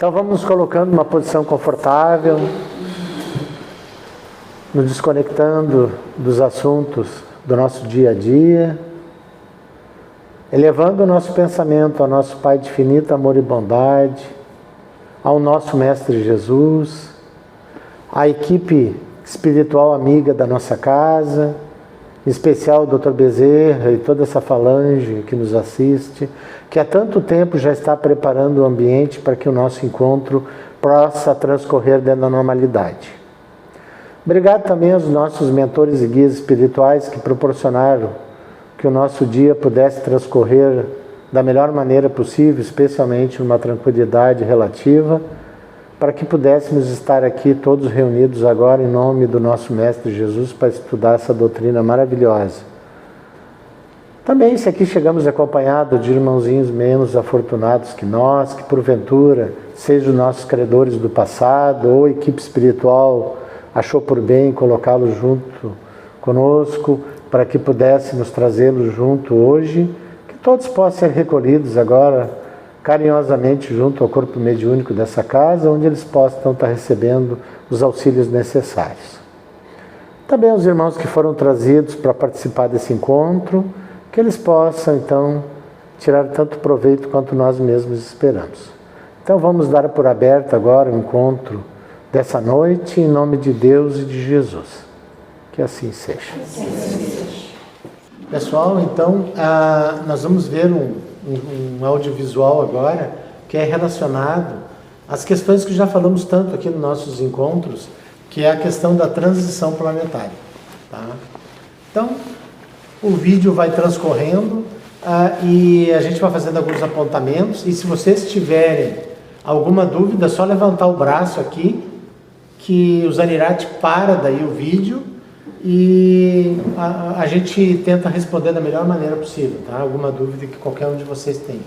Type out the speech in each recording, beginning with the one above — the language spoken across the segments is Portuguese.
Então vamos nos colocando numa posição confortável, nos desconectando dos assuntos do nosso dia a dia, elevando o nosso pensamento ao nosso Pai de infinito amor e bondade, ao nosso Mestre Jesus, à equipe espiritual amiga da nossa casa, em especial o Dr. Bezerra e toda essa falange que nos assiste, que há tanto tempo já está preparando o ambiente para que o nosso encontro possa transcorrer dentro da normalidade. Obrigado também aos nossos mentores e guias espirituais que proporcionaram que o nosso dia pudesse transcorrer da melhor maneira possível, especialmente numa tranquilidade relativa, para que pudéssemos estar aqui todos reunidos agora em nome do nosso Mestre Jesus para estudar essa doutrina maravilhosa. Também, se aqui chegamos acompanhados de irmãozinhos menos afortunados que nós, que porventura sejam nossos credores do passado ou equipe espiritual achou por bem colocá-los junto conosco para que pudéssemos trazê-los junto hoje, que todos possam ser recolhidos agora carinhosamente junto ao corpo mediúnico dessa casa, onde eles possam estar recebendo os auxílios necessários. Também os irmãos que foram trazidos para participar desse encontro, que eles possam então tirar tanto proveito quanto nós mesmos esperamos. Então vamos dar por aberto agora o encontro dessa noite, em nome de Deus e de Jesus. Que assim seja. Pessoal, então nós vamos ver um audiovisual agora que é relacionado às questões que já falamos tanto aqui nos nossos encontros, que é a questão da transição planetária. Tá? Então, o vídeo vai transcorrendo e a gente vai fazendo alguns apontamentos, e se vocês tiverem alguma dúvida, é só levantar o braço aqui, que o Zanirati para daí o vídeo e a gente tenta responder da melhor maneira possível, tá? Alguma dúvida que qualquer um de vocês tenha.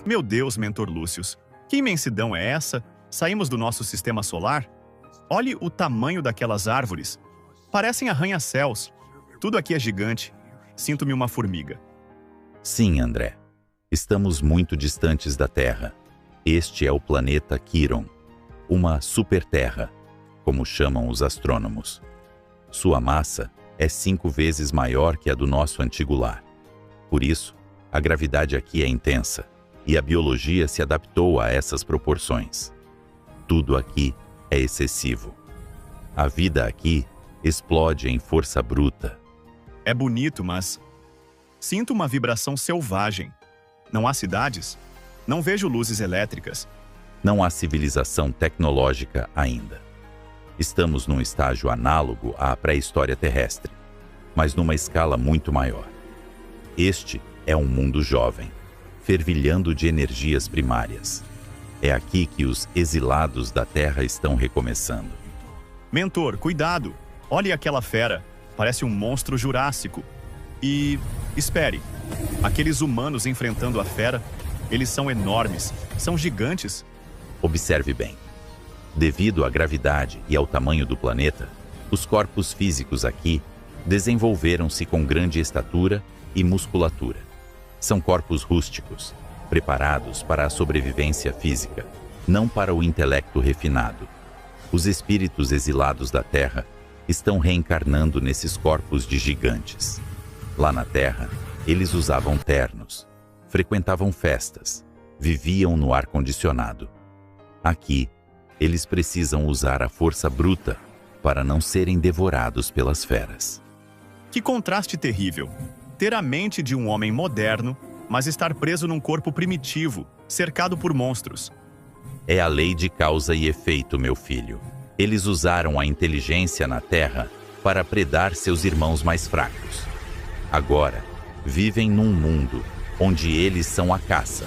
Meu Deus, Mentor Lúcius, que imensidão é essa? Saímos do nosso sistema solar? Olhe o tamanho daquelas árvores. Parecem arranha-céus. Tudo aqui é gigante. Sinto-me uma formiga. Sim, André. Estamos muito distantes da Terra. Este é o planeta Quiron, uma superterra, como chamam os astrônomos. Sua massa é 5 vezes maior que a do nosso antigo lar. Por isso, a gravidade aqui é intensa. E a biologia se adaptou a essas proporções. Tudo aqui é excessivo. A vida aqui explode em força bruta. É bonito, mas sinto uma vibração selvagem. Não há cidades? Não vejo luzes elétricas. Não há civilização tecnológica ainda. Estamos num estágio análogo à pré-história terrestre, mas numa escala muito maior. Este é um mundo jovem, fervilhando de energias primárias. É aqui que os exilados da Terra estão recomeçando. Mentor, cuidado! Olhe aquela fera. Parece um monstro jurássico. E... espere. Aqueles humanos enfrentando a fera, eles são enormes. São gigantes. Observe bem. Devido à gravidade e ao tamanho do planeta, os corpos físicos aqui desenvolveram-se com grande estatura e musculatura. São corpos rústicos, preparados para a sobrevivência física, não para o intelecto refinado. Os espíritos exilados da Terra estão reencarnando nesses corpos de gigantes. Lá na Terra, eles usavam ternos, frequentavam festas, viviam no ar-condicionado. Aqui, Eles precisam usar a força bruta para não serem devorados pelas feras. Que contraste terrível! Ter a mente de um homem moderno, mas estar preso num corpo primitivo, cercado por monstros. É a lei de causa e efeito, meu filho. Eles usaram a inteligência na Terra para predar seus irmãos mais fracos. Agora, vivem num mundo onde eles são a caça.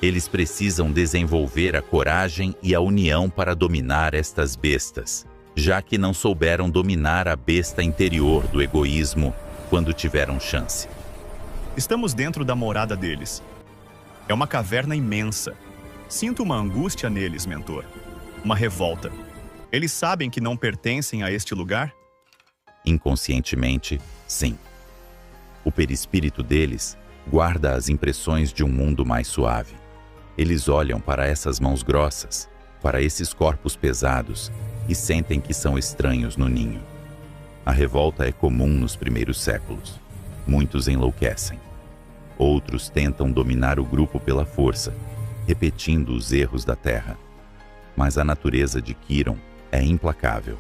Eles precisam desenvolver a coragem e a união para dominar estas bestas, já que não souberam dominar a besta interior do egoísmo quando tiveram chance. Estamos dentro da morada deles. É uma caverna imensa. Sinto uma angústia neles, mentor. Uma revolta. Eles sabem que não pertencem a este lugar? Inconscientemente, sim. O perispírito deles guarda as impressões de um mundo mais suave. Eles olham para essas mãos grossas, para esses corpos pesados e sentem que são estranhos no ninho. A revolta é comum nos primeiros séculos. Muitos enlouquecem. Outros tentam dominar o grupo pela força, repetindo os erros da Terra. Mas a natureza de Quiron é implacável.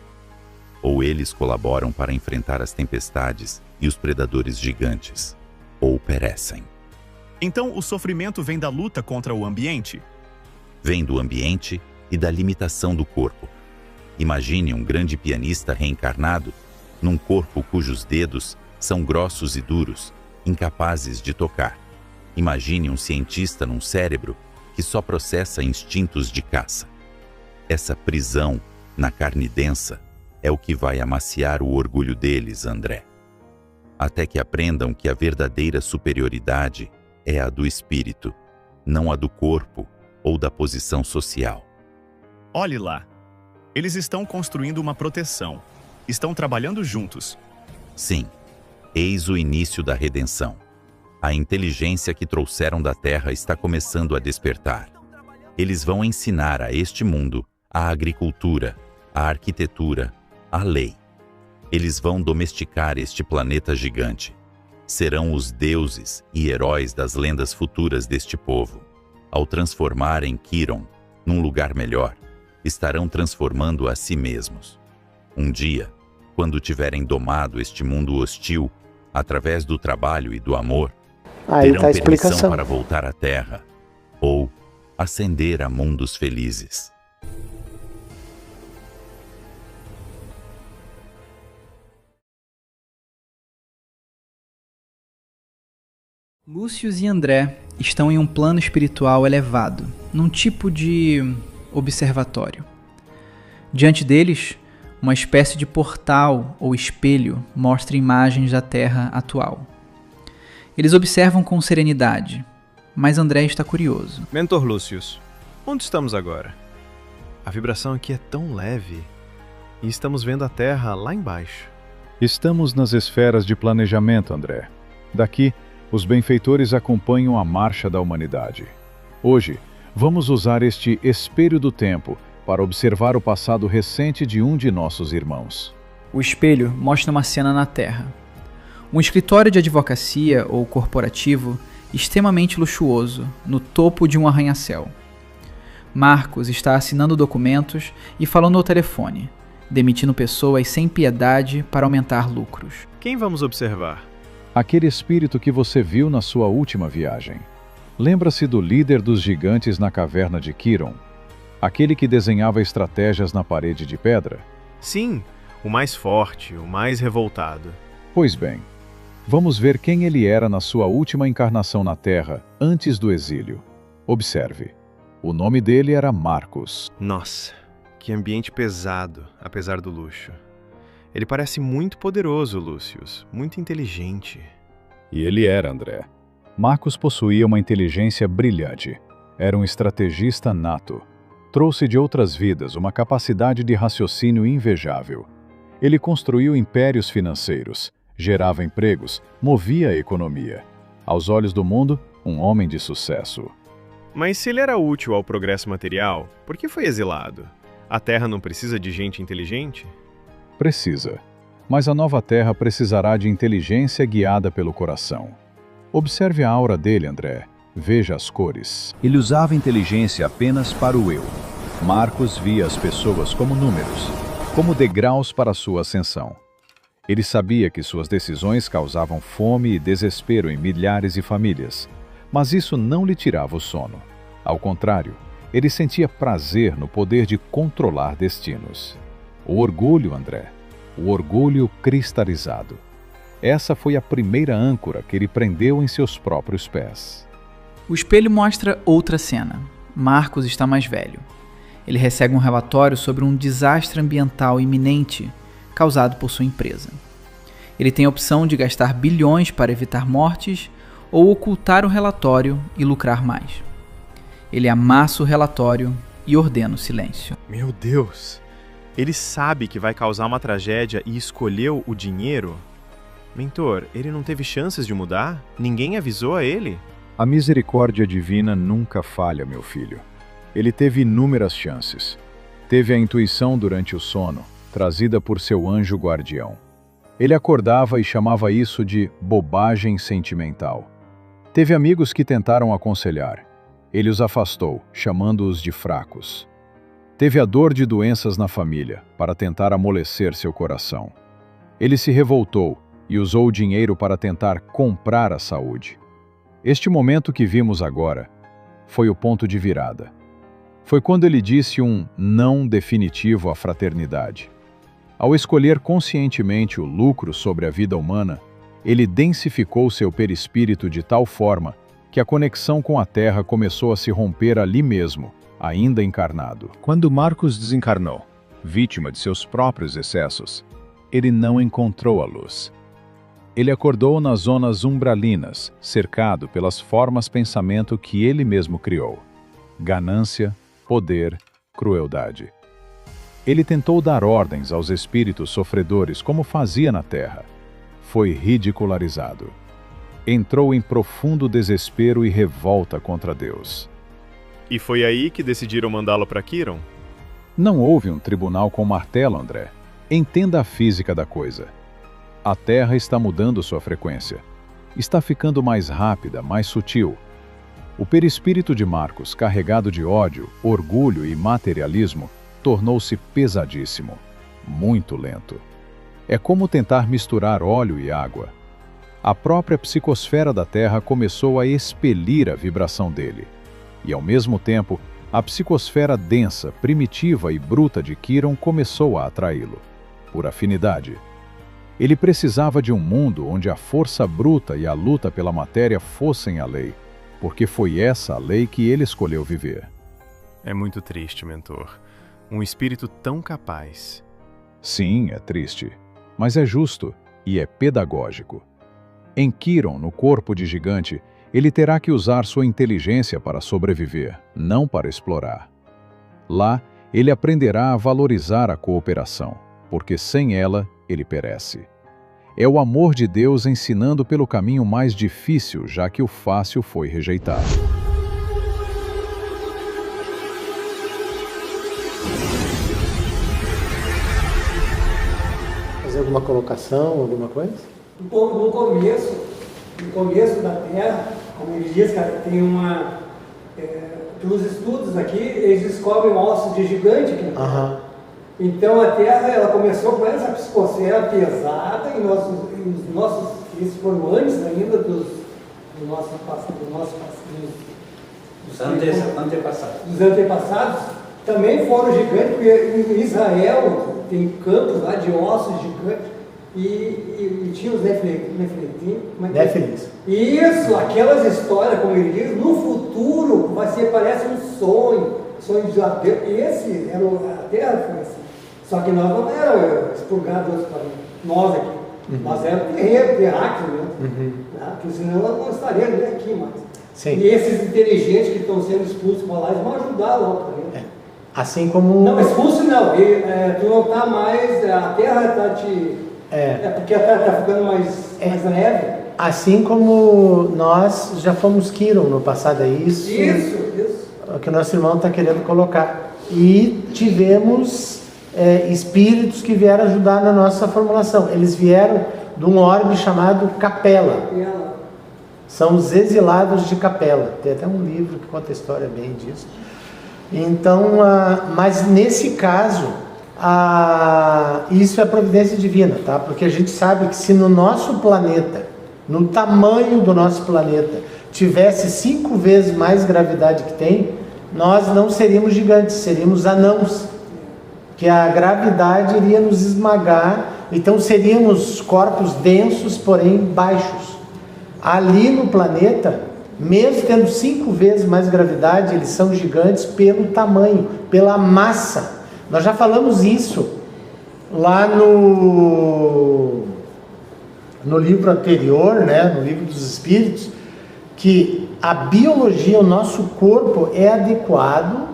Ou eles colaboram para enfrentar as tempestades e os predadores gigantes, ou perecem. Então o sofrimento vem da luta contra o ambiente? Vem do ambiente e da limitação do corpo. Imagine um grande pianista reencarnado num corpo cujos dedos são grossos e duros, incapazes de tocar. Imagine um cientista num cérebro que só processa instintos de caça. Essa prisão na carne densa é o que vai amaciar o orgulho deles, André. Até que aprendam que a verdadeira superioridade é a do espírito, não a do corpo ou da posição social. Olhe lá. Eles estão construindo uma proteção. Estão trabalhando juntos. Sim, eis o início da redenção. A inteligência que trouxeram da Terra está começando a despertar. Eles vão ensinar a este mundo a agricultura, a arquitetura, a lei. Eles vão domesticar este planeta gigante. Serão os deuses e heróis das lendas futuras deste povo. Ao transformarem Quiron num lugar melhor, estarão transformando a si mesmos. Um dia, quando tiverem domado este mundo hostil, através do trabalho e do amor, Aí terão tá a permissão explicação. para voltar à Terra, ou ascender a mundos felizes. Lúcius e André estão em um plano espiritual elevado, num tipo de observatório. Diante deles, uma espécie de portal ou espelho mostra imagens da Terra atual. Eles observam com serenidade, mas André está curioso. Mentor Lúcius, onde estamos agora? A vibração aqui é tão leve e estamos vendo a Terra lá embaixo. Estamos nas esferas de planejamento, André. Daqui, os benfeitores acompanham a marcha da humanidade. Hoje, vamos usar este espelho do tempo para observar o passado recente de um de nossos irmãos. O espelho mostra uma cena na Terra. Um escritório de advocacia ou corporativo extremamente luxuoso, no topo de um arranha-céu. Marcos está assinando documentos e falando ao telefone, demitindo pessoas sem piedade para aumentar lucros. Quem vamos observar? Aquele espírito que você viu na sua última viagem. Lembra-se do líder dos gigantes na caverna de Quiron? Aquele que desenhava estratégias na parede de pedra? Sim, o mais forte, o mais revoltado. Pois bem, vamos ver quem ele era na sua última encarnação na Terra, antes do exílio. Observe. O nome dele era Marcos. Nossa, que ambiente pesado, apesar do luxo. Ele parece muito poderoso, Lúcius, muito inteligente. E ele era, André. Marcos possuía uma inteligência brilhante. Era um estrategista nato. Trouxe de outras vidas uma capacidade de raciocínio invejável. Ele construiu impérios financeiros, gerava empregos, movia a economia. Aos olhos do mundo, um homem de sucesso. Mas se ele era útil ao progresso material, por que foi exilado? A Terra não precisa de gente inteligente? Precisa. Mas a nova Terra precisará de inteligência guiada pelo coração. Observe a aura dele, André. Veja as cores. Ele usava inteligência apenas para o eu. Marcos via as pessoas como números, como degraus para sua ascensão. Ele sabia que suas decisões causavam fome e desespero em milhares de famílias, mas isso não lhe tirava o sono. Ao contrário, ele sentia prazer no poder de controlar destinos. O orgulho, André, o orgulho cristalizado. Essa foi a primeira âncora que ele prendeu em seus próprios pés. O espelho mostra outra cena. Marcos está mais velho. Ele recebe um relatório sobre um desastre ambiental iminente causado por sua empresa. Ele tem a opção de gastar bilhões para evitar mortes ou ocultar o relatório e lucrar mais. Ele amassa o relatório e ordena o silêncio. Meu Deus! Ele sabe que vai causar uma tragédia e escolheu o dinheiro? Mentor, ele não teve chances de mudar? Ninguém avisou a ele? A misericórdia divina nunca falha, meu filho. Ele teve inúmeras chances. Teve a intuição durante o sono, trazida por seu anjo guardião. Ele acordava e chamava isso de bobagem sentimental. Teve amigos que tentaram aconselhar. Ele os afastou, chamando-os de fracos. Teve a dor de doenças na família, para tentar amolecer seu coração. Ele se revoltou e usou o dinheiro para tentar comprar a saúde. Este momento que vimos agora foi o ponto de virada. Foi quando ele disse um não definitivo à fraternidade. Ao escolher conscientemente o lucro sobre a vida humana, ele densificou seu perispírito de tal forma que a conexão com a Terra começou a se romper ali mesmo, ainda encarnado. Quando Marcos desencarnou, vítima de seus próprios excessos, ele não encontrou a luz. Ele acordou nas zonas umbralinas, cercado pelas formas pensamento que ele mesmo criou. Ganância, poder, crueldade. Ele tentou dar ordens aos espíritos sofredores como fazia na Terra. Foi ridicularizado. Entrou em profundo desespero e revolta contra Deus. E foi aí que decidiram mandá-lo para Quiron? Não houve um tribunal com martelo, André. Entenda a física da coisa. A Terra está mudando sua frequência. Está ficando mais rápida, mais sutil. O perispírito de Marcos, carregado de ódio, orgulho e materialismo, tornou-se pesadíssimo, muito lento. É como tentar misturar óleo e água. A própria psicosfera da Terra começou a expelir a vibração dele. E, ao mesmo tempo, a psicosfera densa, primitiva e bruta de Quiron começou a atraí-lo, por afinidade. Ele precisava de um mundo onde a força bruta e a luta pela matéria fossem a lei, porque foi essa a lei que ele escolheu viver. É muito triste, mentor. Um espírito tão capaz. Sim, é triste, mas é justo e é pedagógico. Em Quiron, no corpo de gigante, ele terá que usar sua inteligência para sobreviver, não para explorar. Lá, ele aprenderá a valorizar a cooperação, porque sem ela, ele perece. É o amor de Deus ensinando pelo caminho mais difícil, já que o fácil foi rejeitado. Fazer alguma colocação, alguma coisa? No começo da Terra, como ele diz, cara, tem uma... pelos estudos aqui, eles descobrem ossos de gigante aqui. Então a Terra, ela começou com essa psicosfera pesada e os nossos, esses foram antes ainda dos antepassados, também foram gigantes, porque em Israel tem campos lá de ossos gigantes e tinha os Nefilins. Isso, aquelas histórias, como ele diz, no futuro parece um sonho de Abel. Esse era a Terra, foi assim. Só que nós não éramos expurgados para nós aqui. Nós éramos terráqueos mesmo. Porque senão nós não estaríamos nem aqui mais. Sim. E esses inteligentes que estão sendo expulsos para lá, eles vão ajudar lá também. Assim como... Não, expulso não. Tu não está mais... A Terra está te... É porque a Terra está ficando mais leve. Assim como nós já fomos Quiron no passado, é isso? Isso. O que o nosso irmão está querendo colocar. E tivemos espíritos que vieram ajudar na nossa formulação. Eles vieram de um orbe chamado Capela. São os exilados de Capela. Tem até um livro que conta a história bem disso. Então, mas nesse caso, isso é providência divina, tá? Porque a gente sabe que se no nosso planeta, no tamanho do nosso planeta, tivesse 5 vezes mais gravidade que tem, nós não seríamos gigantes, seríamos anãos, que a gravidade iria nos esmagar, então seríamos corpos densos, porém baixos. Ali no planeta, mesmo tendo 5 vezes mais gravidade, eles são gigantes pelo tamanho, pela massa. Nós já falamos isso lá no livro anterior, né, no livro dos Espíritos, que a biologia, o nosso corpo é adequado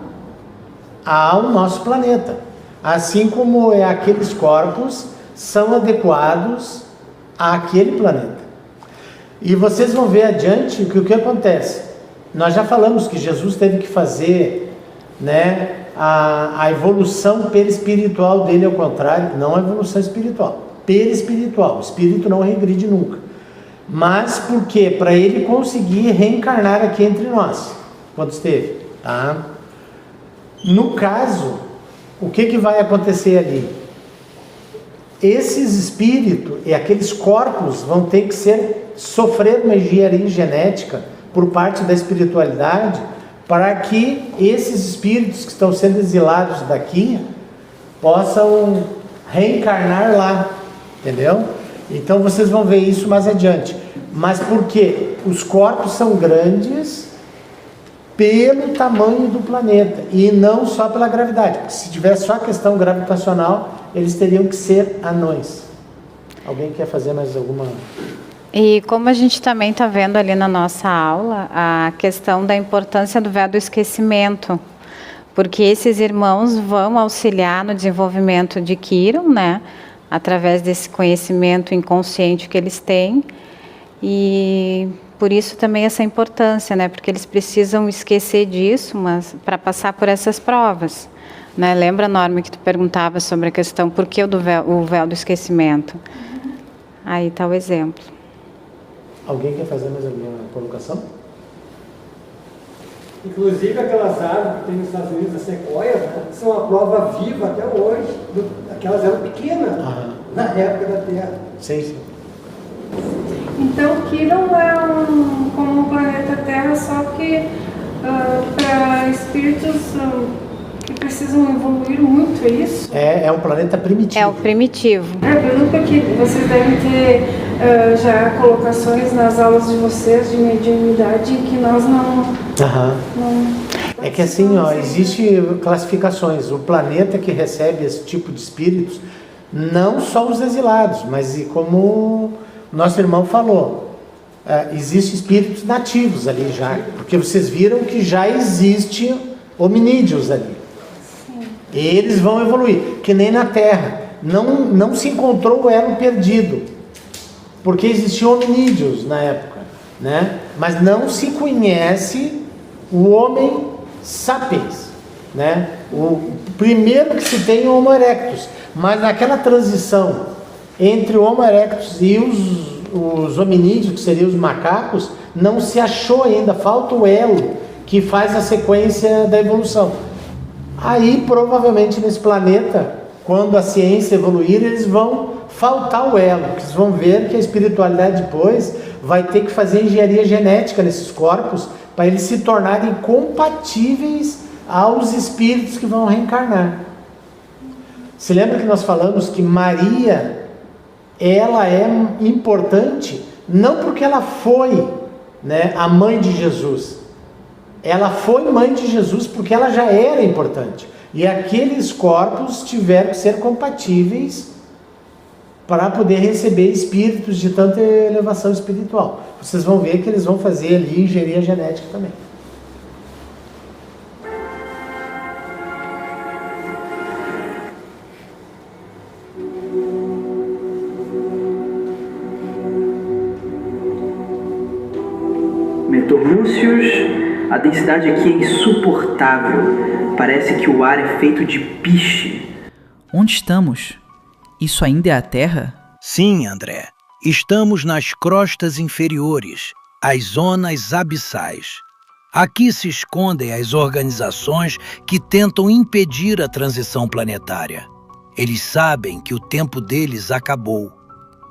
ao nosso planeta, assim como aqueles corpos são adequados àquele planeta. E vocês vão ver adiante que o que acontece. Nós já falamos que Jesus teve que fazer, né, a evolução perispiritual dele, ao contrário, não a evolução espiritual, perispiritual. O espírito não regride nunca. Mas por quê? Para ele conseguir reencarnar aqui entre nós, quando esteve, tá? No caso, o que vai acontecer ali? Esses espíritos e aqueles corpos vão ter que sofrer uma engenharia genética por parte da espiritualidade, para que esses espíritos que estão sendo exilados daqui possam reencarnar lá, entendeu? Então vocês vão ver isso mais adiante. Mas por quê? Os corpos são grandes pelo tamanho do planeta e não só pela gravidade. Porque se tivesse só a questão gravitacional, eles teriam que ser anões. Alguém quer fazer mais alguma... E como a gente também está vendo ali na nossa aula, a questão da importância do véu do esquecimento, porque esses irmãos vão auxiliar no desenvolvimento de Quiron, né, através desse conhecimento inconsciente que eles têm, e por isso também essa importância, né, porque eles precisam esquecer disso, mas para passar por essas provas, né? Lembra, Norma, que tu perguntava sobre a questão por que o véu do esquecimento? Aí está o exemplo. Alguém quer fazer mais alguma colocação? Inclusive aquelas árvores que tem nos Estados Unidos, a sequoia, né, são a prova viva até hoje. Aquelas eram pequenas na época da Terra. Sim. Então, Quiron é como o planeta Terra, só que para espíritos que precisam evoluir muito, é isso? É um planeta primitivo. É o primitivo. Pelo que vocês devem ter já colocações nas aulas de vocês de mediunidade que nós não... É que assim, existem classificações. O planeta que recebe esse tipo de espíritos, não só os exilados, mas como nosso irmão falou, existem espíritos nativos ali já, porque vocês viram que já existe hominídeos ali. E eles vão evoluir, que nem na Terra. Não se encontrou o elo perdido, porque existiam hominídeos na época, né? Mas não se conhece o Homo sapiens, né? O primeiro que se tem é o Homo erectus, mas naquela transição entre o Homo erectus e os hominídeos, que seriam os macacos, não se achou ainda, falta o elo que faz a sequência da evolução. Aí, provavelmente, nesse planeta, quando a ciência evoluir, eles vão faltar o elo, porque vocês vão ver que a espiritualidade depois vai ter que fazer engenharia genética nesses corpos para eles se tornarem compatíveis aos espíritos que vão reencarnar. Se lembra que nós falamos que Maria, ela é importante, não porque ela foi, né, a mãe de Jesus. Ela foi mãe de Jesus porque ela já era importante. E aqueles corpos tiveram que ser compatíveis para poder receber espíritos de tanta elevação espiritual. Vocês vão ver que eles vão fazer ali engenharia genética também. Mentor Lúcius, a densidade aqui é insuportável. Parece que o ar é feito de piche. Onde estamos? Isso ainda é a Terra? Sim, André. Estamos nas crostas inferiores, as zonas abissais. Aqui se escondem as organizações que tentam impedir a transição planetária. Eles sabem que o tempo deles acabou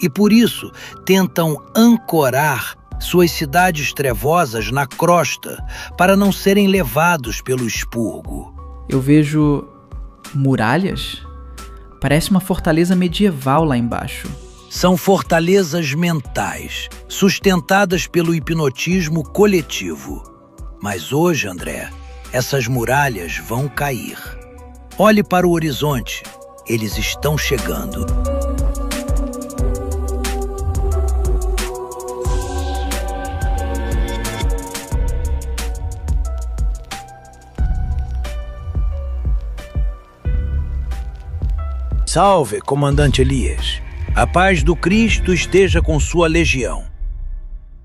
e, por isso, tentam ancorar suas cidades trevosas na crosta para não serem levados pelo expurgo. Eu vejo muralhas? Parece uma fortaleza medieval lá embaixo. São fortalezas mentais, sustentadas pelo hipnotismo coletivo. Mas hoje, André, essas muralhas vão cair. Olhe para o horizonte. Eles estão chegando. Salve, comandante Elias. A paz do Cristo esteja com sua legião.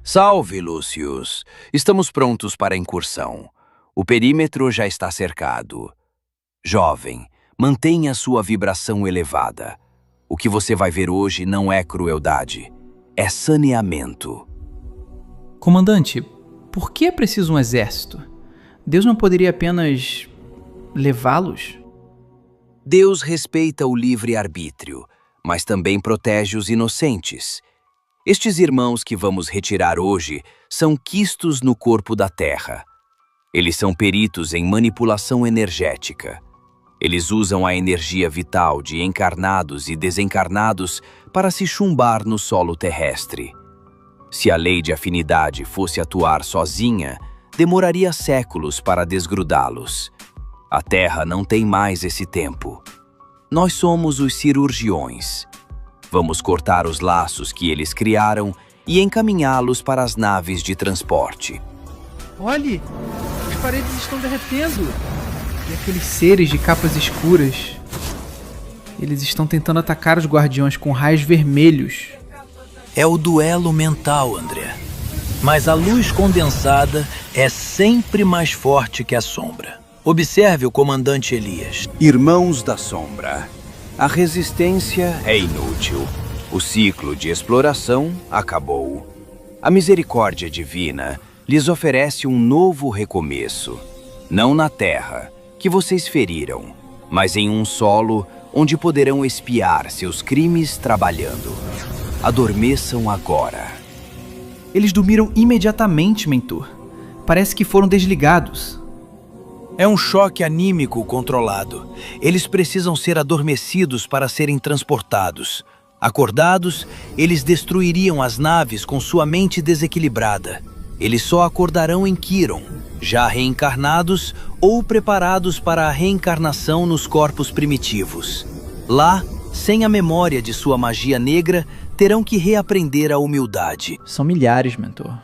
Salve, Lucius. Estamos prontos para a incursão. O perímetro já está cercado. Jovem, mantenha sua vibração elevada. O que você vai ver hoje não é crueldade, é saneamento. Comandante, por que é preciso um exército? Deus não poderia apenas levá-los? Deus respeita o livre-arbítrio, mas também protege os inocentes. Estes irmãos que vamos retirar hoje são quistos no corpo da Terra. Eles são peritos em manipulação energética. Eles usam a energia vital de encarnados e desencarnados para se chumbar no solo terrestre. Se a lei de afinidade fosse atuar sozinha, demoraria séculos para desgrudá-los. A Terra não tem mais esse tempo. Nós somos os cirurgiões. Vamos cortar os laços que eles criaram e encaminhá-los para as naves de transporte. Olhe! As paredes estão derretendo! E aqueles seres de capas escuras? Eles estão tentando atacar os guardiões com raios vermelhos. É o duelo mental, André. Mas a luz condensada é sempre mais forte que a sombra. Observe o comandante Elias. Irmãos da Sombra, a resistência é inútil. O ciclo de exploração acabou. A misericórdia divina lhes oferece um novo recomeço. Não na terra, que vocês feriram, mas em um solo onde poderão expiar seus crimes trabalhando. Adormeçam agora. Eles dormiram imediatamente, mentor. Parece que foram desligados. É um choque anímico controlado. Eles precisam ser adormecidos para serem transportados. Acordados, eles destruiriam as naves com sua mente desequilibrada. Eles só acordarão em Quiron, já reencarnados ou preparados para a reencarnação nos corpos primitivos. Lá, sem a memória de sua magia negra, terão que reaprender a humildade. São milhares, mentor.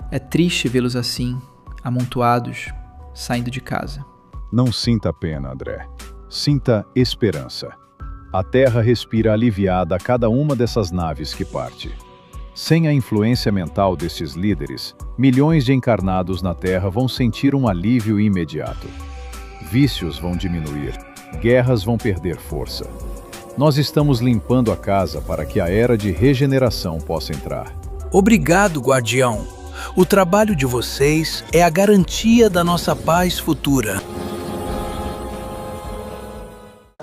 É triste vê-los assim, amontoados, saindo de casa. Não sinta pena, André. Sinta esperança. A Terra respira aliviada a cada uma dessas naves que parte. Sem a influência mental destes líderes, milhões de encarnados na Terra vão sentir um alívio imediato. Vícios vão diminuir, guerras vão perder força. Nós estamos limpando a casa para que a era de regeneração possa entrar. Obrigado, guardião. O trabalho de vocês é a garantia da nossa paz futura.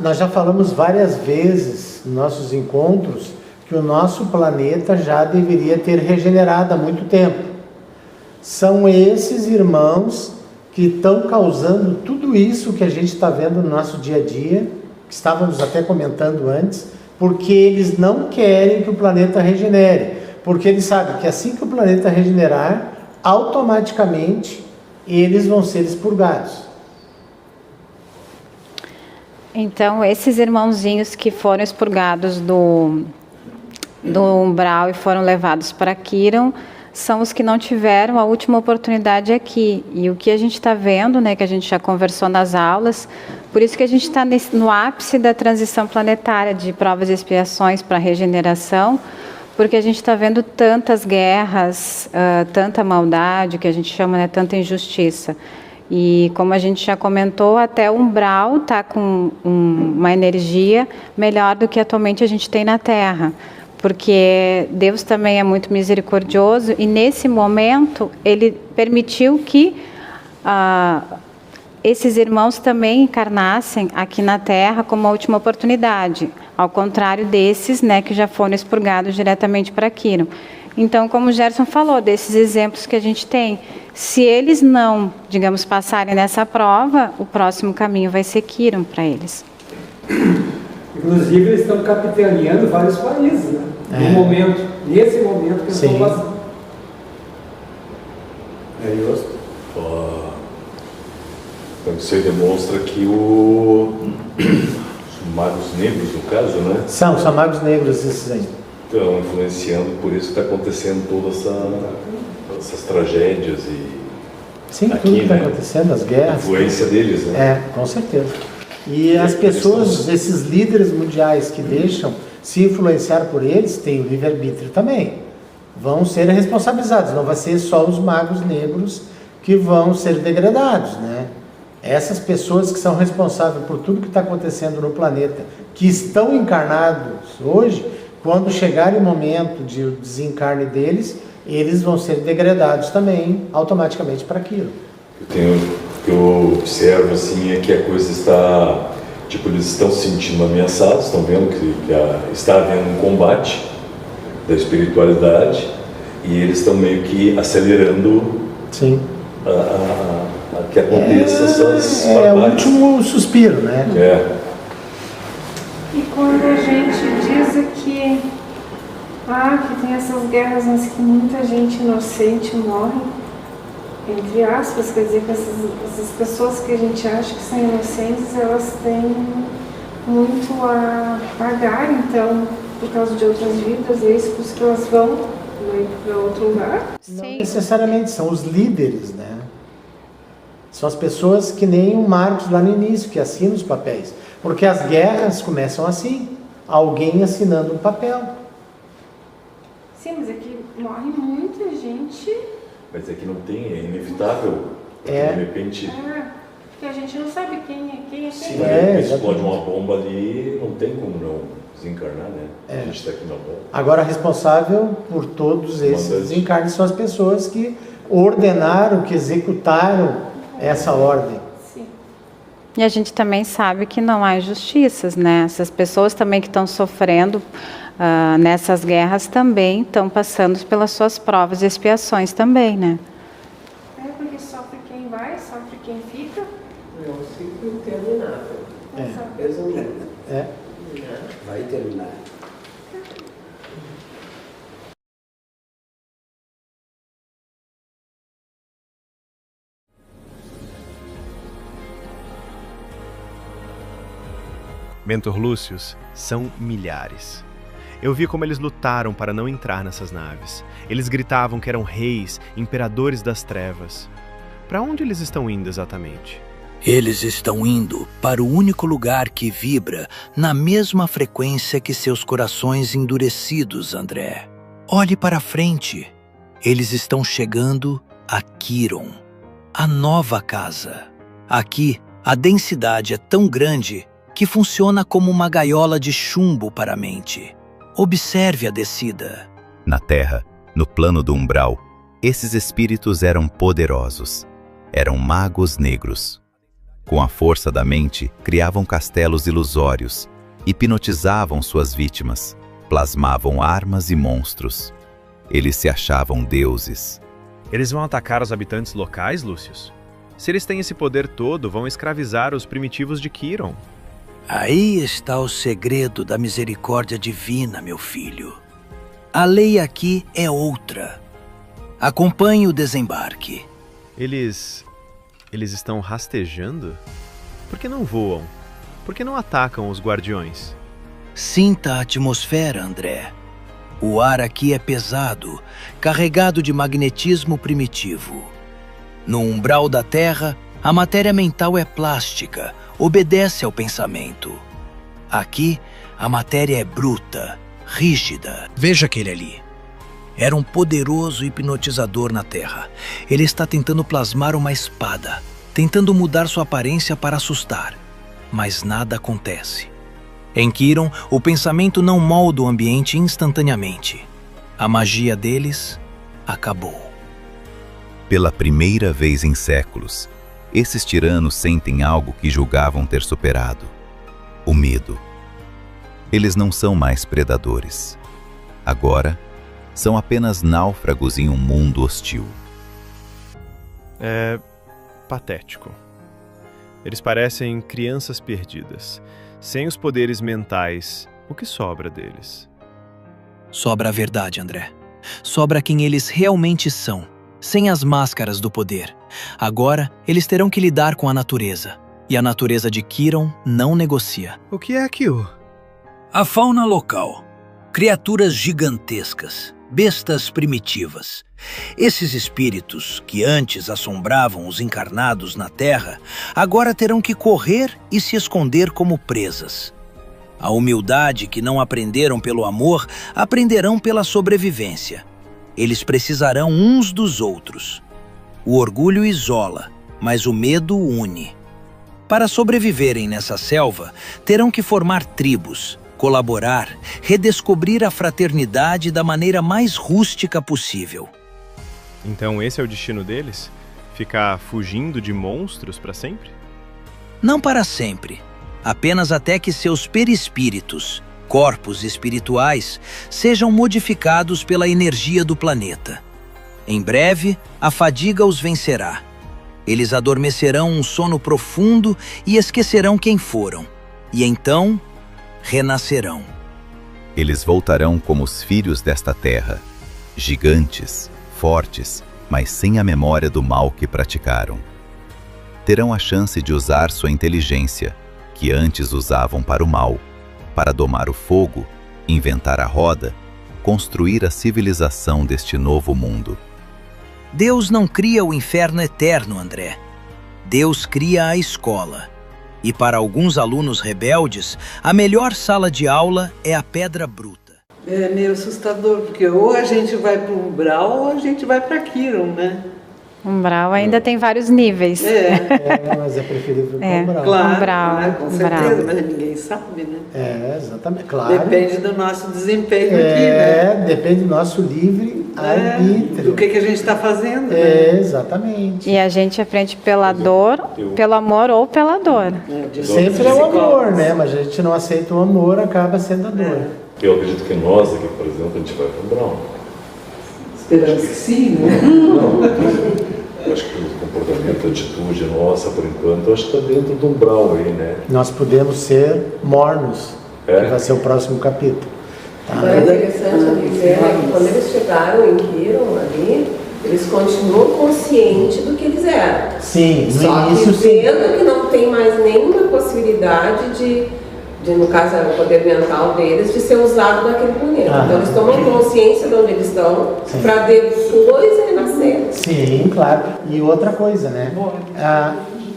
Nós já falamos várias vezes nos nossos encontros que o nosso planeta já deveria ter regenerado há muito tempo. São esses irmãos que estão causando tudo isso que a gente está vendo no nosso dia a dia, que estávamos até comentando antes, porque eles não querem que o planeta regenere. Porque eles sabem que assim que o planeta regenerar, automaticamente eles vão ser expurgados. Então, esses irmãozinhos que foram expurgados do umbral e foram levados para Quiron são os que não tiveram a última oportunidade aqui. E o que a gente está vendo, né, que a gente já conversou nas aulas, por isso que a gente está no ápice da transição planetária de provas e expiações para regeneração, porque a gente está vendo tantas guerras, tanta maldade, que a gente chama, né, tanta injustiça. E como a gente já comentou, até o umbral está com uma energia melhor do que atualmente a gente tem na Terra. porque Deus também é muito misericordioso e nesse momento Ele permitiu que esses irmãos também encarnassem aqui na Terra como uma última oportunidade, ao contrário desses, né, que já foram expurgados diretamente para Quiron. Então, como o Gerson falou, desses exemplos que a gente tem, se eles não, digamos, passarem nessa prova, o próximo caminho vai ser Quiron para eles. Inclusive, eles estão capitaneando vários países, né? No momento, nesse momento que eles estão passando. É justo. Então, isso aí demonstra que os magos negros, no caso, né? São magos negros esses aí. Estão influenciando, por isso que está acontecendo todas essas tragédias e... Sim, aqui, tudo que está né? acontecendo, as guerras. A influência deles, né? Com certeza. E as pessoas, esses líderes mundiais que deixam se influenciar por eles, têm o livre-arbítrio também. Vão ser responsabilizados, não vai ser só os magos negros que vão ser degradados, né? Essas pessoas que são responsáveis por tudo que está acontecendo no planeta, que estão encarnados hoje, quando chegar o momento de desencarne deles, eles vão ser degradados também, automaticamente, para aquilo. O que eu observo, assim, é que a coisa está... Tipo, eles estão se sentindo ameaçados, estão vendo que está havendo um combate da espiritualidade e eles estão meio que acelerando a que aconteça essas o último suspiro, né? E quando a gente diz aqui que tem essas guerras, mas que muita gente inocente morre, entre aspas, quer dizer que essas pessoas que a gente acha que são inocentes, elas têm muito a pagar, então, por causa de outras vidas, e é isso por isso que elas vão para outro lugar. Não necessariamente, são os líderes, né? São as pessoas que nem o Marcos lá no início, que assinam os papéis. Porque as guerras começam assim, alguém assinando um papel. Sim, mas aqui morre muita gente. Mas é que não tem, é inevitável. De repente... porque a gente não sabe quem é quem. Sim, mas explode uma bomba ali, não tem como não desencarnar, né? A gente está aqui na bomba. Agora, responsável por todos esses desencarnes são as pessoas que ordenaram, que executaram essa ordem. Sim. E a gente também sabe que não há injustiças, né? Essas pessoas também que estão sofrendo nessas guerras também estão passando pelas suas provas e expiações também, né? Porque sofre quem vai, sofre quem fica. É um ciclo interminável. Resumindo. Vai terminar. Mentor Lúcius, são milhares. Eu vi como eles lutaram para não entrar nessas naves. Eles gritavam que eram reis, imperadores das trevas. Para onde eles estão indo exatamente? Eles estão indo para o único lugar que vibra na mesma frequência que seus corações endurecidos, André. Olhe para frente. Eles estão chegando a Quiron, a nova casa. Aqui, a densidade é tão grande que funciona como uma gaiola de chumbo para a mente. Observe a descida. Na Terra, no plano do umbral, esses espíritos eram poderosos. Eram magos negros. Com a força da mente, criavam castelos ilusórios, hipnotizavam suas vítimas, plasmavam armas e monstros. Eles se achavam deuses. Eles vão atacar os habitantes locais, Lúcius? Se eles têm esse poder todo, vão escravizar os primitivos de Quiron. Aí está o segredo da misericórdia divina, meu filho. A lei aqui é outra. Acompanhe o desembarque. Eles estão rastejando? Por que não voam? Por que não atacam os guardiões? Sinta a atmosfera, André. O ar aqui é pesado, carregado de magnetismo primitivo. No umbral da Terra, a matéria mental é plástica, obedece ao pensamento. Aqui, a matéria é bruta, rígida. Veja aquele ali. Era um poderoso hipnotizador na Terra. Ele está tentando plasmar uma espada, tentando mudar sua aparência para assustar. Mas nada acontece. Em Quiron, o pensamento não molda o ambiente instantaneamente. A magia deles acabou. Pela primeira vez em séculos, esses tiranos sentem algo que julgavam ter superado: o medo. Eles não são mais predadores. Agora, são apenas náufragos em um mundo hostil. É patético. Eles parecem crianças perdidas. Sem os poderes mentais, o que sobra deles? Sobra a verdade, André. Sobra quem eles realmente são, sem as máscaras do poder. Agora, eles terão que lidar com a natureza. E a natureza de Quiron não negocia. O que é aquilo? A fauna local. Criaturas gigantescas, bestas primitivas. Esses espíritos, que antes assombravam os encarnados na Terra, agora terão que correr e se esconder como presas. A humildade que não aprenderam pelo amor, aprenderão pela sobrevivência. Eles precisarão uns dos outros. O orgulho isola, mas o medo une. Para sobreviverem nessa selva, terão que formar tribos, colaborar, redescobrir a fraternidade da maneira mais rústica possível. Então esse é o destino deles? Ficar fugindo de monstros para sempre? Não para sempre. Apenas até que seus perispíritos, corpos espirituais, sejam modificados pela energia do planeta. Em breve, a fadiga os vencerá. Eles adormecerão um sono profundo e esquecerão quem foram. E então, renascerão. Eles voltarão como os filhos desta terra, gigantes, fortes, mas sem a memória do mal que praticaram. Terão a chance de usar sua inteligência, que antes usavam para o mal, para domar o fogo, inventar a roda, construir a civilização deste novo mundo. Deus não cria o inferno eterno, André. Deus cria a escola. E para alguns alunos rebeldes, a melhor sala de aula é a pedra bruta. É meio assustador, porque ou a gente vai para o Umbral ou a gente vai para Quiron, né? Umbral ainda tem vários níveis. Mas é preferível que o Umbral. Claro, Umbral, né? Com certeza, mas ninguém sabe, né? Exatamente, claro. Depende do nosso desempenho aqui, né? Depende do nosso livre arbítrio. Do que a gente está fazendo, né? Exatamente. E a gente aprende pela dor, pelo amor ou pela dor. Sempre é o amor, né? Mas a gente não aceita o amor, acaba sendo a dor. Eu acredito que nós aqui, por exemplo, a gente vai para o Umbral. Esperamos que sim, né? Não, eu acho que o comportamento, a atitude nossa, por enquanto, eu acho que está dentro do umbral aí, né? Nós podemos ser mornos, que vai ser o próximo capítulo. Tá? Mas é interessante dizer que quando eles chegaram em Quiron ali, eles continuam conscientes do que eles eram. Sim, no Só início que vendo que não tem mais nenhuma possibilidade de no caso, o poder mental deles, de ser usado naquele planeta. Então, eles tomam consciência de onde eles estão, para depois renascer. Sim, claro. E outra coisa, né?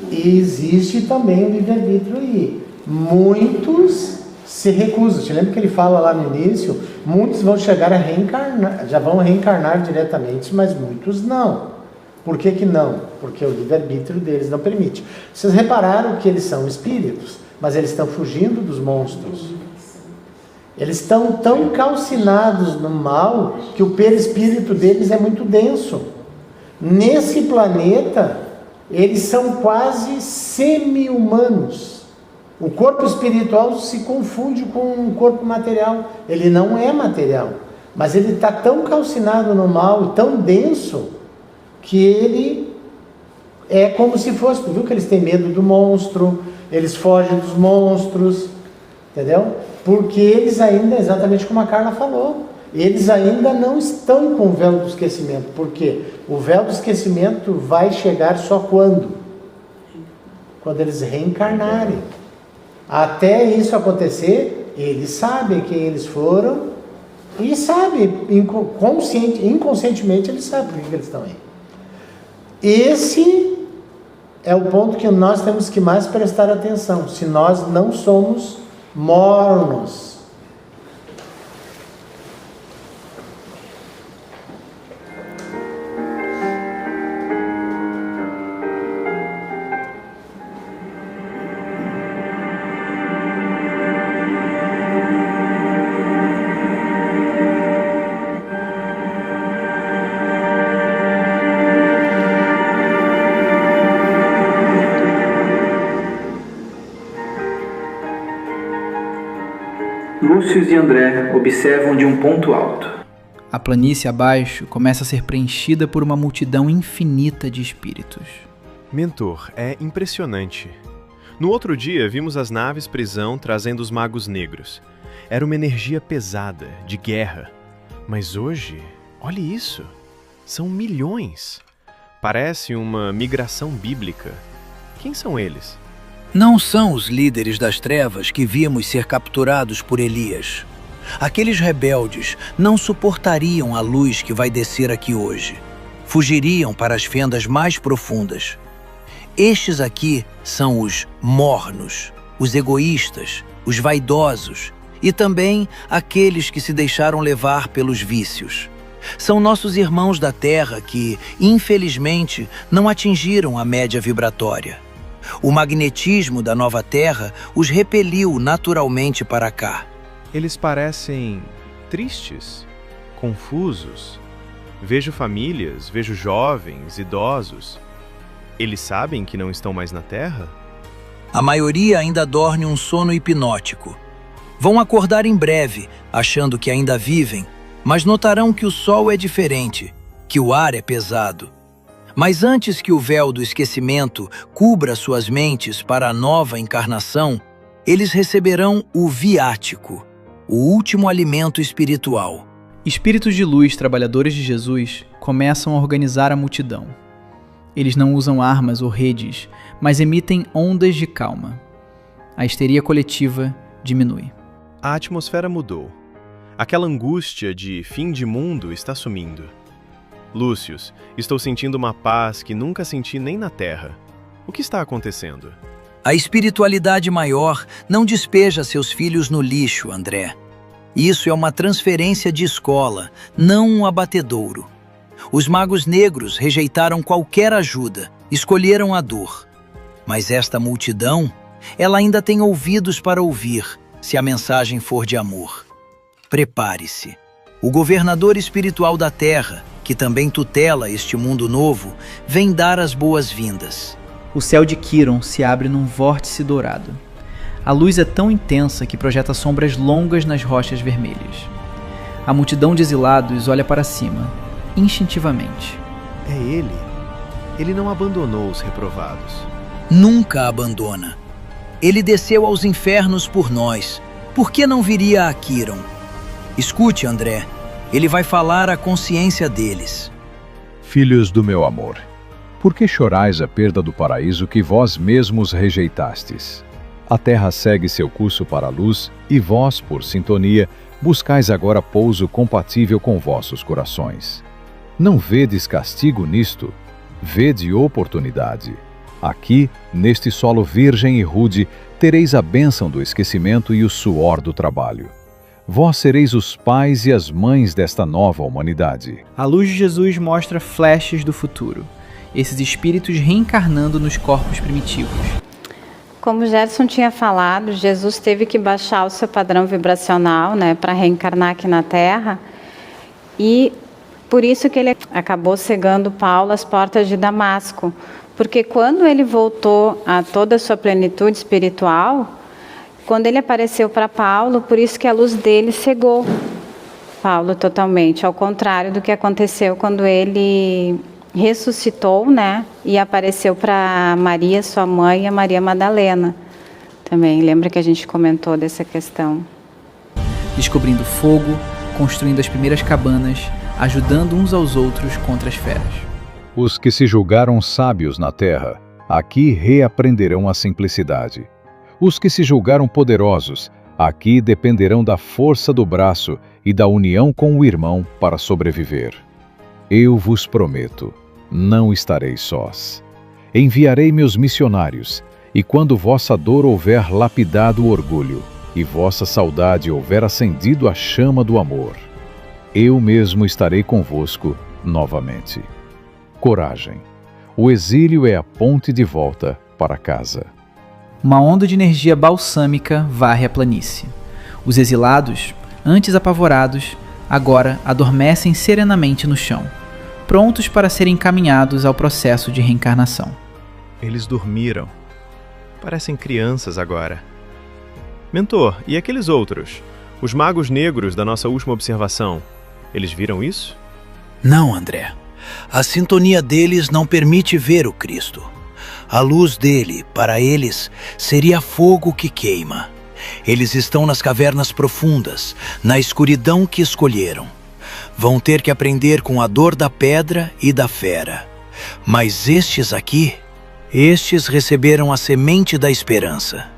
Existe também o livre-arbítrio aí. Muitos se recusam. Te lembra que ele fala lá no início? Muitos vão chegar a reencarnar, já vão reencarnar diretamente, mas muitos não. Por que não? Porque o livre-arbítrio deles não permite. Vocês repararam que eles são espíritos, mas eles estão fugindo dos monstros. Eles estão tão calcinados no mal que o perispírito deles é muito denso. Nesse planeta, eles são quase semi-humanos. O corpo espiritual se confunde com o corpo material. Ele não é material, mas ele está tão calcinado no mal e tão denso que ele é como se fosse... Tu viu que eles têm medo do monstro? Eles fogem dos monstros, entendeu? Porque eles ainda, exatamente como a Carla falou, eles ainda não estão com o véu do esquecimento. Por quê? O véu do esquecimento vai chegar só quando? Quando eles reencarnarem. Até isso acontecer, eles sabem quem eles foram e sabem, inconscientemente eles sabem por que eles estão aí. Esse é o ponto que nós temos que mais prestar atenção, se nós não somos mornos. Lúcius e André observam de um ponto alto. A planície abaixo começa a ser preenchida por uma multidão infinita de espíritos. Mentor, é impressionante. No outro dia, vimos as naves prisão trazendo os magos negros. Era uma energia pesada, de guerra. Mas hoje, olhe isso. São milhões. Parece uma migração bíblica. Quem são eles? Não são os líderes das trevas que vimos ser capturados por Elias. Aqueles rebeldes não suportariam a luz que vai descer aqui hoje. Fugiriam para as fendas mais profundas. Estes aqui são os mornos, os egoístas, os vaidosos e também aqueles que se deixaram levar pelos vícios. São nossos irmãos da Terra que, infelizmente, não atingiram a média vibratória. O magnetismo da nova Terra os repeliu naturalmente para cá. Eles parecem tristes, confusos. Vejo famílias, vejo jovens, idosos. Eles sabem que não estão mais na Terra? A maioria ainda dorme um sono hipnótico. Vão acordar em breve, achando que ainda vivem, mas notarão que o sol é diferente, que o ar é pesado. Mas antes que o véu do esquecimento cubra suas mentes para a nova encarnação, eles receberão o viático, o último alimento espiritual. Espíritos de luz, trabalhadores de Jesus, começam a organizar a multidão. Eles não usam armas ou redes, mas emitem ondas de calma. A histeria coletiva diminui. A atmosfera mudou. Aquela angústia de fim de mundo está sumindo. Lúcius, estou sentindo uma paz que nunca senti nem na Terra. O que está acontecendo? A espiritualidade maior não despeja seus filhos no lixo, André. Isso é uma transferência de escola, não um abatedouro. Os magos negros rejeitaram qualquer ajuda, escolheram a dor. Mas esta multidão, ela ainda tem ouvidos para ouvir, se a mensagem for de amor. Prepare-se. O governador espiritual da Terra, que também tutela este mundo novo, vem dar as boas-vindas. O céu de Quiron se abre num vórtice dourado. A luz é tão intensa que projeta sombras longas nas rochas vermelhas. A multidão de exilados olha para cima, instintivamente. É ele. Ele não abandonou os reprovados. Nunca abandona. Ele desceu aos infernos por nós. Por que não viria a Quiron? Escute, André. Ele vai falar à consciência deles. Filhos do meu amor, por que chorais a perda do paraíso que vós mesmos rejeitastes? A terra segue seu curso para a luz e vós, por sintonia, buscais agora pouso compatível com vossos corações. Não vedes castigo nisto? Vede oportunidade. Aqui, neste solo virgem e rude, tereis a bênção do esquecimento e o suor do trabalho. Vós sereis os pais e as mães desta nova humanidade. A luz de Jesus mostra flashes do futuro, esses espíritos reencarnando nos corpos primitivos. Como o Gerson tinha falado, Jesus teve que baixar o seu padrão vibracional, para reencarnar aqui na Terra, e por isso que ele acabou cegando Paulo às portas de Damasco, porque quando ele voltou a toda a sua plenitude espiritual, quando ele apareceu para Paulo, por isso que a luz dele cegou Paulo totalmente, ao contrário do que aconteceu quando ele ressuscitou, e apareceu para Maria, sua mãe, e a Maria Madalena. Também, lembra que a gente comentou dessa questão? Descobrindo fogo, construindo as primeiras cabanas, ajudando uns aos outros contra as feras. Os que se julgaram sábios na terra, aqui reaprenderão a simplicidade. Os que se julgaram poderosos, aqui dependerão da força do braço e da união com o irmão para sobreviver. Eu vos prometo, não estareis sós. Enviarei meus missionários, e quando vossa dor houver lapidado o orgulho, e vossa saudade houver acendido a chama do amor, eu mesmo estarei convosco novamente. Coragem. O exílio é a ponte de volta para casa. Uma onda de energia balsâmica varre a planície. Os exilados, antes apavorados, agora adormecem serenamente no chão, prontos para serem encaminhados ao processo de reencarnação. Eles dormiram. Parecem crianças agora. Mentor, e aqueles outros? Os magos negros da nossa última observação, eles viram isso? Não, André. A sintonia deles não permite ver o Cristo. A luz dele, para eles, seria fogo que queima. Eles estão nas cavernas profundas, na escuridão que escolheram. Vão ter que aprender com a dor da pedra e da fera. Mas estes aqui, estes receberam a semente da esperança.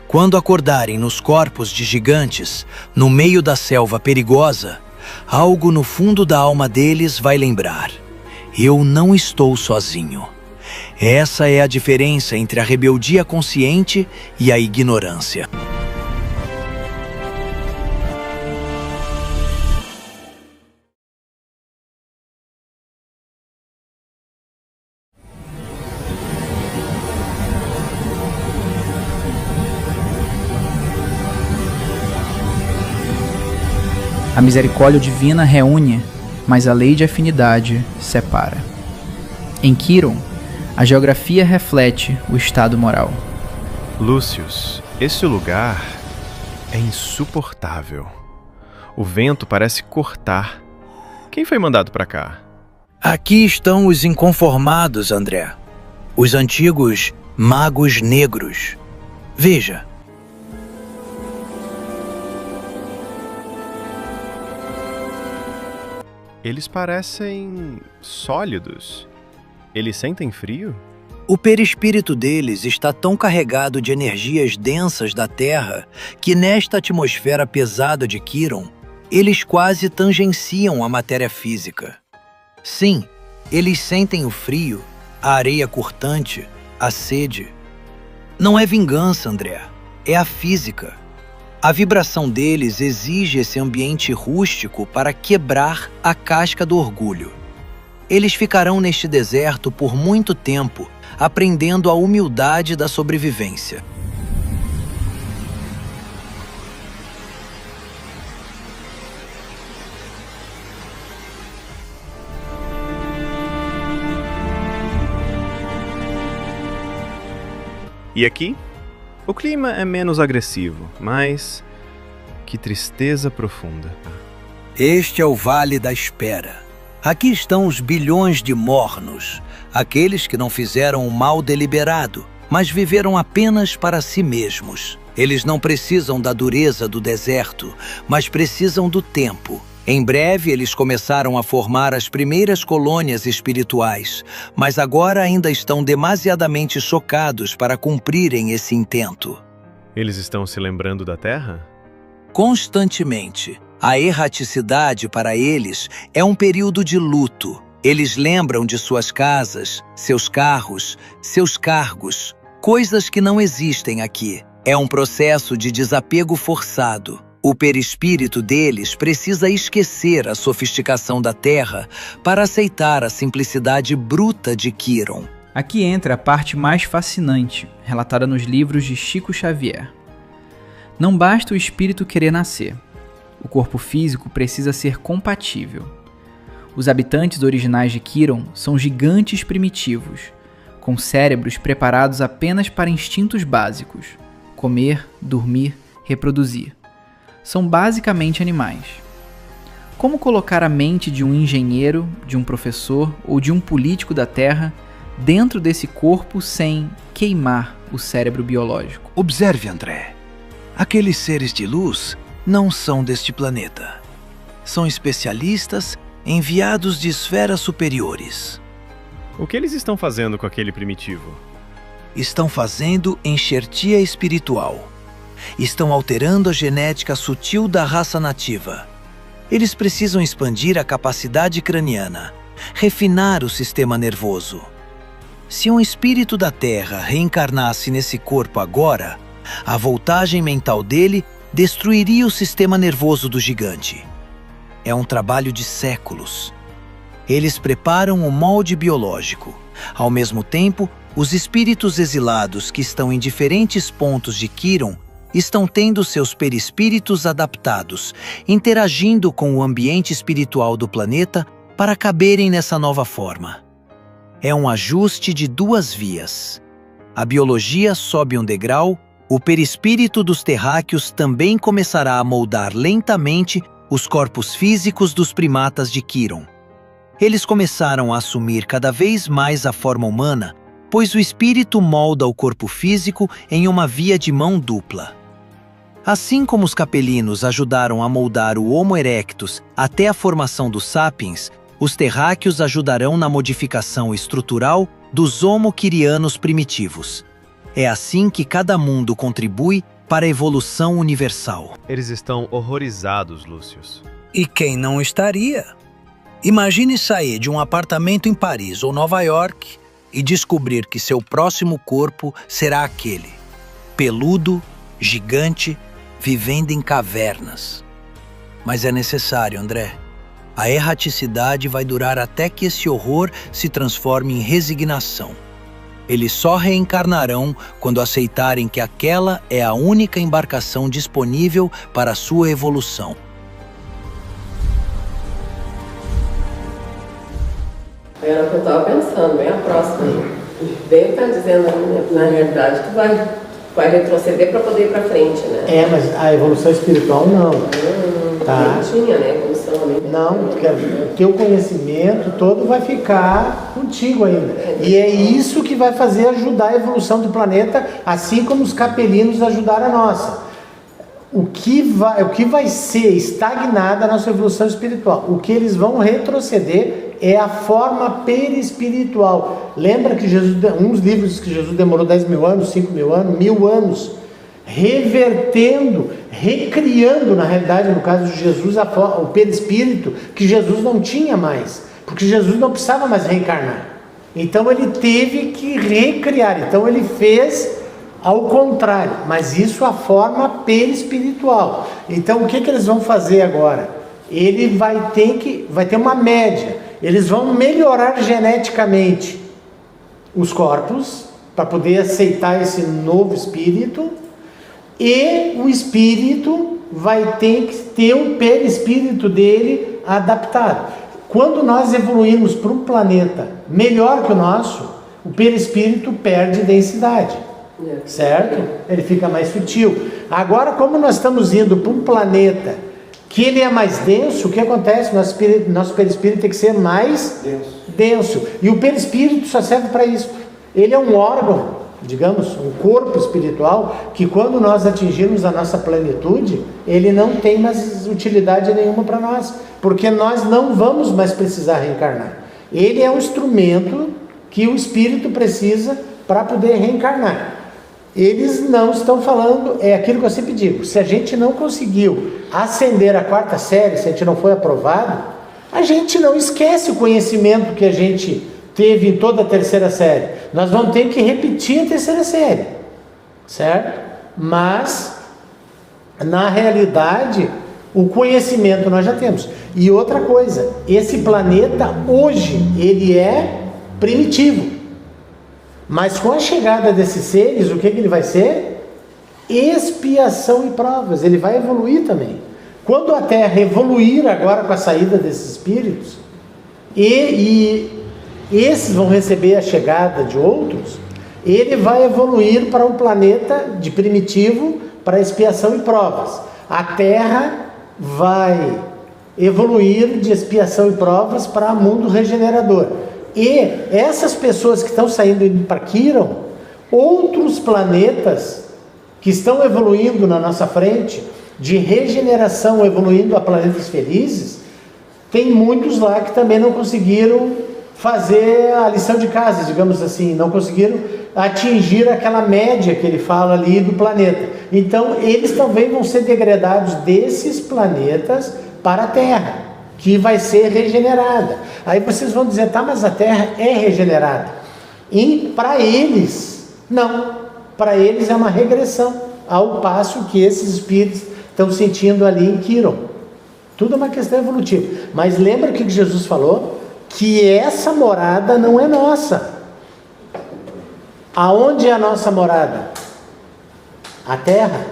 Quando acordarem nos corpos de gigantes, no meio da selva perigosa, algo no fundo da alma deles vai lembrar: eu não estou sozinho. Essa é a diferença entre a rebeldia consciente e a ignorância. A misericórdia divina reúne, mas a lei de afinidade separa. Em Quiron, a geografia reflete o estado moral. Lúcius, esse lugar é insuportável. O vento parece cortar. Quem foi mandado para cá? Aqui estão os inconformados, André. Os antigos magos negros. Veja. Eles parecem sólidos. Eles sentem frio? O perispírito deles está tão carregado de energias densas da Terra que nesta atmosfera pesada de Quiron, eles quase tangenciam a matéria física. Sim, eles sentem o frio, a areia cortante, a sede. Não é vingança, André, é a física. A vibração deles exige esse ambiente rústico para quebrar a casca do orgulho. Eles ficarão neste deserto por muito tempo, aprendendo a humildade da sobrevivência. E aqui? O clima é menos agressivo, mas que tristeza profunda. Este é o Vale da Espera. Aqui estão os bilhões de mornos, aqueles que não fizeram o mal deliberado, mas viveram apenas para si mesmos. Eles não precisam da dureza do deserto, mas precisam do tempo. Em breve, eles começaram a formar as primeiras colônias espirituais, mas agora ainda estão demasiadamente chocados para cumprirem esse intento. Eles estão se lembrando da Terra? Constantemente. A erraticidade para eles é um período de luto. Eles lembram de suas casas, seus carros, seus cargos, coisas que não existem aqui. É um processo de desapego forçado. O perispírito deles precisa esquecer a sofisticação da Terra para aceitar a simplicidade bruta de Quiron. Aqui entra a parte mais fascinante, relatada nos livros de Chico Xavier. Não basta o espírito querer nascer. O corpo físico precisa ser compatível. Os habitantes originais de Quiron são gigantes primitivos, com cérebros preparados apenas para instintos básicos: comer, dormir, reproduzir. São basicamente animais. Como colocar a mente de um engenheiro, de um professor ou de um político da Terra dentro desse corpo sem queimar o cérebro biológico? Observe, André. Aqueles seres de luz não são deste planeta. São especialistas enviados de esferas superiores. O que eles estão fazendo com aquele primitivo? Estão fazendo enxertia espiritual. Estão alterando a genética sutil da raça nativa. Eles precisam expandir a capacidade craniana, refinar o sistema nervoso. Se um espírito da Terra reencarnasse nesse corpo agora, a voltagem mental dele destruiria o sistema nervoso do gigante. É um trabalho de séculos. Eles preparam o molde biológico. Ao mesmo tempo, os espíritos exilados que estão em diferentes pontos de Quiron estão tendo seus perispíritos adaptados, interagindo com o ambiente espiritual do planeta para caberem nessa nova forma. É um ajuste de duas vias. A biologia sobe um degrau o perispírito dos terráqueos também começará a moldar lentamente os corpos físicos dos primatas de Quiron. Eles começaram a assumir cada vez mais a forma humana, pois o espírito molda o corpo físico em uma via de mão dupla. Assim como os capelinos ajudaram a moldar o Homo erectus até a formação dos sapiens, os terráqueos ajudarão na modificação estrutural dos Homo quirianos primitivos. É assim que cada mundo contribui para a evolução universal. Eles estão horrorizados, Lúcius. E quem não estaria? Imagine sair de um apartamento em Paris ou Nova York e descobrir que seu próximo corpo será aquele, peludo, gigante, vivendo em cavernas. Mas é necessário, André. A erraticidade vai durar até que esse horror se transforme em resignação. Eles só reencarnarão quando aceitarem que aquela é a única embarcação disponível para a sua evolução. Era o que eu estava pensando, bem a próxima. Bem está dizendo, na realidade, que vai retroceder para poder ir para frente, né? Mas a evolução espiritual não. Tá? Não tinha, né? Evolução ali. Não, porque o teu conhecimento todo vai ficar contigo ainda. E é isso que vai fazer ajudar a evolução do planeta, assim como os capelinos ajudaram a nossa. O que vai ser estagnada a nossa evolução espiritual? O que eles vão retroceder é a forma perispiritual. Lembra que uns livros que Jesus demorou 10 mil anos, 5 mil anos, 1000 anos, revertendo, recriando, na realidade, no caso de Jesus, o perispírito que Jesus não tinha mais, porque Jesus não precisava mais reencarnar. Então ele teve que recriar, então ele fez ao contrário, mas isso a forma perispiritual. Então o que eles vão fazer agora? Ele vai ter uma média. Eles vão melhorar geneticamente os corpos para poder aceitar esse novo espírito, e o espírito vai ter que ter o perispírito dele adaptado. Quando nós evoluirmos para um planeta melhor que o nosso, o perispírito perde densidade, certo? Ele fica mais sutil. Agora, como nós estamos indo para um planeta que ele é mais denso, o que acontece? Nosso perispírito tem que ser mais denso. E o perispírito só serve para isso. Ele é um órgão, digamos, um corpo espiritual, que quando nós atingirmos a nossa plenitude, ele não tem mais utilidade nenhuma para nós, porque nós não vamos mais precisar reencarnar. Ele é um instrumento que o espírito precisa para poder reencarnar. Eles não estão falando, é aquilo que eu sempre digo, se a gente não conseguiu ascender a 4ª série, se a gente não foi aprovado, a gente não esquece o conhecimento que a gente teve em toda a 3ª série. Nós vamos ter que repetir a 3ª série, certo? Mas, na realidade, o conhecimento nós já temos. E outra coisa, esse planeta hoje, ele é primitivo. Mas com a chegada desses seres, o que ele vai ser? Expiação e provas. Ele vai evoluir também. Quando a Terra evoluir agora com a saída desses espíritos, e esses vão receber a chegada de outros, ele vai evoluir para um planeta de primitivo para expiação e provas. A Terra vai evoluir de expiação e provas para mundo regenerador. E essas pessoas que estão saindo para Quiron, outros planetas que estão evoluindo na nossa frente, de regeneração, evoluindo a planetas felizes, tem muitos lá que também não conseguiram fazer a lição de casa, digamos assim, não conseguiram atingir aquela média que ele fala ali do planeta. Então, eles também vão ser degradados desses planetas para a Terra, que vai ser regenerada. Aí vocês vão dizer, tá, mas a Terra é regenerada. E para eles, não. Para eles é uma regressão, ao passo que esses espíritos estão sentindo ali em Quiron. Tudo é uma questão evolutiva. Mas lembra o que Jesus falou? Que essa morada não é nossa. Aonde é a nossa morada? A Terra.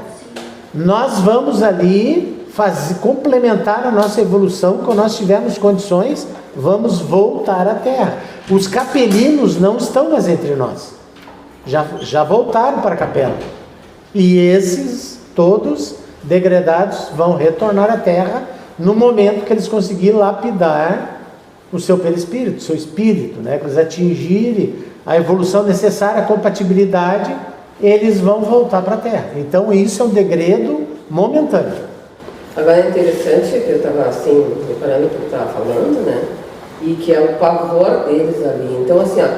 Nós vamos ali complementar a nossa evolução. Quando nós tivermos condições, vamos voltar à Terra. Os capelinos não estão mais entre nós. Já voltaram para a capela. E esses, todos degradados, vão retornar à Terra no momento que eles conseguirem lapidar o seu perispírito, o seu espírito, né? Que eles atingirem a evolução necessária, a compatibilidade, eles vão voltar para a Terra. Então isso é um degredo momentâneo. Agora é interessante que eu estava assim, reparando o que tu estava falando, né? E que é o pavor deles ali. Então assim, ó,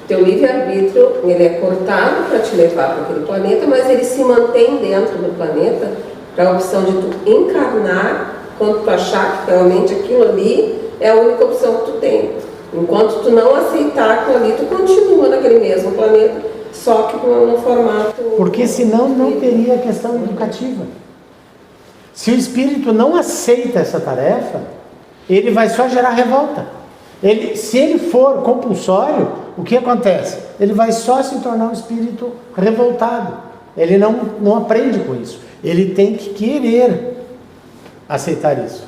teu livre-arbítrio, ele é cortado para te levar para aquele planeta, mas ele se mantém dentro do planeta para a opção de tu encarnar quando tu achar que realmente aquilo ali é a única opção que tu tem. Enquanto tu não aceitar aquilo ali, tu continua naquele mesmo planeta, só que no formato... Porque senão não teria questão educativa. Se o espírito não aceita essa tarefa, ele vai só gerar revolta. Se ele for compulsório, o que acontece? Ele vai só se tornar um espírito revoltado. Ele não aprende com isso. Ele tem que querer aceitar isso.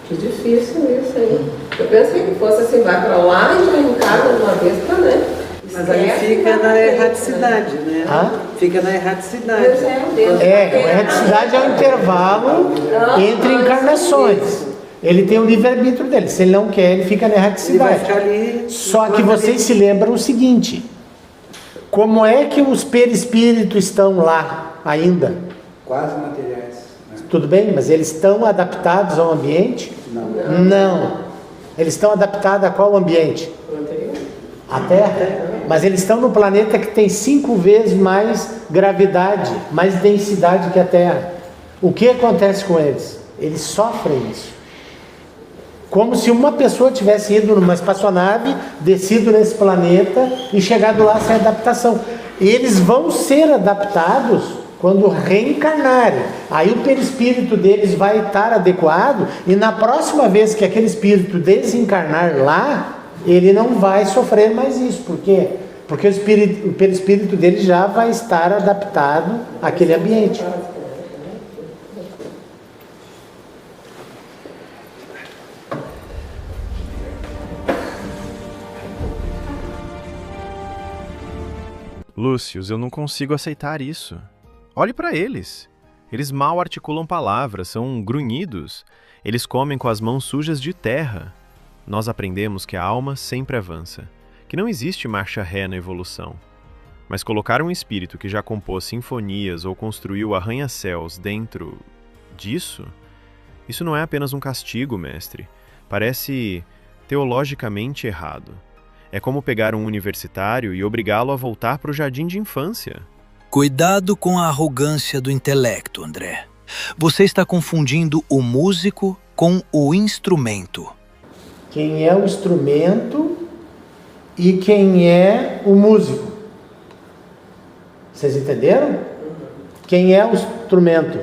Que difícil isso aí. Eu pensei que fosse assim, vai para lá e já encarna de uma vez para, né? Mas aí fica na erraticidade, né? Fica na erraticidade. A erraticidade é o intervalo entre encarnações. Ele tem o livre-arbítrio dele. Se ele não quer, ele fica na erraticidade. Só que vocês se lembram o seguinte: como é que os perispíritos estão lá ainda? Quase materiais. Né? Tudo bem, mas eles estão adaptados ao ambiente? Não. Eles estão adaptados a qual ambiente? A Terra. Mas eles estão no planeta que tem 5 vezes mais gravidade, mais densidade que a Terra. O que acontece com eles? Eles sofrem isso. Como se uma pessoa tivesse ido numa espaçonave, descido nesse planeta e chegado lá sem adaptação. Eles vão ser adaptados quando reencarnarem. Aí o perispírito deles vai estar adequado e na próxima vez que aquele espírito desencarnar lá, ele não vai sofrer mais isso. Por quê? Porque o perispírito dele já vai estar adaptado àquele ambiente. Lúcius, eu não consigo aceitar isso. Olhe para eles. Eles mal articulam palavras, são grunhidos. Eles comem com as mãos sujas de terra. Nós aprendemos que a alma sempre avança, que não existe marcha ré na evolução. Mas colocar um espírito que já compôs sinfonias ou construiu arranha-céus dentro disso, isso não é apenas um castigo, mestre. Parece teologicamente errado. É como pegar um universitário e obrigá-lo a voltar para o jardim de infância. Cuidado com a arrogância do intelecto, André. Você está confundindo o músico com o instrumento. Quem é o instrumento e quem é o músico? Vocês entenderam? Quem é o instrumento?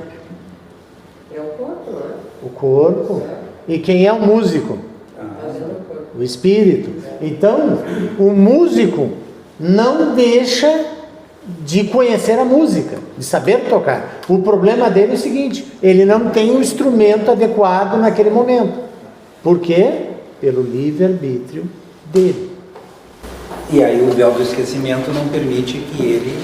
É o corpo, não é? O corpo. E quem é o músico? O espírito. Então, o músico não deixa de conhecer a música, de saber tocar. O problema dele é o seguinte: ele não tem um instrumento adequado naquele momento. Por quê? Pelo livre-arbítrio dele. E aí o véu do esquecimento não permite que ele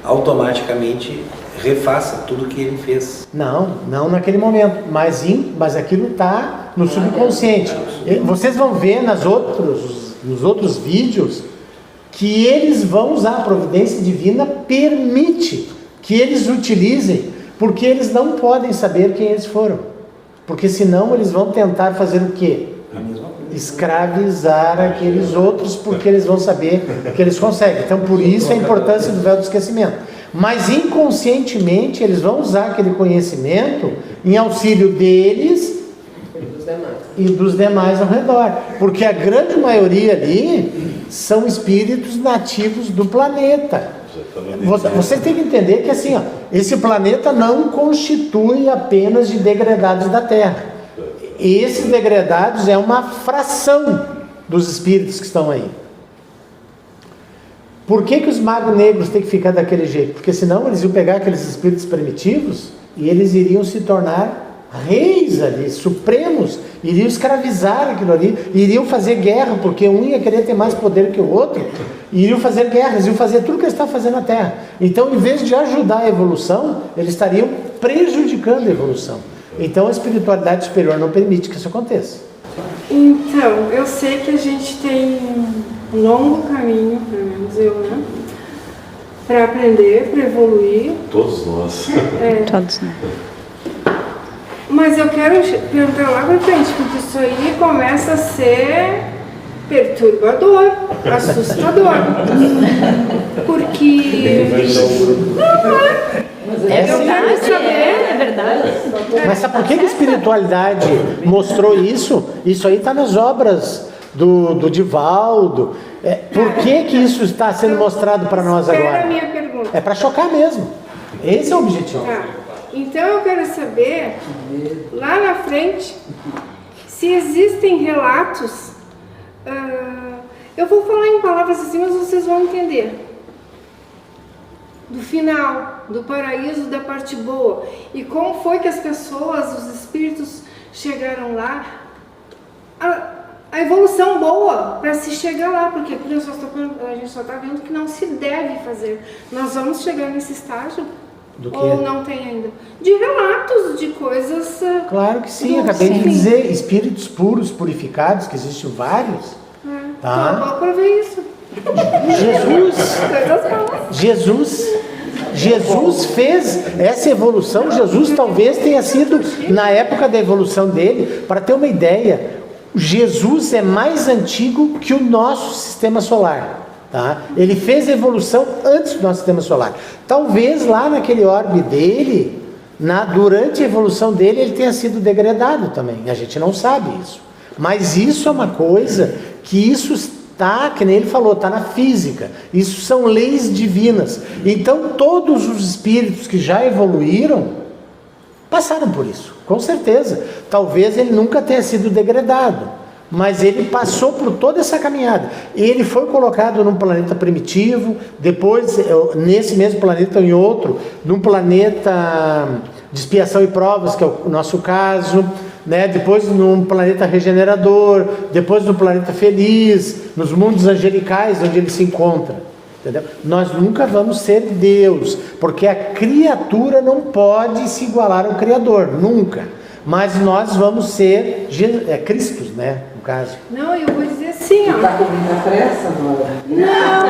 automaticamente refaça tudo que ele fez. Não naquele momento, mas aquilo está no subconsciente. Vocês vão ver nos outros vídeos que eles vão usar, a providência divina permite que eles utilizem, porque eles não podem saber quem eles foram. Porque senão eles vão tentar fazer o quê? Escravizar aqueles outros, porque eles vão saber que eles conseguem. Então, por isso a importância do véu do esquecimento. Mas inconscientemente eles vão usar aquele conhecimento em auxílio deles e dos demais ao redor. Porque a grande maioria ali são espíritos nativos do planeta. Você tem que entender que assim, esse planeta não constitui apenas de degradados da Terra. Esses degradados é uma fração dos espíritos que estão aí. Por que os magos negros têm que ficar daquele jeito? Porque senão eles iam pegar aqueles espíritos primitivos e eles iriam se tornar reis ali, supremos, iriam escravizar aquilo ali, iriam fazer guerra, porque um ia querer ter mais poder que o outro, iriam fazer guerras, iriam fazer tudo que eles estavam fazendo na Terra. Então, em vez de ajudar a evolução, eles estariam prejudicando a evolução. Então, a espiritualidade superior não permite que isso aconteça. Então, eu sei que a gente tem um longo caminho, pelo menos eu, né? Para aprender, para evoluir. Todos nós. Todos nós. Mas eu quero perguntar lá para frente, porque isso aí começa a ser perturbador, assustador. Porque... É verdade. Mas sabe por que a espiritualidade mostrou isso? Isso aí está nas obras do Divaldo. Por que isso está sendo mostrado para nós agora? A minha pergunta. É para chocar mesmo. Esse é o objetivo. Então eu quero saber, lá na frente, se existem relatos. Eu vou falar em palavras assim, mas vocês vão entender. Do final, do paraíso, da parte boa. E como foi que as pessoas, os espíritos, chegaram lá. A evolução boa para se chegar lá, porque a gente só está vendo que não se deve fazer. Nós vamos chegar nesse estágio. Do quê? Ou não tem ainda? De relatos, de coisas... Claro que sim, acabei de dizer, espíritos puros, purificados, que existem vários. Tá? Então, vou prover isso. Jesus fez essa evolução. Jesus talvez tenha sido, na época da evolução dele, para ter uma ideia, Jesus é mais antigo que o nosso sistema solar. Tá? Ele fez a evolução antes do nosso sistema solar. Talvez lá naquele orbe dele, durante a evolução dele, ele tenha sido degradado também. A gente não sabe isso. Mas isso é uma coisa que isso está, que nem ele falou, está na física. Isso são leis divinas. Então todos os espíritos que já evoluíram passaram por isso, com certeza. Talvez ele nunca tenha sido degradado, mas ele passou por toda essa caminhada. Ele foi colocado num planeta primitivo, depois, nesse mesmo planeta, em outro, num planeta de expiação e provas, que é o nosso caso, né? Depois num planeta regenerador, depois no planeta feliz, nos mundos angelicais, onde ele se encontra. Entendeu? Nós nunca vamos ser Deus, porque a criatura não pode se igualar ao Criador, nunca. Mas nós vamos ser Cristos, né? No caso. Não, eu vou dizer assim, ó. Tá com muita pressa, Nora? Não,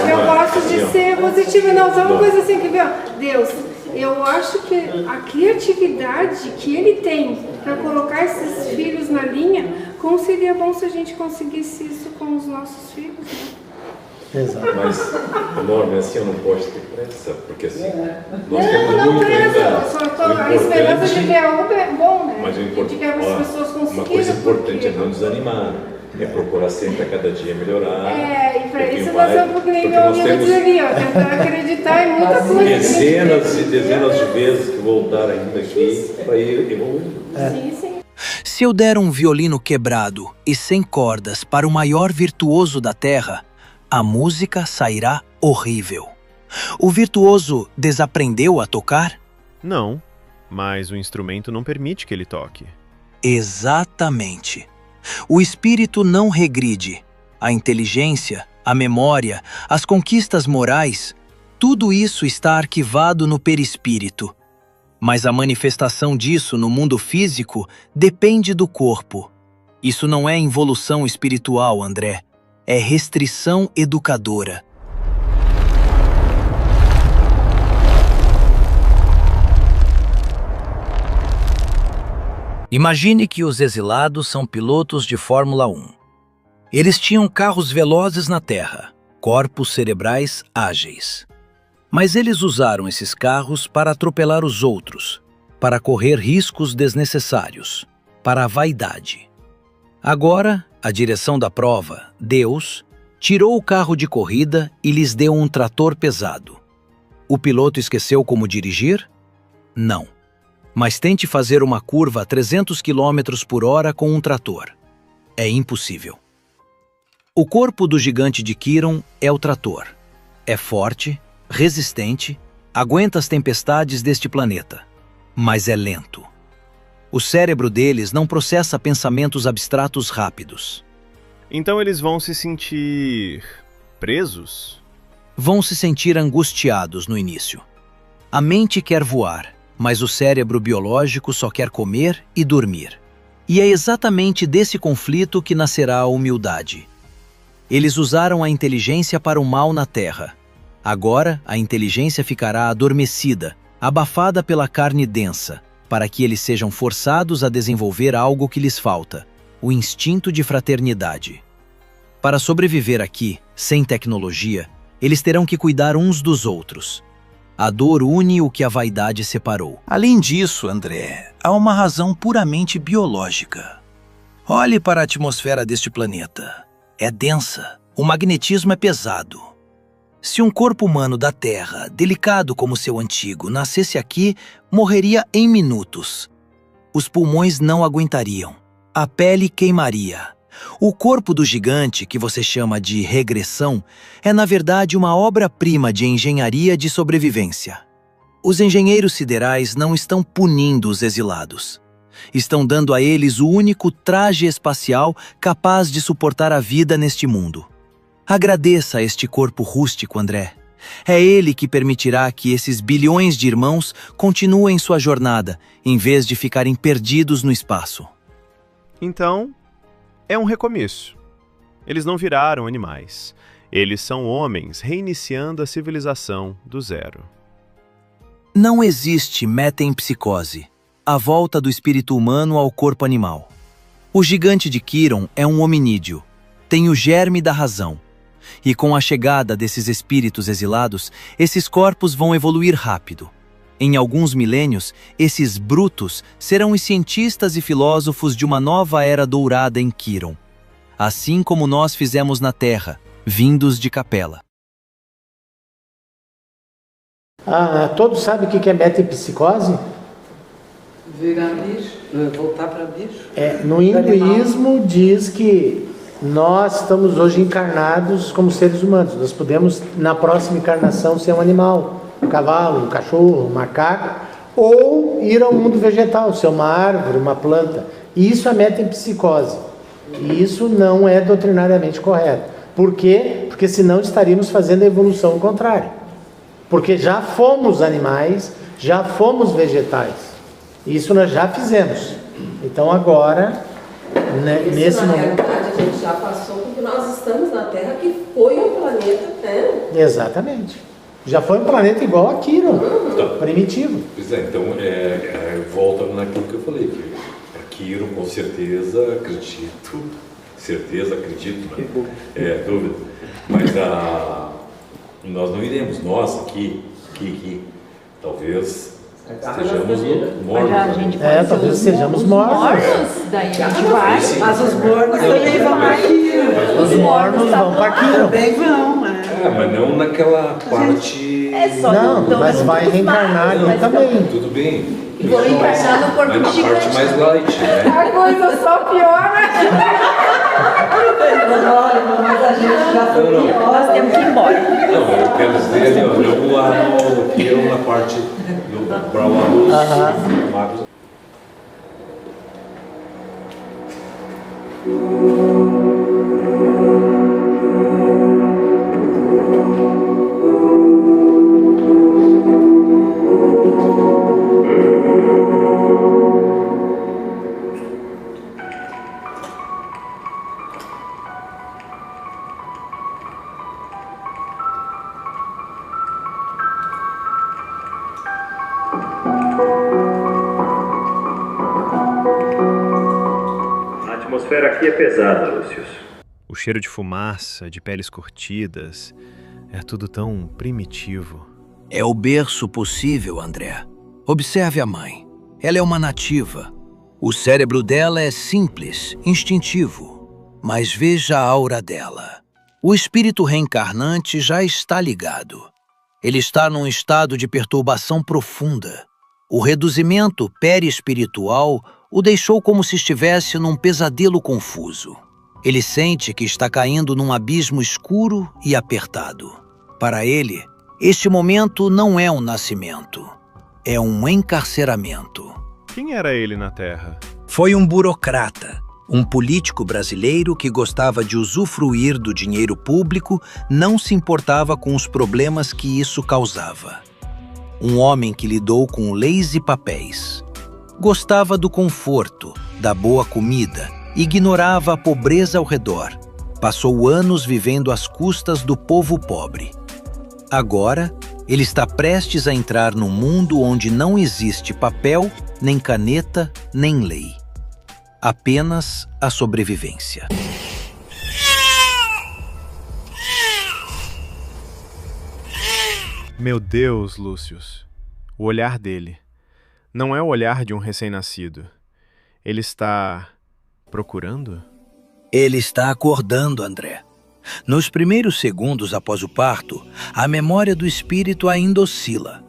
eu gosto de ser positiva. Não, só uma coisa assim, que viu? Deus, eu acho que a criatividade que ele tem para colocar esses filhos na linha, como seria bom se a gente conseguisse isso com os nossos filhos, né? Exato. Mas, Norma, assim eu não posso ter pressa, porque assim, nós temos muito ainda. Só a esperança de ver algo é bom, né? Mas de que as pessoas conseguiram. uma coisa importante é não desanimar, é procurar sempre a cada dia melhorar. E para isso nós vamos porque meu amigo diz ali, ó, tentar acreditar em muita coisa. Dezenas e dezenas de vezes que voltar ainda aqui para ir evoluindo. Sim. Se eu der um violino quebrado e sem cordas para o maior virtuoso da Terra, a música sairá horrível. O virtuoso desaprendeu a tocar? Não, mas o instrumento não permite que ele toque. Exatamente. O espírito não regride. A inteligência, a memória, as conquistas morais, tudo isso está arquivado no perispírito. Mas a manifestação disso no mundo físico depende do corpo. Isso não é involução espiritual, André. É restrição educadora. Imagine que os exilados são pilotos de Fórmula 1. Eles tinham carros velozes na Terra, corpos cerebrais ágeis. Mas eles usaram esses carros para atropelar os outros, para correr riscos desnecessários, para a vaidade. Agora, a direção da prova, Deus, tirou o carro de corrida e lhes deu um trator pesado. O piloto esqueceu como dirigir? Não. Mas tente fazer uma curva a 300 km por hora com um trator. É impossível. O corpo do gigante de Quiron é o trator. É forte, resistente, aguenta as tempestades deste planeta, mas é lento. O cérebro deles não processa pensamentos abstratos rápidos. Então eles vão se sentir presos? Vão se sentir angustiados no início. A mente quer voar, mas o cérebro biológico só quer comer e dormir. E é exatamente desse conflito que nascerá a humildade. Eles usaram a inteligência para o mal na Terra. Agora, a inteligência ficará adormecida, abafada pela carne densa, para que eles sejam forçados a desenvolver algo que lhes falta, o instinto de fraternidade. Para sobreviver aqui, sem tecnologia, eles terão que cuidar uns dos outros. A dor une o que a vaidade separou. Além disso, André, há uma razão puramente biológica. Olhe para a atmosfera deste planeta. É densa, o magnetismo é pesado. Se um corpo humano da Terra, delicado como seu antigo, nascesse aqui, morreria em minutos. Os pulmões não aguentariam. A pele queimaria. O corpo do gigante, que você chama de regressão, é na verdade uma obra-prima de engenharia de sobrevivência. Os engenheiros siderais não estão punindo os exilados. Estão dando a eles o único traje espacial capaz de suportar a vida neste mundo. Agradeça a este corpo rústico, André. É ele que permitirá que esses bilhões de irmãos continuem sua jornada, em vez de ficarem perdidos no espaço. Então, é um recomeço. Eles não viraram animais. Eles são homens reiniciando a civilização do zero. Não existe metempsicose, a volta do espírito humano ao corpo animal. O gigante de Quiron é um hominídeo, tem o germe da razão. E com a chegada desses espíritos exilados, esses corpos vão evoluir rápido. Em alguns milênios, esses brutos serão os cientistas e filósofos de uma nova era dourada em Quiron. Assim como nós fizemos na Terra, vindos de Capela. Todos sabem o que é metempsicose? Virar bicho, voltar para bicho. No hinduísmo diz que nós estamos hoje encarnados como seres humanos. Nós podemos, na próxima encarnação, ser um animal. Um cavalo, um cachorro, um macaco, ou ir ao mundo vegetal, ser uma árvore, uma planta. Isso é metempsicose. E isso não é doutrinariamente correto. Por quê? Porque senão estaríamos fazendo a evolução contrária. Porque já fomos animais, já fomos vegetais. Isso nós já fizemos. Então agora, nesse momento... A gente já passou porque nós estamos na Terra, que foi um planeta, né? Exatamente. Já foi um planeta igual a Quiron, primitivo. Pois é, então volta naquilo que eu falei, que a Quiron com certeza acredito, né? Dúvida. Mas nós não iremos, nós aqui, talvez estejamos mortos. Talvez estejamos mortos. Daí a gente vai, mas os mornos também vão para Quiron. Os mornos vão para Quiron. Também vão, né? Mas não naquela parte... Não, mas vai reencarnar ali também. Tudo bem. Vou reencarnar no corpo mas na parte mais light, né? A coisa só piora. Mas a gente já foi pior. Nós temos que ir embora. Não, eu quero dizer ali, não lá no Quiron, na parte para o lado Marcos. A atmosfera aqui é pesada, Lúcius. O cheiro de fumaça, de peles curtidas, é tudo tão primitivo. É o berço possível, André. Observe a mãe. Ela é uma nativa. O cérebro dela é simples, instintivo. Mas veja a aura dela. O espírito reencarnante já está ligado. Ele está num estado de perturbação profunda. O reduzimento perispiritual o deixou como se estivesse num pesadelo confuso. Ele sente que está caindo num abismo escuro e apertado. Para ele, este momento não é um nascimento, é um encarceramento. Quem era ele na Terra? Foi um burocrata, um político brasileiro que gostava de usufruir do dinheiro público, não se importava com os problemas que isso causava. Um homem que lidou com leis e papéis. Gostava do conforto, da boa comida, ignorava a pobreza ao redor. Passou anos vivendo às custas do povo pobre. Agora, ele está prestes a entrar num mundo onde não existe papel, nem caneta, nem lei. Apenas a sobrevivência. Meu Deus, Lúcius. O olhar dele. Não é o olhar de um recém-nascido. Ele está procurando? Ele está acordando, André. Nos primeiros segundos após o parto, a memória do espírito ainda oscila.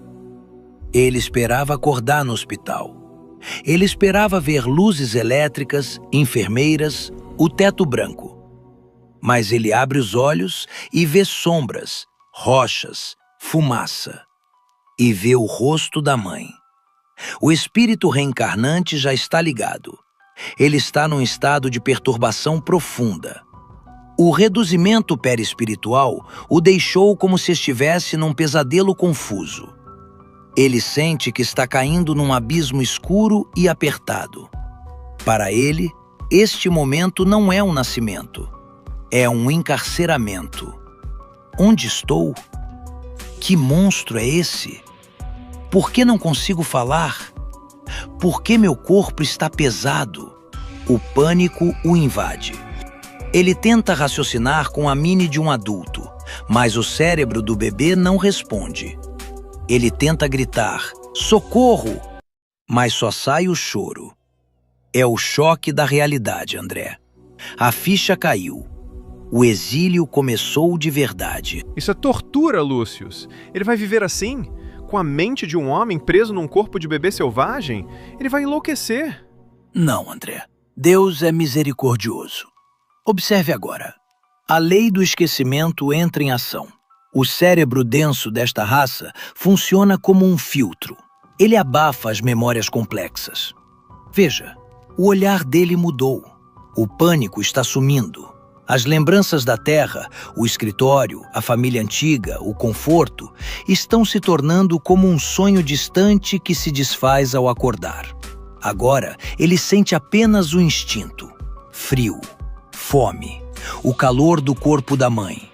Ele esperava acordar no hospital. Ele esperava ver luzes elétricas, enfermeiras, o teto branco. Mas ele abre os olhos e vê sombras, rochas, fumaça. E vê o rosto da mãe. O espírito reencarnante já está ligado. Ele está num estado de perturbação profunda. O reduzimento perispiritual o deixou como se estivesse num pesadelo confuso. Ele sente que está caindo num abismo escuro e apertado. Para ele, este momento não é um nascimento. É um encarceramento. Onde estou? Que monstro é esse? Por que não consigo falar? Por que meu corpo está pesado? O pânico o invade. Ele tenta raciocinar com a mente de um adulto, mas o cérebro do bebê não responde. Ele tenta gritar, socorro! Mas só sai o choro. É o choque da realidade, André. A ficha caiu. O exílio começou de verdade. Isso é tortura, Lúcius. Ele vai viver assim? Com a mente de um homem preso num corpo de bebê selvagem? Ele vai enlouquecer. Não, André. Deus é misericordioso. Observe agora. A lei do esquecimento entra em ação. O cérebro denso desta raça funciona como um filtro. Ele abafa as memórias complexas. Veja, o olhar dele mudou. O pânico está sumindo. As lembranças da terra, o escritório, a família antiga, o conforto, estão se tornando como um sonho distante que se desfaz ao acordar. Agora, ele sente apenas o instinto. Frio, fome, o calor do corpo da mãe.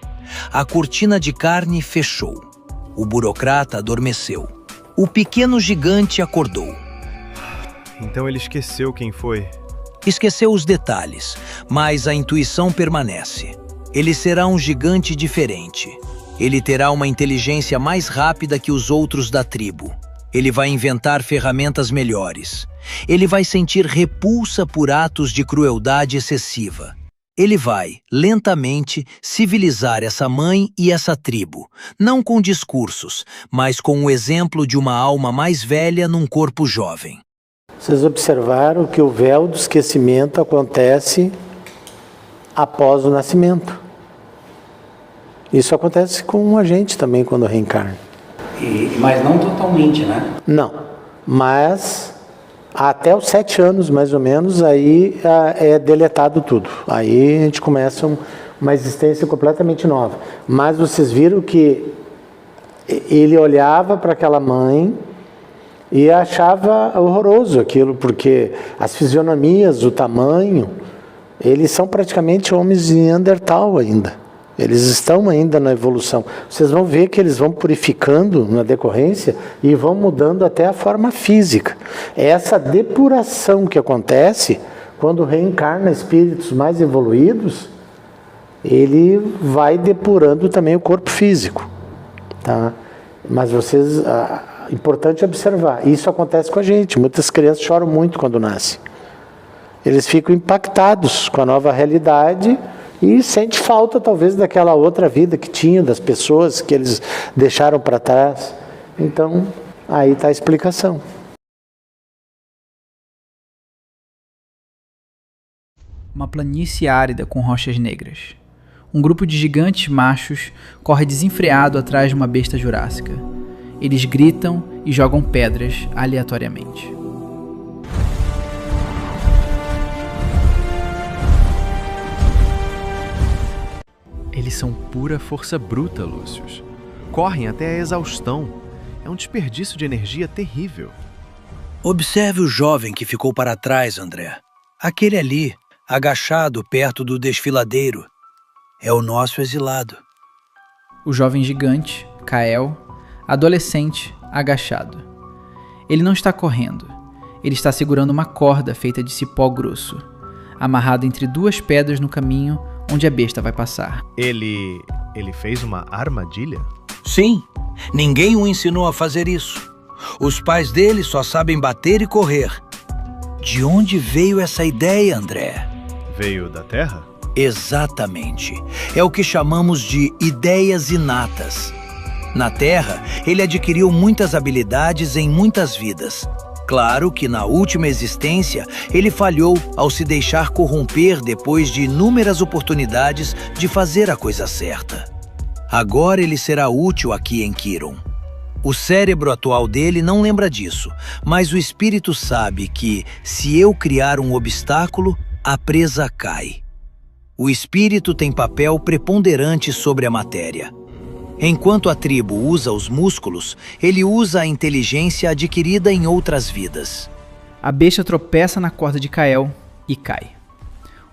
A cortina de carne fechou. O burocrata adormeceu. O pequeno gigante acordou. Então ele esqueceu quem foi. Esqueceu os detalhes, mas a intuição permanece. Ele será um gigante diferente. Ele terá uma inteligência mais rápida que os outros da tribo. Ele vai inventar ferramentas melhores. Ele vai sentir repulsa por atos de crueldade excessiva. Ele vai, lentamente, civilizar essa mãe e essa tribo, não com discursos, mas com o exemplo de uma alma mais velha num corpo jovem. Vocês observaram que o véu do esquecimento acontece após o nascimento. Isso acontece com a gente também quando reencarna. Mas não totalmente, né? Não, mas até os 7 anos, mais ou menos, aí é deletado tudo. Aí a gente começa uma existência completamente nova. Mas vocês viram que ele olhava para aquela mãe e achava horroroso aquilo, porque as fisionomias, o tamanho, eles são praticamente homens de Neandertal ainda. Eles estão ainda na evolução. Vocês vão ver que eles vão purificando na decorrência e vão mudando até a forma física. É essa depuração que acontece quando reencarna espíritos mais evoluídos, ele vai depurando também o corpo físico. Tá? Mas vocês... Importante observar, isso acontece com a gente. Muitas crianças choram muito quando nascem. Eles ficam impactados com a nova realidade e sentem falta talvez daquela outra vida que tinha, das pessoas que eles deixaram para trás. Então, aí está a explicação. Uma planície árida com rochas negras. Um grupo de gigantes machos corre desenfreado atrás de uma besta jurássica. Eles gritam e jogam pedras aleatoriamente. Eles são pura força bruta, Lúcius. Correm até a exaustão. É um desperdício de energia terrível. Observe o jovem que ficou para trás, André. Aquele ali, agachado perto do desfiladeiro. É o nosso exilado. O jovem gigante, Kael, adolescente, agachado. Ele não está correndo. Ele está segurando uma corda feita de cipó grosso, amarrada entre duas pedras no caminho onde a besta vai passar. Ele fez uma armadilha? Sim, ninguém o ensinou a fazer isso. Os pais dele só sabem bater e correr. De onde veio essa ideia, André? Veio da Terra? Exatamente. É o que chamamos de ideias inatas. Na Terra, ele adquiriu muitas habilidades em muitas vidas. Claro que na última existência, ele falhou ao se deixar corromper depois de inúmeras oportunidades de fazer a coisa certa. Agora ele será útil aqui em Kiron. O cérebro atual dele não lembra disso, mas o espírito sabe que, se eu criar um obstáculo, a presa cai. O espírito tem papel preponderante sobre a matéria. Enquanto a tribo usa os músculos, ele usa a inteligência adquirida em outras vidas. A besta tropeça na corda de Kael e cai.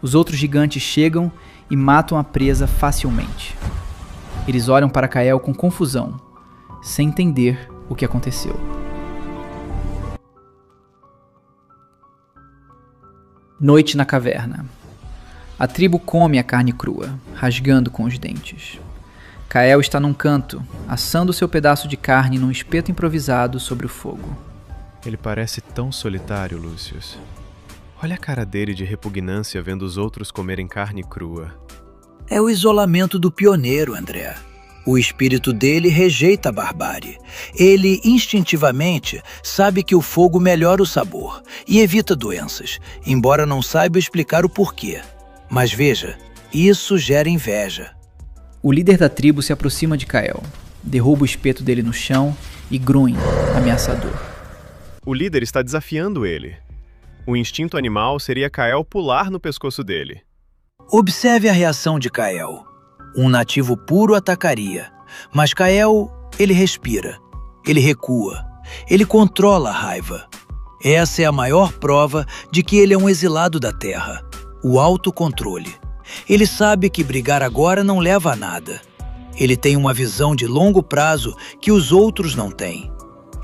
Os outros gigantes chegam e matam a presa facilmente. Eles olham para Kael com confusão, sem entender o que aconteceu. Noite na caverna. A tribo come a carne crua, rasgando com os dentes. Kael está num canto, assando seu pedaço de carne num espeto improvisado sobre o fogo. Ele parece tão solitário, Lúcius. Olha a cara dele de repugnância vendo os outros comerem carne crua. É o isolamento do pioneiro, André. O espírito dele rejeita a barbárie. Ele, instintivamente, sabe que o fogo melhora o sabor e evita doenças, embora não saiba explicar o porquê. Mas veja, isso gera inveja. O líder da tribo se aproxima de Kael, derruba o espeto dele no chão e grunhe, ameaçador. O líder está desafiando ele. O instinto animal seria Kael pular no pescoço dele. Observe a reação de Kael. Um nativo puro atacaria, mas Kael, ele respira, ele recua, ele controla a raiva. Essa é a maior prova de que ele é um exilado da terra, o autocontrole. Ele sabe que brigar agora não leva a nada. Ele tem uma visão de longo prazo que os outros não têm.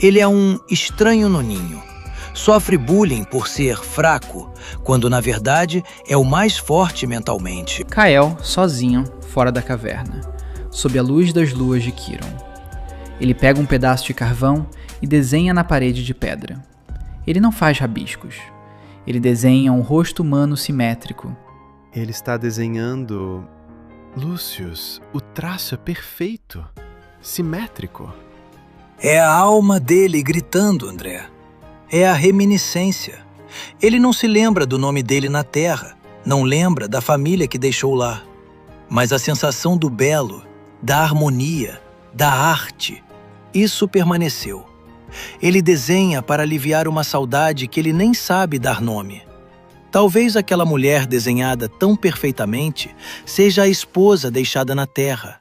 Ele é um estranho no ninho. Sofre bullying por ser fraco, quando na verdade é o mais forte mentalmente. Kael, sozinho, fora da caverna, sob a luz das luas de Kiron. Ele pega um pedaço de carvão e desenha na parede de pedra. Ele não faz rabiscos. Ele desenha um rosto humano simétrico. Ele está desenhando... Lúcius, o traço é perfeito. Simétrico. É a alma dele gritando, André. É a reminiscência. Ele não se lembra do nome dele na Terra, não lembra da família que deixou lá. Mas a sensação do belo, da harmonia, da arte, isso permaneceu. Ele desenha para aliviar uma saudade que ele nem sabe dar nome. Talvez aquela mulher desenhada tão perfeitamente seja a esposa deixada na Terra.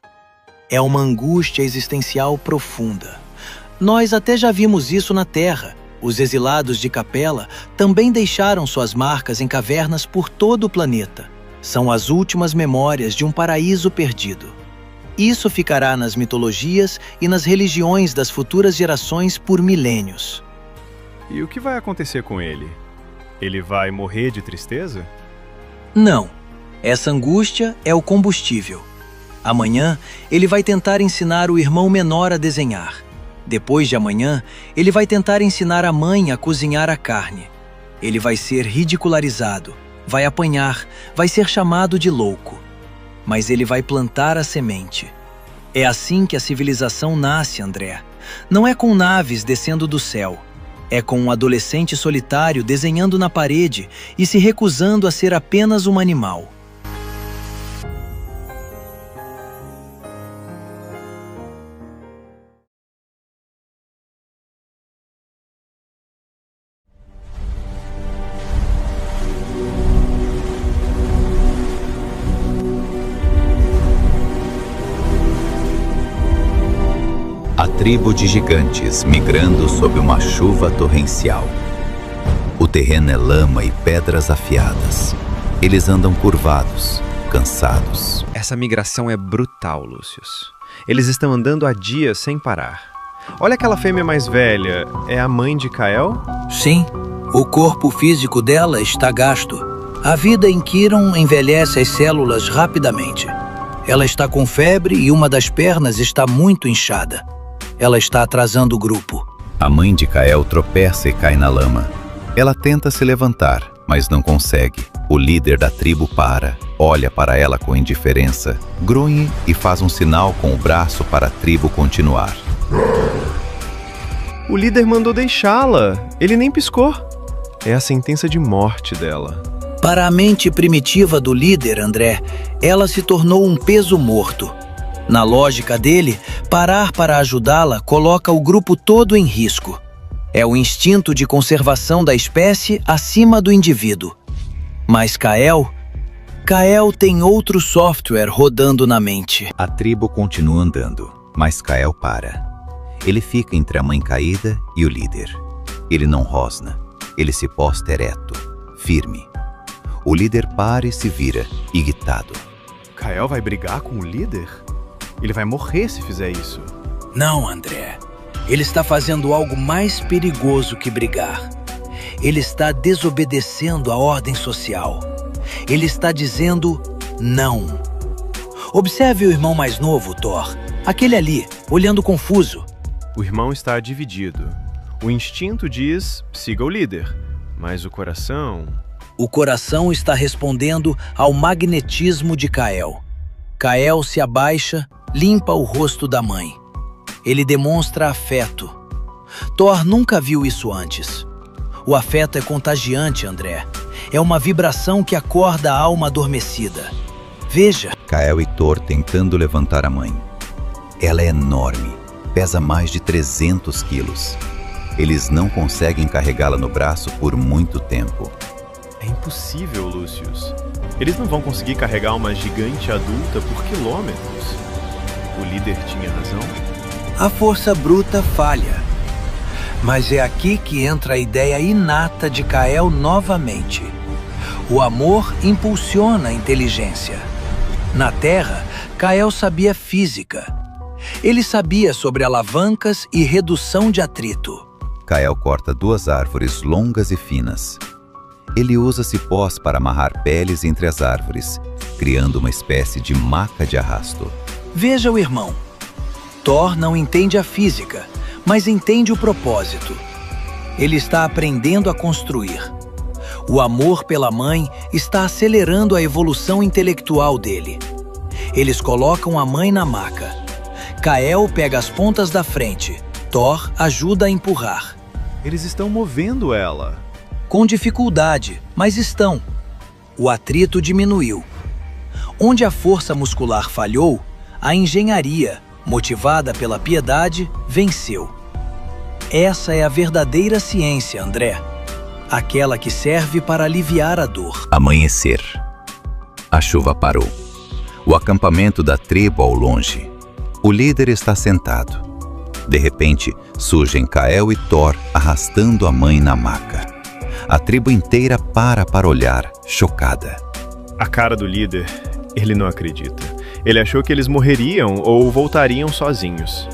É uma angústia existencial profunda. Nós até já vimos isso na Terra. Os exilados de Capela também deixaram suas marcas em cavernas por todo o planeta. São as últimas memórias de um paraíso perdido. Isso ficará nas mitologias e nas religiões das futuras gerações por milênios. E o que vai acontecer com ele? Ele vai morrer de tristeza? Não. Essa angústia é o combustível. Amanhã, ele vai tentar ensinar o irmão menor a desenhar. Depois de amanhã, ele vai tentar ensinar a mãe a cozinhar a carne. Ele vai ser ridicularizado, vai apanhar, vai ser chamado de louco. Mas ele vai plantar a semente. É assim que a civilização nasce, André. Não é com naves descendo do céu. É com um adolescente solitário desenhando na parede e se recusando a ser apenas um animal. tribo de gigantes migrando sob uma chuva torrencial. O terreno é lama e pedras afiadas. Eles andam curvados, cansados. Essa migração é brutal, Lúcius. Eles estão andando há dias sem parar. Olha aquela fêmea mais velha. É a mãe de Kael? Sim, o corpo físico dela está gasto. A vida em Kiron envelhece as células rapidamente. Ela está com febre e uma das pernas está muito inchada. Ela está atrasando o grupo. A mãe de Kael tropeça e cai na lama. Ela tenta se levantar, mas não consegue. O líder da tribo para, olha para ela com indiferença, grunhe e faz um sinal com o braço para a tribo continuar. O líder mandou deixá-la. Ele nem piscou. É a sentença de morte dela. Para a mente primitiva do líder, André, ela se tornou um peso morto. Na lógica dele, parar para ajudá-la coloca o grupo todo em risco. É o instinto de conservação da espécie acima do indivíduo. Mas Kael tem outro software rodando na mente. A tribo continua andando, mas Kael para. Ele fica entre a mãe caída e o líder. Ele não rosna, ele se posta ereto, firme. O líder para e se vira, irritado. Kael vai brigar com o líder? Ele vai morrer se fizer isso. Não, André. Ele está fazendo algo mais perigoso que brigar. Ele está desobedecendo a ordem social. Ele está dizendo não. Observe o irmão mais novo, Thor. Aquele ali, olhando confuso. O irmão está dividido. O instinto diz, siga o líder. Mas o coração... O coração está respondendo ao magnetismo de Kael. Kael se abaixa, limpa o rosto da mãe. Ele demonstra afeto. Thor nunca viu isso antes. O afeto é contagiante, André. É uma vibração que acorda a alma adormecida. Veja. Kael e Thor tentando levantar a mãe. Ela é enorme, pesa mais de 300 quilos. Eles não conseguem carregá-la no braço por muito tempo. É impossível, Lúcius. Eles não vão conseguir carregar uma gigante adulta por quilômetros. O líder tinha razão? A força bruta falha. Mas é aqui que entra a ideia inata de Kael novamente. O amor impulsiona a inteligência. Na Terra, Kael sabia física. Ele sabia sobre alavancas e redução de atrito. Kael corta 2 árvores longas e finas. Ele usa cipós para amarrar peles entre as árvores, criando uma espécie de maca de arrasto. Veja o irmão. Thor não entende a física, mas entende o propósito. Ele está aprendendo a construir. O amor pela mãe está acelerando a evolução intelectual dele. Eles colocam a mãe na maca. Kael pega as pontas da frente. Thor ajuda a empurrar. Eles estão movendo ela. Com dificuldade, mas estão. O atrito diminuiu. Onde a força muscular falhou, a engenharia, motivada pela piedade, venceu. Essa é a verdadeira ciência, André. Aquela que serve para aliviar a dor. Amanhecer. A chuva parou. O acampamento da tribo ao longe. O líder está sentado. De repente, surgem Kael e Thor arrastando a mãe na maca. A tribo inteira para olhar, chocada. A cara do líder, ele não acredita. Ele achou que eles morreriam ou voltariam sozinhos.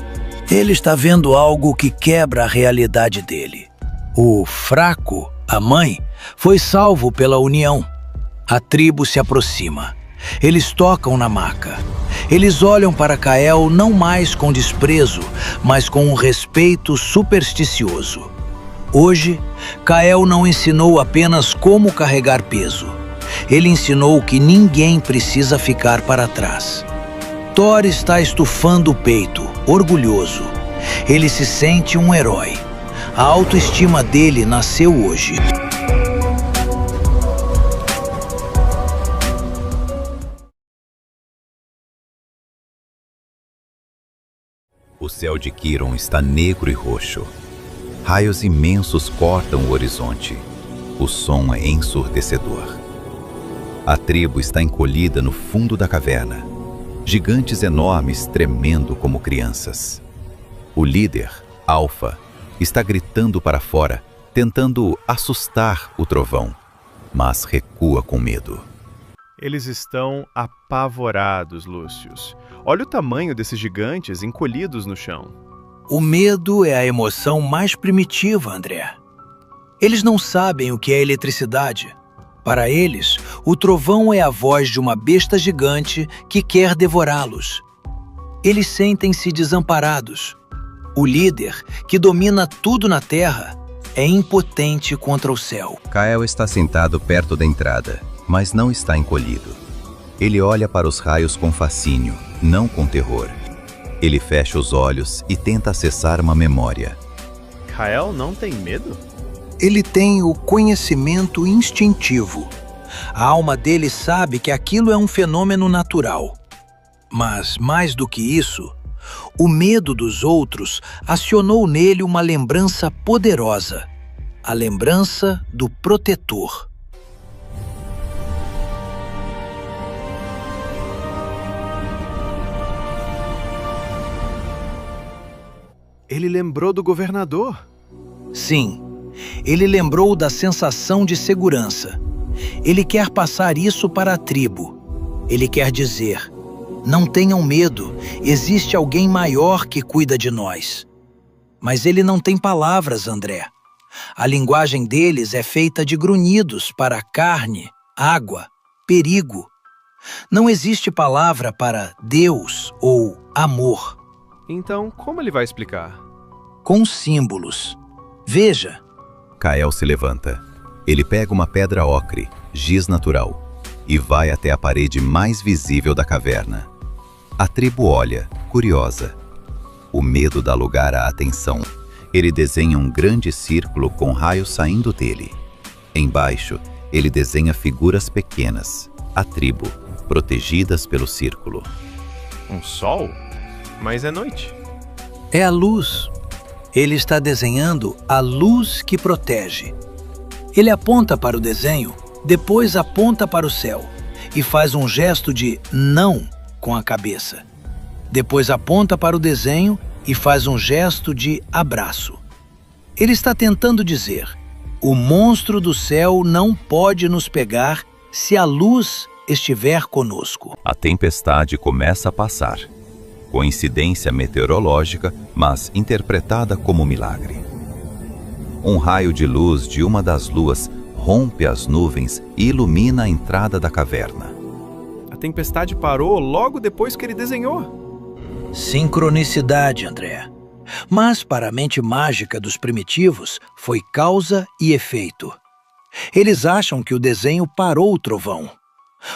Ele está vendo algo que quebra a realidade dele. O fraco, a mãe, foi salvo pela união. A tribo se aproxima. Eles tocam na maca. Eles olham para Kael não mais com desprezo, mas com um respeito supersticioso. Hoje, Kael não ensinou apenas como carregar peso. Ele ensinou que ninguém precisa ficar para trás. Thor está estufando o peito, orgulhoso. Ele se sente um herói. A autoestima dele nasceu hoje. O céu de Kiron está negro e roxo. Raios imensos cortam o horizonte. O som é ensurdecedor. A tribo está encolhida no fundo da caverna. Gigantes enormes tremendo como crianças. O líder, Alfa, está gritando para fora, tentando assustar o trovão, mas recua com medo. Eles estão apavorados, Lúcius. Olha o tamanho desses gigantes encolhidos no chão. O medo é a emoção mais primitiva, André. Eles não sabem o que é eletricidade. Para eles, o trovão é a voz de uma besta gigante que quer devorá-los. Eles sentem-se desamparados. O líder, que domina tudo na terra, é impotente contra o céu. Kael está sentado perto da entrada, mas não está encolhido. Ele olha para os raios com fascínio, não com terror. Ele fecha os olhos e tenta acessar uma memória. Kael não tem medo? Ele tem o conhecimento instintivo. A alma dele sabe que aquilo é um fenômeno natural. Mas, mais do que isso, o medo dos outros acionou nele uma lembrança poderosa. A lembrança do protetor. Ele lembrou do governador. Sim, ele lembrou da sensação de segurança. Ele quer passar isso para a tribo. Ele quer dizer: não tenham medo, existe alguém maior que cuida de nós. Mas ele não tem palavras, André. A linguagem deles é feita de grunhidos para carne, água, perigo. Não existe palavra para Deus ou amor. Então, como ele vai explicar? Com símbolos. Veja. Kael se levanta. Ele pega uma pedra ocre, giz natural, e vai até a parede mais visível da caverna. A tribo olha, curiosa. O medo dá lugar à atenção. Ele desenha um grande círculo com raios saindo dele. Embaixo, ele desenha figuras pequenas, a tribo, protegidas pelo círculo. Um sol? Mas é noite. É a luz. Ele está desenhando a luz que protege. Ele aponta para o desenho, depois aponta para o céu e faz um gesto de não com a cabeça. Depois aponta para o desenho e faz um gesto de abraço. Ele está tentando dizer: o monstro do céu não pode nos pegar se a luz estiver conosco. A tempestade começa a passar. Coincidência meteorológica, mas interpretada como milagre. Um raio de luz de uma das luas rompe as nuvens e ilumina a entrada da caverna. A tempestade parou logo depois que ele desenhou. Sincronicidade, André. Mas para a mente mágica dos primitivos, foi causa e efeito. Eles acham que o desenho parou o trovão.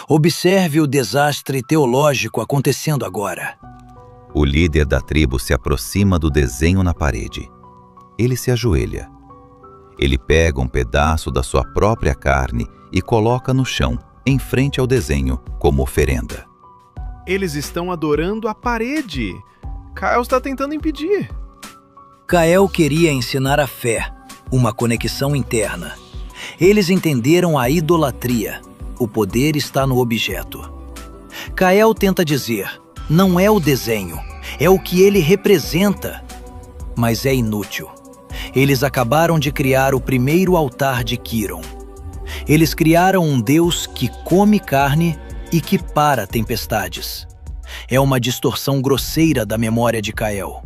Observe o desastre teológico acontecendo agora. O líder da tribo se aproxima do desenho na parede. Ele se ajoelha. Ele pega um pedaço da sua própria carne e coloca no chão, em frente ao desenho, como oferenda. Eles estão adorando a parede. Kael está tentando impedir. Kael queria ensinar a fé, uma conexão interna. Eles entenderam a idolatria. O poder está no objeto. Kael tenta dizer: não é o desenho, é o que ele representa. Mas é inútil. Eles acabaram de criar o primeiro altar de Quiron. Eles criaram um Deus que come carne e que para tempestades. É uma distorção grosseira da memória de Kael.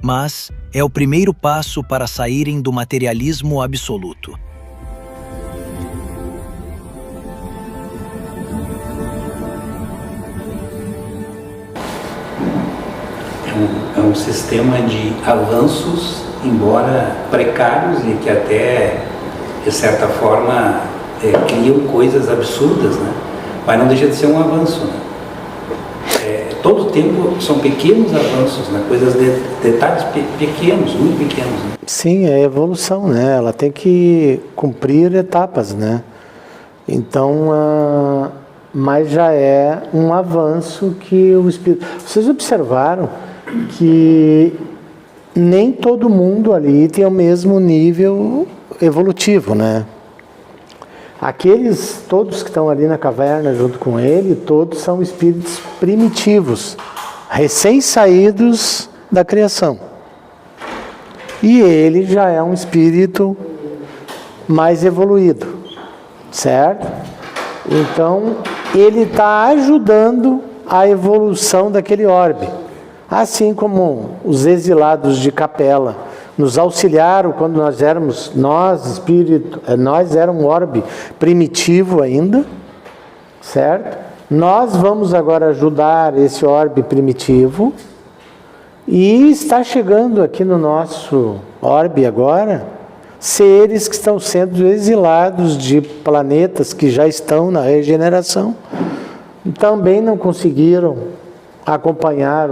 Mas é o primeiro passo para saírem do materialismo absoluto. É um sistema de avanços, embora precários e que até, de certa forma, criam coisas absurdas, né? Mas não deixa de ser um avanço, né? Todo tempo são pequenos avanços, né? Coisas de detalhes pequenos, muito pequenos. Né? Sim, é evolução, né? Ela tem que cumprir etapas, né? Então, mas já é um avanço que o Espírito... Vocês observaram que nem todo mundo ali tem o mesmo nível evolutivo, né? Aqueles, todos que estão ali na caverna junto com ele, todos são espíritos primitivos, recém-saídos da criação. E ele já é um espírito mais evoluído, certo? Então, ele está ajudando a evolução daquele orbe. Assim como os exilados de Capela nos auxiliaram quando nós éramos, nós éramos um orbe primitivo ainda, certo? Nós vamos agora ajudar esse orbe primitivo e está chegando aqui no nosso orbe agora seres que estão sendo exilados de planetas que já estão na regeneração, também não conseguiram acompanhar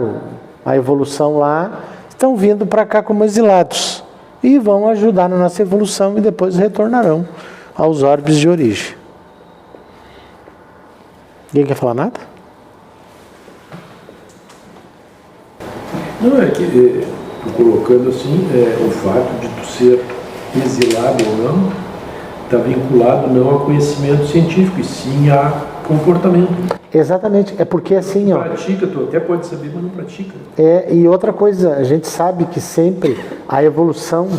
a evolução lá, estão vindo para cá como exilados e vão ajudar na nossa evolução e depois retornarão aos orbes de origem. Ninguém quer falar nada? Não, é que estou colocando assim, o fato de tu ser exilado ou não, está vinculado não a conhecimento científico, e sim a comportamento. Exatamente, é porque assim... Tu pratica, tu até pode saber, mas não pratica. E outra coisa, a gente sabe que sempre a evolução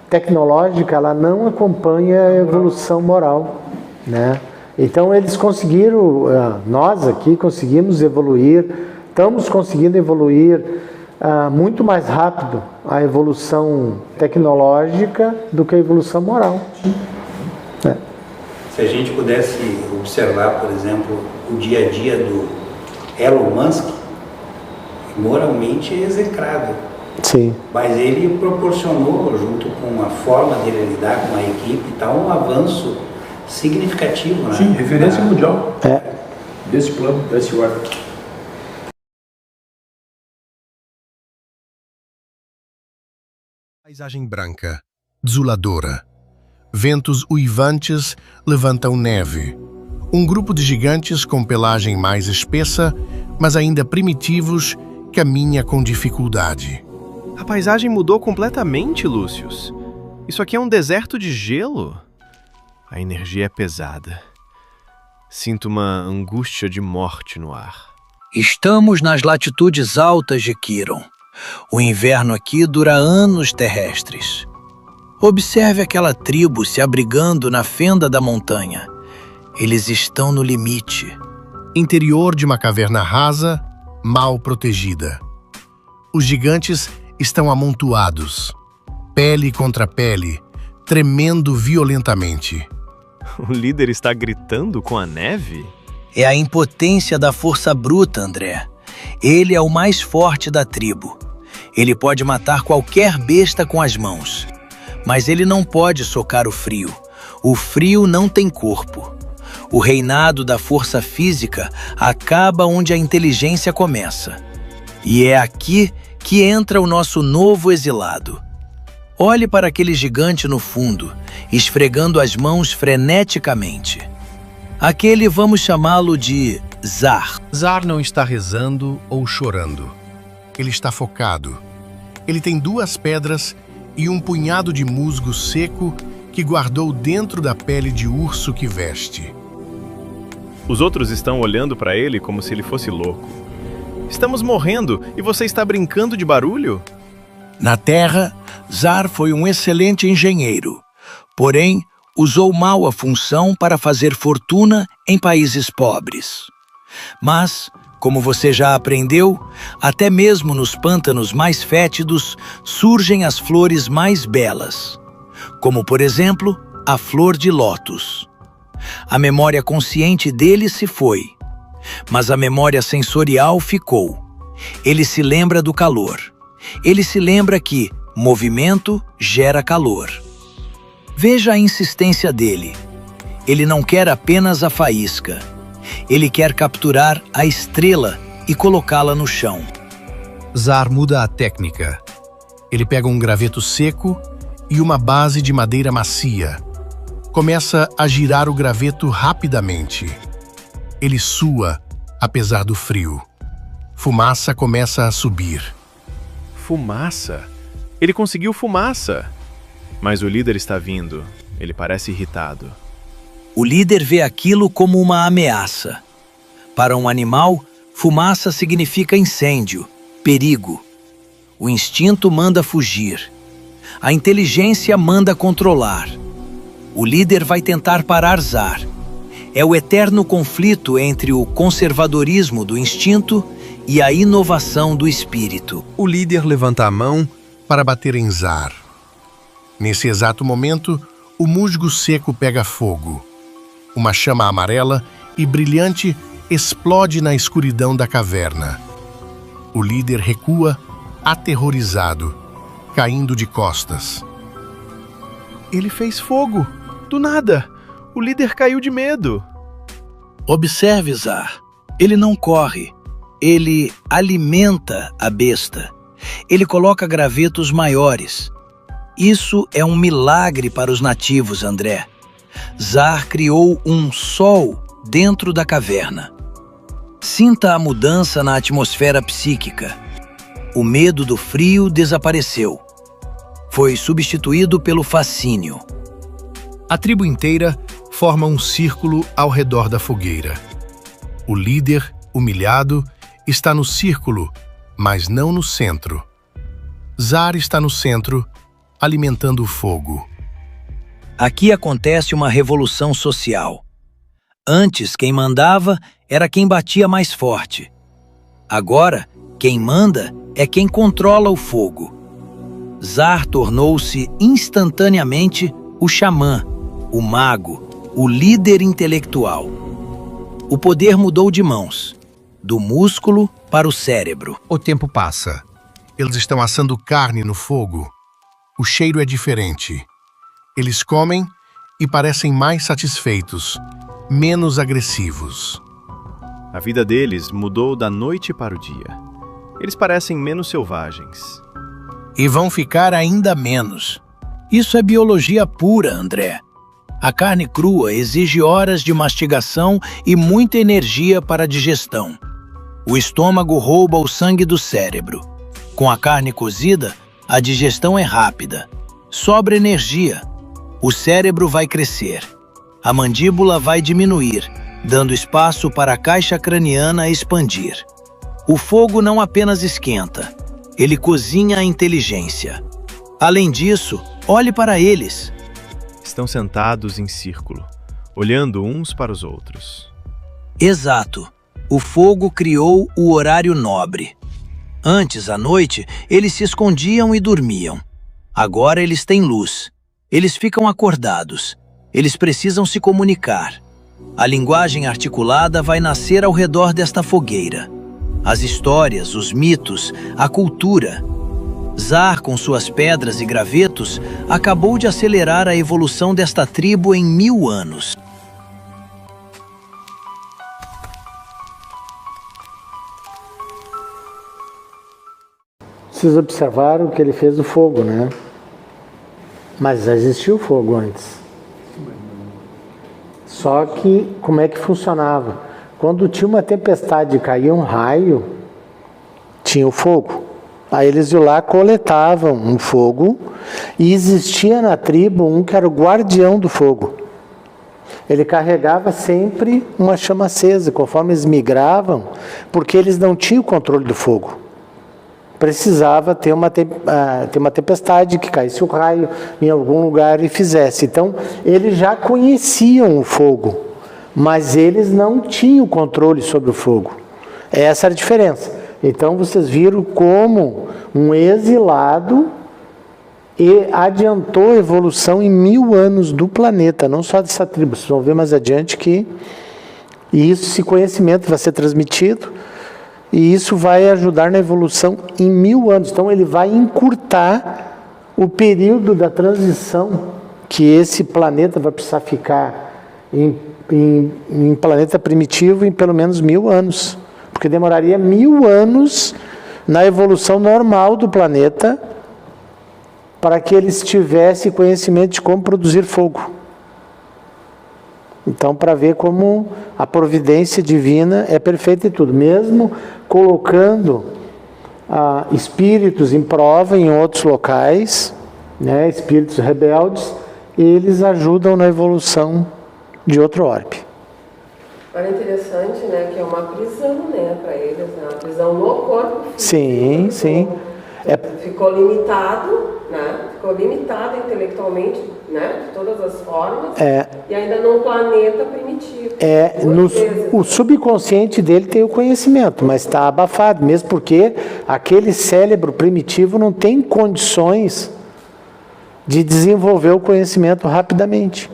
tecnológica, ela não acompanha a evolução moral, né? Então eles conseguiram, nós aqui conseguimos evoluir, estamos conseguindo evoluir muito mais rápido a evolução tecnológica do que a evolução moral. Se a gente pudesse observar, por exemplo, o dia a dia do Elon Musk, moralmente é execrável. Sim. Mas ele proporcionou, junto com a forma dele lidar com a equipe e tal, um avanço significativo, né? Sim, referência mundial. Desse plano, desse órgão. Paisagem branca, desoladora. Ventos uivantes levantam neve. Um grupo de gigantes com pelagem mais espessa, mas ainda primitivos, caminha com dificuldade. A paisagem mudou completamente, Lúcius. Isso aqui é um deserto de gelo. A energia é pesada. Sinto uma angústia de morte no ar. Estamos nas latitudes altas de Quiron. O inverno aqui dura anos terrestres. Observe aquela tribo se abrigando na fenda da montanha. Eles estão no limite. Interior de uma caverna rasa, mal protegida. Os gigantes estão amontoados, pele contra pele, tremendo violentamente. O líder está gritando com a neve? É a impotência da força bruta, André. Ele é o mais forte da tribo. Ele pode matar qualquer besta com as mãos. Mas ele não pode socar o frio. O frio não tem corpo. O reinado da força física acaba onde a inteligência começa. E é aqui que entra o nosso novo exilado. Olhe para aquele gigante no fundo, esfregando as mãos freneticamente. Aquele vamos chamá-lo de Zar. Zar não está rezando ou chorando. Ele está focado. Ele tem 2 pedras e um punhado de musgo seco que guardou dentro da pele de urso que veste. Os outros estão olhando para ele como se ele fosse louco. Estamos morrendo e você está brincando de barulho? Na Terra, Zar foi um excelente engenheiro, porém usou mal a função para fazer fortuna em países pobres. Mas, como você já aprendeu, até mesmo nos pântanos mais fétidos surgem as flores mais belas, como, por exemplo, a flor de lótus. A memória consciente dele se foi, mas a memória sensorial ficou. Ele se lembra do calor. Ele se lembra que movimento gera calor. Veja a insistência dele. Ele não quer apenas a faísca. Ele quer capturar a estrela e colocá-la no chão. Zar muda a técnica. Ele pega um graveto seco e uma base de madeira macia. Começa a girar o graveto rapidamente. Ele sua, apesar do frio. Fumaça começa a subir. Fumaça? Ele conseguiu fumaça. Mas o líder está vindo. Ele parece irritado. O líder vê aquilo como uma ameaça. Para um animal, fumaça significa incêndio, perigo. O instinto manda fugir. A inteligência manda controlar. O líder vai tentar parar Zar. É o eterno conflito entre o conservadorismo do instinto e a inovação do espírito. O líder levanta a mão para bater em Zar. Nesse exato momento, o musgo seco pega fogo. Uma chama amarela e brilhante explode na escuridão da caverna. O líder recua, aterrorizado, caindo de costas. Ele fez fogo! Do nada! O líder caiu de medo. Observe, Zar. Ele não corre. Ele alimenta a besta. Ele coloca gravetos maiores. Isso é um milagre para os nativos, André. Zar criou um sol dentro da caverna. Sinta a mudança na atmosfera psíquica. O medo do frio desapareceu. Foi substituído pelo fascínio. A tribo inteira forma um círculo ao redor da fogueira. O líder, humilhado, está no círculo, mas não no centro. Zar está no centro, alimentando o fogo. Aqui acontece uma revolução social. Antes, quem mandava era quem batia mais forte. Agora, quem manda é quem controla o fogo. Zar tornou-se instantaneamente o xamã, o mago, o líder intelectual. O poder mudou de mãos, do músculo para o cérebro. O tempo passa. Eles estão assando carne no fogo. O cheiro é diferente. Eles comem e parecem mais satisfeitos, menos agressivos. A vida deles mudou da noite para o dia. Eles parecem menos selvagens. E vão ficar ainda menos. Isso é biologia pura, André. A carne crua exige horas de mastigação e muita energia para a digestão. O estômago rouba o sangue do cérebro. Com a carne cozida, a digestão é rápida. Sobra energia. O cérebro vai crescer. A mandíbula vai diminuir, dando espaço para a caixa craniana expandir. O fogo não apenas esquenta, ele cozinha a inteligência. Além disso, olhe para eles. Estão sentados em círculo, olhando uns para os outros. Exato. O fogo criou o horário nobre. Antes, à noite, eles se escondiam e dormiam. Agora eles têm luz. Eles ficam acordados. Eles precisam se comunicar. A linguagem articulada vai nascer ao redor desta fogueira. As histórias, os mitos, a cultura. Zar, com suas pedras e gravetos, acabou de acelerar a evolução desta tribo em 1000 anos. Vocês observaram que ele fez o fogo, né? Mas já existiu o fogo antes. Só que, como é que funcionava? Quando tinha uma tempestade e caía um raio, tinha o fogo. Aí eles iam lá, coletavam um fogo, e existia na tribo um que era o guardião do fogo. Ele carregava sempre uma chama acesa, conforme eles migravam, porque eles não tinham controle do fogo. Precisava ter uma tempestade, que caísse o raio em algum lugar e fizesse. Então, eles já conheciam o fogo, mas eles não tinham controle sobre o fogo. Essa era a diferença. Então, vocês viram como um exilado adiantou a evolução em 1000 anos do planeta, não só dessa tribo. Vocês vão ver mais adiante que esse conhecimento vai ser transmitido e isso vai ajudar na evolução em 1000 anos. Então, ele vai encurtar o período da transição que esse planeta vai precisar ficar em planeta primitivo em pelo menos 1000 anos. Porque demoraria 1000 anos na evolução normal do planeta para que eles tivessem conhecimento de como produzir fogo. Então, para ver como a providência divina é perfeita em tudo. Mesmo colocando espíritos em prova em outros locais, né, espíritos rebeldes, eles ajudam na evolução de outro orbe. Olha, interessante, né, que é uma prisão, né, para eles, né, uma prisão no corpo físico. Sim, sim. Ficou limitado, né, ficou ficou limitada intelectualmente, né, de todas as formas, e ainda num planeta primitivo. O subconsciente dele tem o conhecimento, mas está abafado, mesmo porque aquele cérebro primitivo não tem condições de desenvolver o conhecimento rapidamente.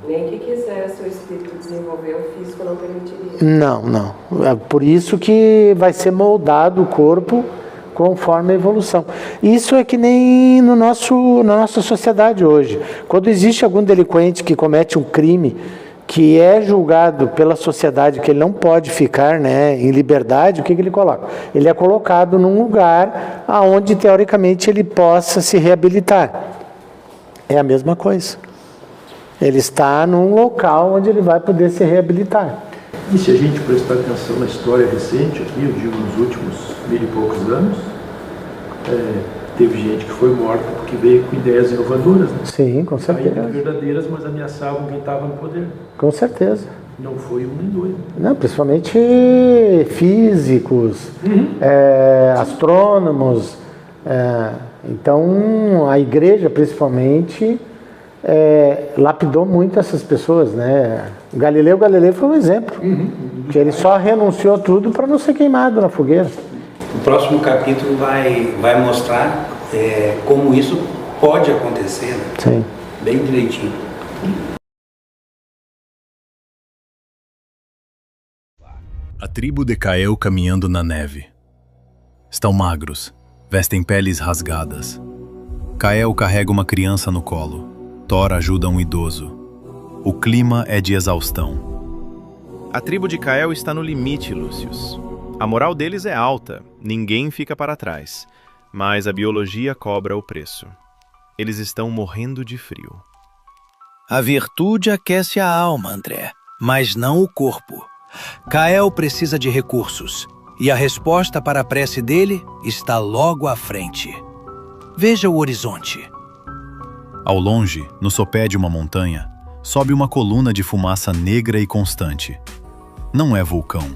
Nem que quisesse o espírito desenvolver, o físico não permitiria. Não. É por isso que vai ser moldado o corpo conforme a evolução. Isso é que nem na nossa sociedade hoje. Quando existe algum delinquente que comete um crime que é julgado pela sociedade que ele não pode ficar, né, em liberdade, o que ele coloca? Ele é colocado num lugar onde, teoricamente, ele possa se reabilitar. É a mesma coisa. Ele está num local onde ele vai poder se reabilitar. E se a gente prestar atenção na história recente aqui, eu digo nos últimos 1000 e poucos anos, teve gente que foi morta porque veio com ideias inovadoras, né? Sim, com certeza. Ainda verdadeiras, mas ameaçavam quem estava no poder. Com certeza. Não foi um nem dois. Não, principalmente físicos, astrônomos. Então, a igreja, principalmente, lapidou muito essas pessoas, né? Galileu Galilei foi um exemplo, que ele só renunciou tudo para não ser queimado na fogueira. O próximo capítulo vai mostrar como isso pode acontecer, né? Sim. Bem direitinho. A tribo de Kael caminhando na neve. Estão magros, vestem peles rasgadas. Kael carrega uma criança no colo. Thor ajuda um idoso. O clima é de exaustão. A tribo de Kael está no limite, Lúcius. A moral deles é alta, ninguém fica para trás. Mas a biologia cobra o preço. Eles estão morrendo de frio. A virtude aquece a alma, André, mas não o corpo. Kael precisa de recursos, e a resposta para a prece dele está logo à frente. Veja o horizonte. Ao longe, no sopé de uma montanha, sobe uma coluna de fumaça negra e constante. Não é vulcão.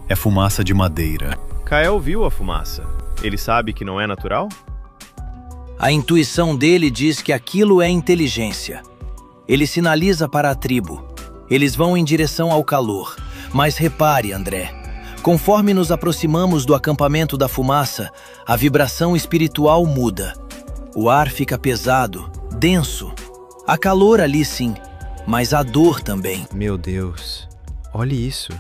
É fumaça de madeira. Kael viu a fumaça. Ele sabe que não é natural? A intuição dele diz que aquilo é inteligência. Ele sinaliza para a tribo. Eles vão em direção ao calor. Mas repare, André, conforme nos aproximamos do acampamento da fumaça, a vibração espiritual muda. O ar fica pesado, denso. Há calor ali sim, mas há dor também. Meu Deus, olhe isso.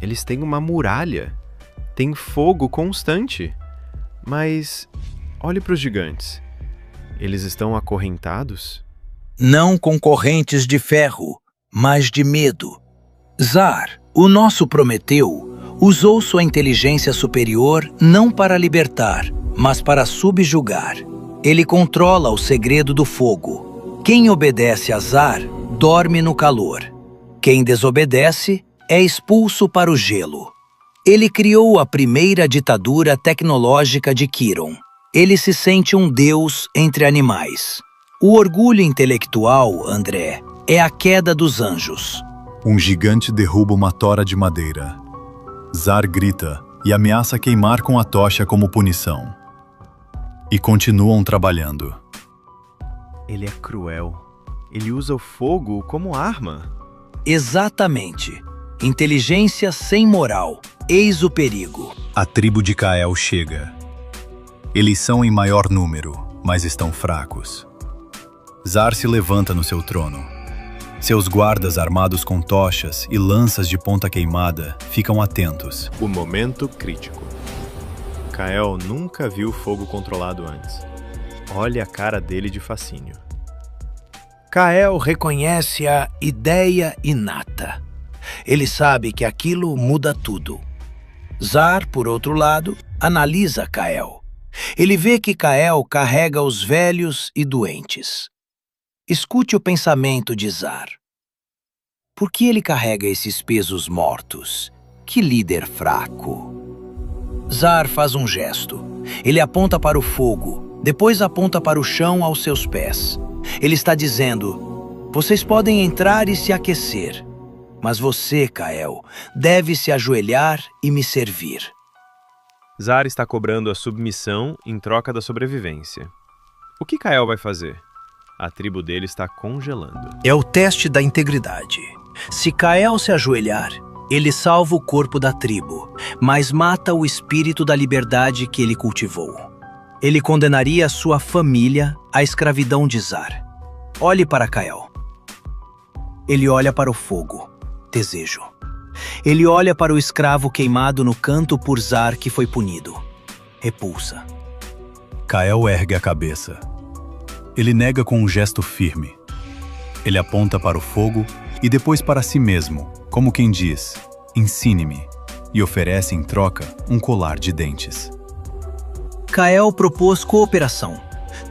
Eles têm uma muralha. Tem fogo constante. Mas olhe para os gigantes. Eles estão acorrentados? Não com correntes de ferro, mas de medo. Zar, o nosso Prometeu, usou sua inteligência superior não para libertar, mas para subjugar. Ele controla o segredo do fogo. Quem obedece a Zar, dorme no calor. Quem desobedece, é expulso para o gelo. Ele criou a primeira ditadura tecnológica de Quiron. Ele se sente um deus entre animais. O orgulho intelectual, André, é a queda dos anjos. Um gigante derruba uma tora de madeira. Zar grita e ameaça queimar com a tocha como punição. E continuam trabalhando. Ele é cruel. Ele usa o fogo como arma. Exatamente. Inteligência sem moral. Eis o perigo. A tribo de Kael chega. Eles são em maior número, mas estão fracos. Zar se levanta no seu trono. Seus guardas armados com tochas e lanças de ponta queimada ficam atentos. O momento crítico. Kael nunca viu fogo controlado antes. Olha a cara dele de fascínio. Kael reconhece a ideia inata. Ele sabe que aquilo muda tudo. Zar, por outro lado, analisa Kael. Ele vê que Kael carrega os velhos e doentes. Escute o pensamento de Zar. Por que ele carrega esses pesos mortos? Que líder fraco. Zar faz um gesto. Ele aponta para o fogo, depois aponta para o chão aos seus pés. Ele está dizendo: vocês podem entrar e se aquecer, mas você, Kael, deve se ajoelhar e me servir. Zar está cobrando a submissão em troca da sobrevivência. O que Kael vai fazer? A tribo dele está congelando. É o teste da integridade. Se Kael se ajoelhar, ele salva o corpo da tribo, mas mata o espírito da liberdade que ele cultivou. Ele condenaria sua família à escravidão de Zar. Olhe para Kael. Ele olha para o fogo, desejo. Ele olha para o escravo queimado no canto por Zar que foi punido. Repulsa. Kael ergue a cabeça. Ele nega com um gesto firme. Ele aponta para o fogo e depois para si mesmo, como quem diz, ensine-me, e oferece em troca um colar de dentes. Kael propôs cooperação,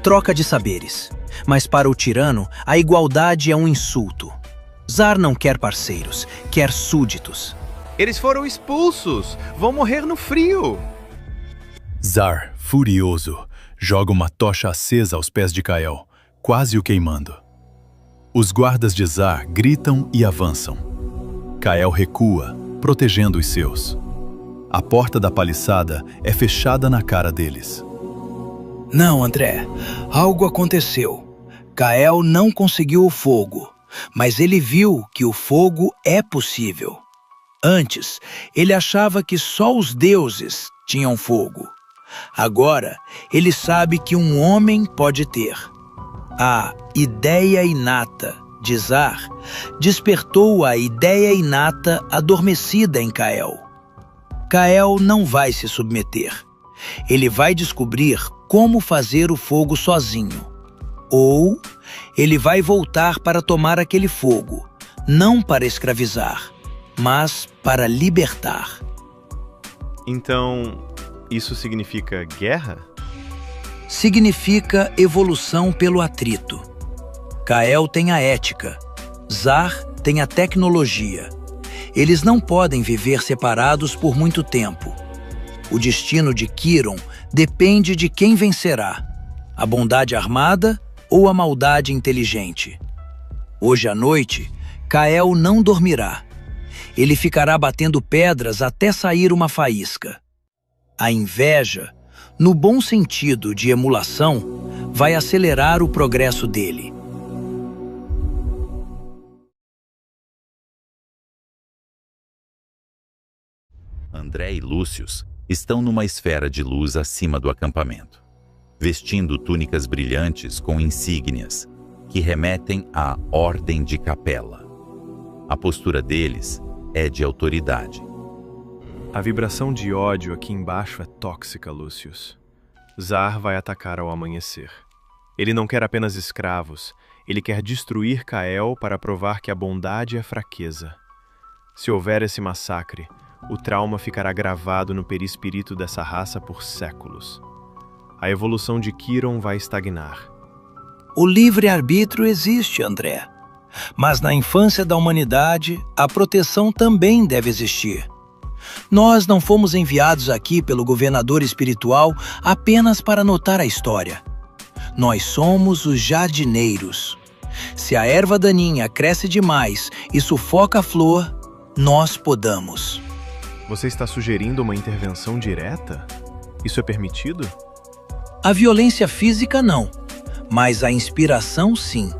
troca de saberes, mas para o tirano a igualdade é um insulto. Zar não quer parceiros, quer súditos. Eles foram expulsos! Vão morrer no frio! Zar, furioso, joga uma tocha acesa aos pés de Kael, quase o queimando. Os guardas de Zar gritam e avançam. Kael recua, protegendo os seus. A porta da paliçada é fechada na cara deles. Não, André, algo aconteceu. Kael não conseguiu o fogo, mas ele viu que o fogo é possível. Antes, ele achava que só os deuses tinham fogo. Agora, ele sabe que um homem pode ter. A ideia inata de Zar despertou a ideia inata adormecida em Kael. Kael não vai se submeter. Ele vai descobrir como fazer o fogo sozinho. Ou ele vai voltar para tomar aquele fogo, não para escravizar, mas para libertar. Então, isso significa guerra? Significa evolução pelo atrito. Kael tem a ética, Zar tem a tecnologia. Eles não podem viver separados por muito tempo. O destino de Kiron depende de quem vencerá, a bondade armada ou a maldade inteligente. Hoje à noite, Kael não dormirá. Ele ficará batendo pedras até sair uma faísca. A inveja, no bom sentido de emulação, vai acelerar o progresso dele. André e Lúcius estão numa esfera de luz acima do acampamento, vestindo túnicas brilhantes com insígnias que remetem à Ordem de Capela. A postura deles é de autoridade. A vibração de ódio aqui embaixo é tóxica, Lúcius. Zar vai atacar ao amanhecer. Ele não quer apenas escravos, ele quer destruir Kael para provar que a bondade é fraqueza. Se houver esse massacre, o trauma ficará gravado no perispírito dessa raça por séculos. A evolução de Kiron vai estagnar. O livre-arbítrio existe, André. Mas na infância da humanidade, a proteção também deve existir. Nós não fomos enviados aqui pelo governador espiritual apenas para anotar a história. Nós somos os jardineiros. Se a erva daninha cresce demais e sufoca a flor, nós podamos. Você está sugerindo uma intervenção direta? Isso é permitido? A violência física não, mas a inspiração sim.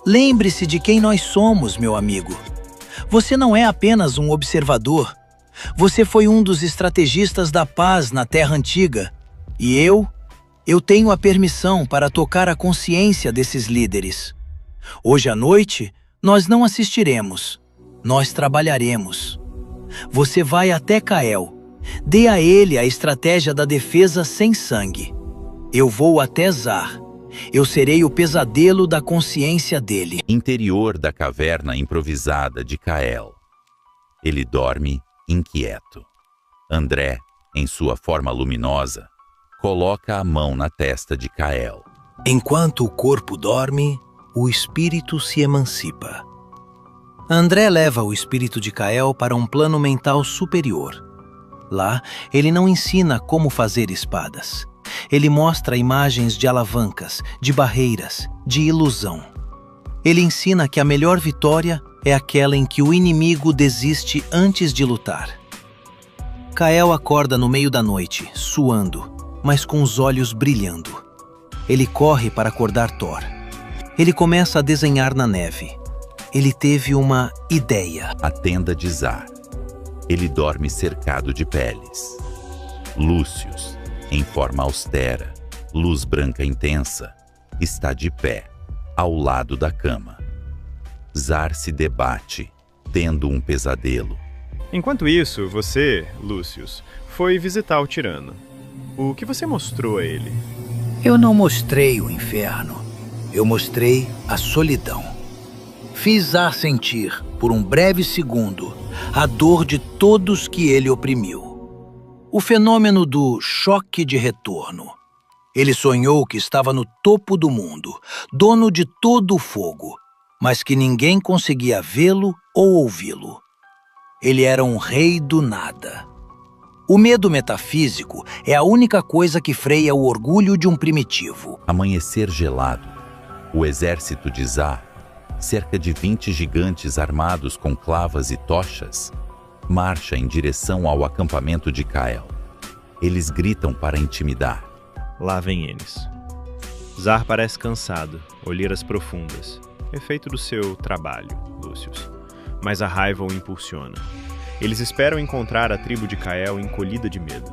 Lembre-se de quem nós somos, meu amigo. Você não é apenas um observador. Você foi um dos estrategistas da paz na Terra Antiga. E eu tenho a permissão para tocar a consciência desses líderes. Hoje à noite, nós não assistiremos. Nós trabalharemos. Você vai até Kael. Dê a ele a estratégia da defesa sem sangue. Eu vou até Zar. Eu serei o pesadelo da consciência dele. Interior da caverna improvisada de Kael. Ele dorme inquieto. André, em sua forma luminosa, coloca a mão na testa de Kael. Enquanto o corpo dorme, o espírito se emancipa. André leva o espírito de Kael para um plano mental superior. Lá, ele não ensina como fazer espadas. Ele mostra imagens de alavancas, de barreiras, de ilusão. Ele ensina que a melhor vitória é aquela em que o inimigo desiste antes de lutar. Kael acorda no meio da noite, suando, mas com os olhos brilhando. Ele corre para acordar Thor. Ele começa a desenhar na neve. Ele teve uma ideia. A tenda de Zar. Ele dorme cercado de peles. Lúcius, em forma austera, luz branca intensa, está de pé, ao lado da cama. Zar se debate, tendo um pesadelo. Enquanto isso, você, Lúcius, foi visitar o tirano. O que você mostrou a ele? Eu não mostrei o inferno. Eu mostrei a solidão. Fiz Zar sentir, por um breve segundo, a dor de todos que ele oprimiu. O fenômeno do choque de retorno. Ele sonhou que estava no topo do mundo, dono de todo o fogo, mas que ninguém conseguia vê-lo ou ouvi-lo. Ele era um rei do nada. O medo metafísico é a única coisa que freia o orgulho de um primitivo. Amanhecer gelado. O exército de Zar, cerca de 20 gigantes armados com clavas e tochas, marcha em direção ao acampamento de Kael. Eles gritam para intimidar. Lá vem eles. Zar parece cansado, olheiras profundas. Efeito do seu trabalho, Lúcius. Mas a raiva o impulsiona. Eles esperam encontrar a tribo de Kael encolhida de medo.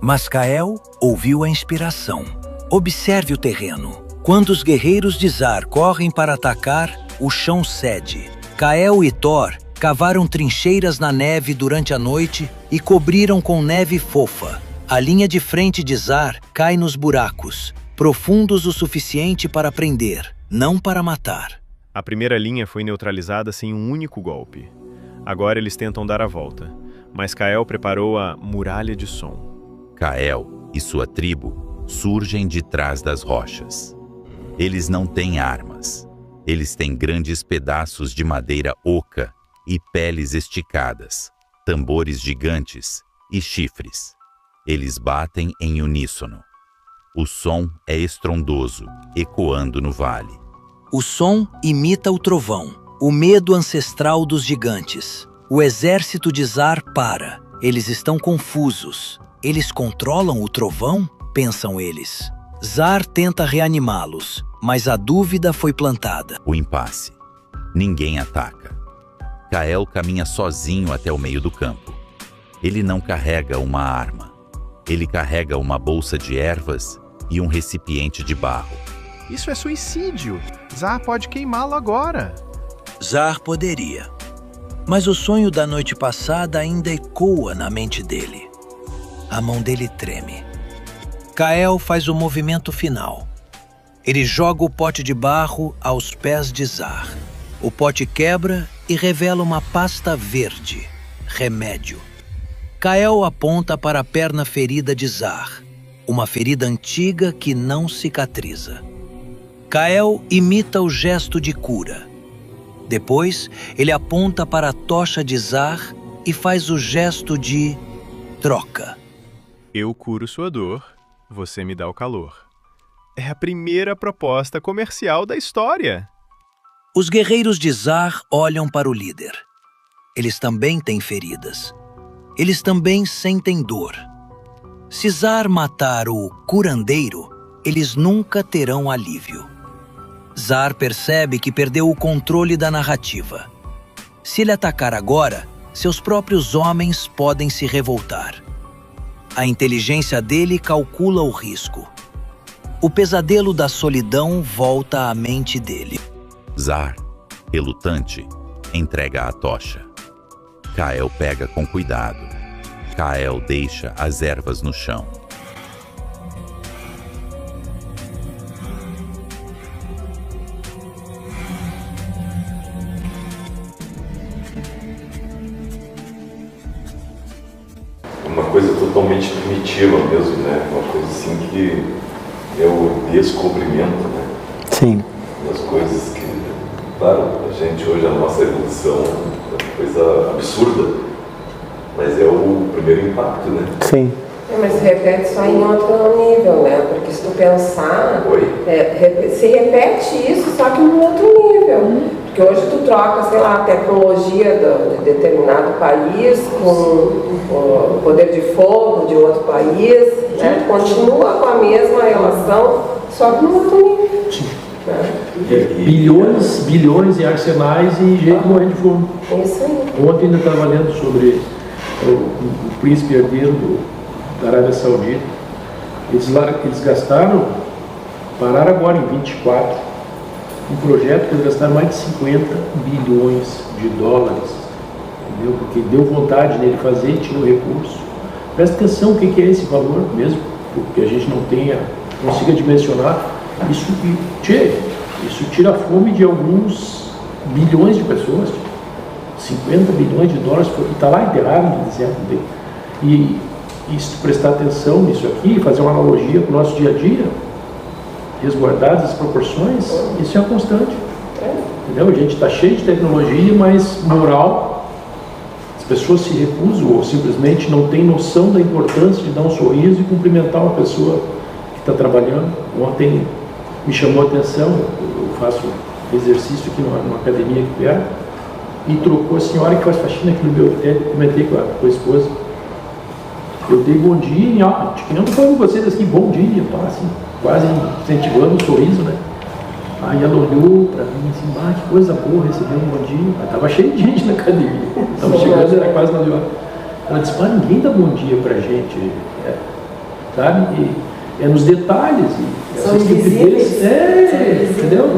Mas Kael ouviu a inspiração. Observe o terreno. Quando os guerreiros de Zar correm para atacar, o chão cede. Kael e Thor cavaram trincheiras na neve durante a noite e cobriram com neve fofa. A linha de frente de Zar cai nos buracos, profundos o suficiente para prender, não para matar. A primeira linha foi neutralizada sem um único golpe. Agora eles tentam dar a volta, mas Kael preparou a muralha de som. Kael e sua tribo surgem de trás das rochas. Eles não têm armas. Eles têm grandes pedaços de madeira oca e peles esticadas, tambores gigantes e chifres. Eles batem em uníssono. O som é estrondoso, ecoando no vale. O som imita o trovão, o medo ancestral dos gigantes. O exército de Zar para. Eles estão confusos. Eles controlam o trovão? Pensam eles. Zar tenta reanimá-los, mas a dúvida foi plantada. O impasse. Ninguém ataca. Kael caminha sozinho até o meio do campo. Ele não carrega uma arma. Ele carrega uma bolsa de ervas e um recipiente de barro. Isso é suicídio. Zar pode queimá-lo agora. Zar poderia. Mas o sonho da noite passada ainda ecoa na mente dele. A mão dele treme. Kael faz o movimento final. Ele joga o pote de barro aos pés de Zar. O pote quebra e revela uma pasta verde. Remédio. Kael aponta para a perna ferida de Zar. Uma ferida antiga que não cicatriza. Kael imita o gesto de cura. Depois, ele aponta para a tocha de Zar e faz o gesto de troca. Eu curo sua dor, você me dá o calor. É a primeira proposta comercial da história. Os guerreiros de Zar olham para o líder. Eles também têm feridas. Eles também sentem dor. Se Zar matar o curandeiro, eles nunca terão alívio. Zar percebe que perdeu o controle da narrativa. Se ele atacar agora, seus próprios homens podem se revoltar. A inteligência dele calcula o risco. O pesadelo da solidão volta à mente dele. Zar, relutante, entrega a tocha. Kael pega com cuidado. Kael deixa as ervas no chão. Uma coisa totalmente primitiva mesmo, né? Uma coisa assim que é o descobrimento, né? Sim. Das coisas que, claro, a gente hoje, a nossa evolução é uma coisa absurda, mas é o primeiro impacto, né? Sim. Mas se repete só em outro nível, né? Porque se tu pensar, se repete isso só que num outro nível. Porque hoje tu troca, sei lá, a tecnologia de determinado país com o poder de fogo de outro país, né? Tu continua com a mesma relação, sobe no outro nível. Bilhões em arsenais e gente morrendo de fome. Isso aí. Ontem ainda estava lendo sobre o príncipe herdeiro da Arábia Saudita. Eles gastaram, pararam agora em 24, um projeto que eles gastaram mais de 50 bilhões de dólares, entendeu? Porque deu vontade nele fazer e tirou recurso. Presta atenção o que é esse valor mesmo, porque a gente não consiga dimensionar. Isso tira a fome de alguns bilhões de pessoas. 50 bilhões de dólares, está lá enterrado no deserto dele. E se tu prestar atenção nisso aqui, fazer uma analogia com o nosso dia a dia, resguardadas as proporções, isso é uma constante. Entendeu? A gente está cheio de tecnologia, mas moral, as pessoas se recusam ou simplesmente não têm noção da importância de dar um sorriso e cumprimentar uma pessoa que está trabalhando. Ontem me chamou a atenção, eu faço exercício aqui numa academia aqui perto, e trocou a senhora que faz faxina aqui no meu hotel, comentei com a esposa. Eu dei bom dia, eu não estou falando com vocês aqui, bom dia, tá, assim, quase incentivando um sorriso, né? Aí ela olhou para mim assim, que coisa boa, receber um bom dia. Estava cheio de gente na academia, estava chegando, era quase 9 horas. Ela disse, ninguém dá bom dia pra gente, sabe? E é nos detalhes. São invisíveis. Entendeu?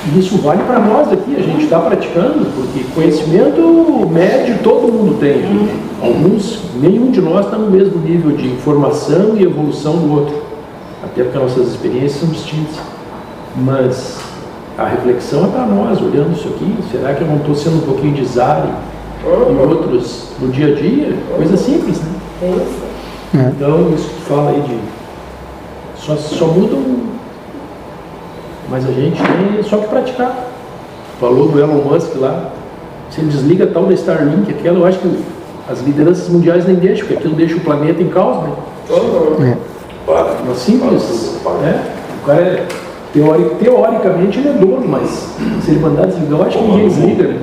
E isso vale para nós aqui, a gente está praticando, porque conhecimento médio todo mundo tem. Nenhum de nós está no mesmo nível de informação e evolução do outro. Até porque nossas experiências são distintas. Mas a reflexão é para nós, olhando isso aqui, será que eu não estou sendo um pouquinho de Zari e outros no dia a dia? Coisa simples, né? Então, isso que tu fala aí de... Só muda mas a gente tem só que praticar. Falou do Elon Musk lá, se ele desliga a tal da Starlink, aquela, eu acho que as lideranças mundiais nem deixam, porque aquilo deixa o planeta em caos, né? Mas simples, né? O cara teoricamente ele é dono, mas se ele mandar desligar, eu acho que ninguém desliga, né?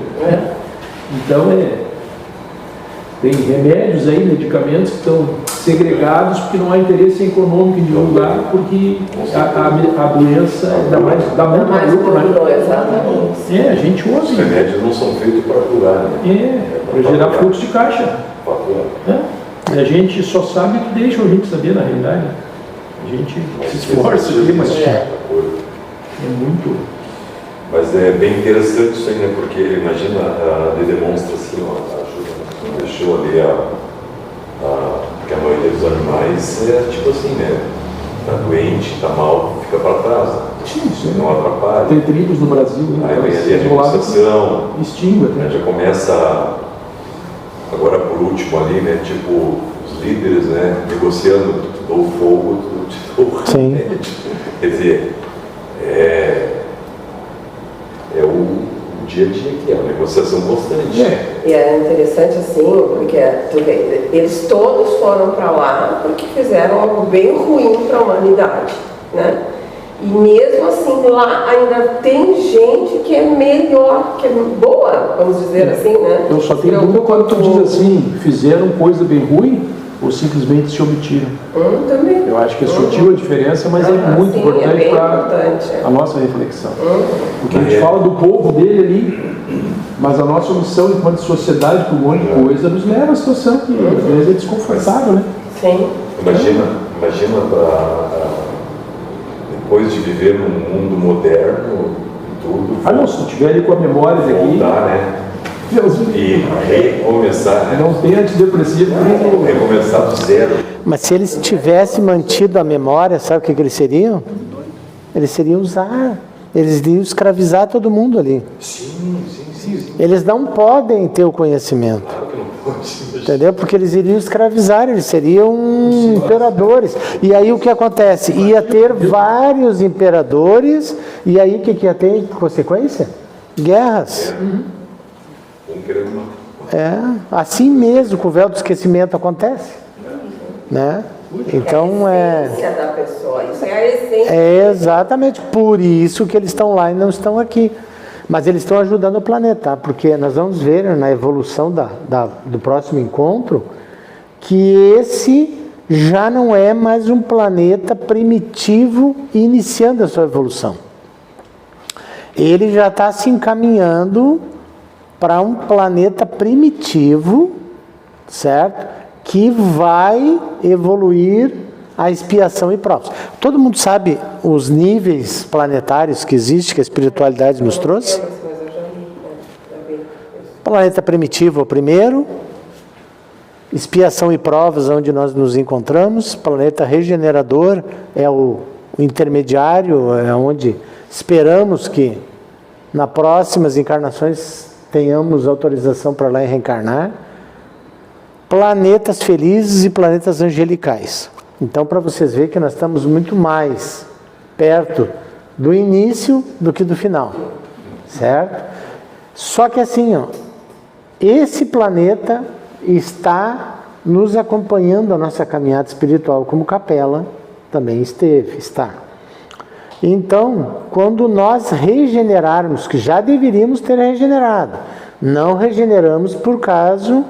Então tem remédios aí, medicamentos que estão segregados porque não há interesse econômico em divulgar, porque a doença dá muito lucro, né? Exatamente. A gente usa. Os remédios não são feitos para curar, né? Para gerar fluxo de caixa. E a gente só sabe o que deixa a gente saber, na realidade. A gente se esforça aqui, mas é muito... Mas é bem interessante isso aí, né? Porque imagina, ele demonstra assim, deixou ali porque a maioria dos animais é tipo assim, né? Tá doente, tá mal, fica para trás, né? Não atrapalha. Tem tribos no Brasil, né? Aí vem ali a negociação, extingue, né? Já começa, agora por último ali, né? Tipo, os líderes, né? Negociando, tu dou fogo, tu te dou remédio. Quer dizer, é o dia a dia que é uma negociação constante. E é interessante assim, porque tu vê, eles todos foram para lá porque fizeram algo bem ruim para a humanidade, né? E mesmo assim lá ainda tem gente que é melhor, que é boa, vamos dizer assim, né? Eu só tenho dúvida quando tu diz assim, fizeram coisa bem ruim ou simplesmente se omitiram. Também. Eu acho que é sutil a diferença, mas é muito importante para a nossa reflexão. Porque a gente fala do povo dele ali, mas a nossa missão enquanto sociedade, por um monte de coisa, nos leva a situação que às vezes é desconfortável, né? Sim. Imagina depois de viver num mundo moderno e tudo. Não, se tu tiver ali com a memória daqui. Voltar, né? E recomeçar, né? Não tem antidepressivo. Recomeçar do zero. Mas se eles tivessem mantido a memória, sabe o que eles seriam? Eles seriam usar. Eles iriam escravizar todo mundo ali. Sim. Eles não podem ter o conhecimento. Claro que não pode. Entendeu? Porque eles iriam escravizar, eles seriam imperadores. E aí o que acontece? Ia ter vários imperadores, e aí o que ia ter consequência? Guerras. Assim mesmo que o véu do esquecimento acontece, né? Então a essência da pessoa, isso é a essência. Exatamente, por isso que eles estão lá e não estão aqui. Mas eles estão ajudando o planeta, porque nós vamos ver na evolução do próximo encontro que esse já não é mais um planeta primitivo iniciando a sua evolução. Ele já está se encaminhando para um planeta primitivo, certo? Que vai evoluir a expiação e provas. Todo mundo sabe os níveis planetários que existem, que a espiritualidade nos trouxe? Planeta primitivo é o primeiro, expiação e provas onde nós nos encontramos, planeta regenerador é o intermediário, é onde esperamos que nas próximas encarnações tenhamos autorização para lá e reencarnar. Planetas felizes e planetas angelicais. Então, para vocês verem que nós estamos muito mais perto do início do que do final, certo? Só que assim, ó, esse planeta está nos acompanhando a nossa caminhada espiritual, como Capela também está. Então, quando nós regenerarmos, que já deveríamos ter regenerado, não regeneramos por causa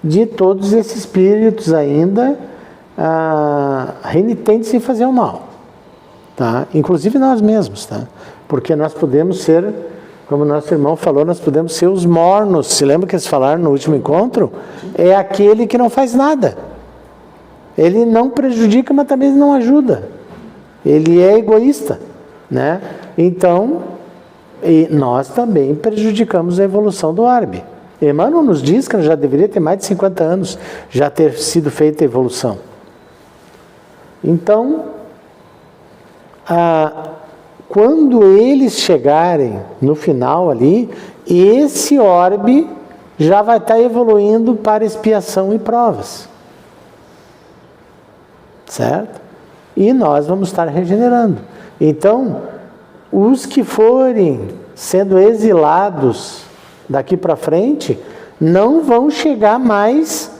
de todos esses espíritos ainda renitentes em fazer o mal, tá? Inclusive nós mesmos, tá? Porque nós podemos ser, como nosso irmão falou, nós podemos ser os mornos. Se lembra que eles falaram no último encontro? É aquele que não faz nada. Ele não prejudica, mas também não ajuda. Ele é egoísta, né? Então, e nós também prejudicamos a evolução do orbe. Emmanuel nos diz que já deveria ter mais de 50 anos já ter sido feita a evolução. Então, quando eles chegarem no final ali, esse orbe já vai estar evoluindo para expiação e provas. Certo? E nós vamos estar regenerando. Então, os que forem sendo exilados daqui para frente, não vão chegar mais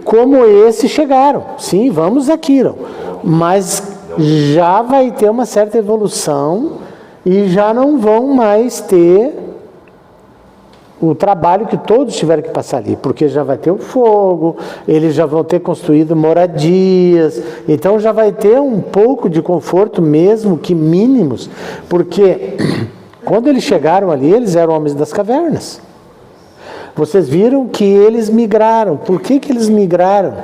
como esses chegaram. Sim, vamos a Kiron. Mas já vai ter uma certa evolução e já não vão mais ter o trabalho que todos tiveram que passar ali, porque já vai ter o fogo, eles já vão ter construído moradias, então já vai ter um pouco de conforto, mesmo que mínimos, porque quando eles chegaram ali, eles eram homens das cavernas. Vocês viram que eles migraram. Por que eles migraram?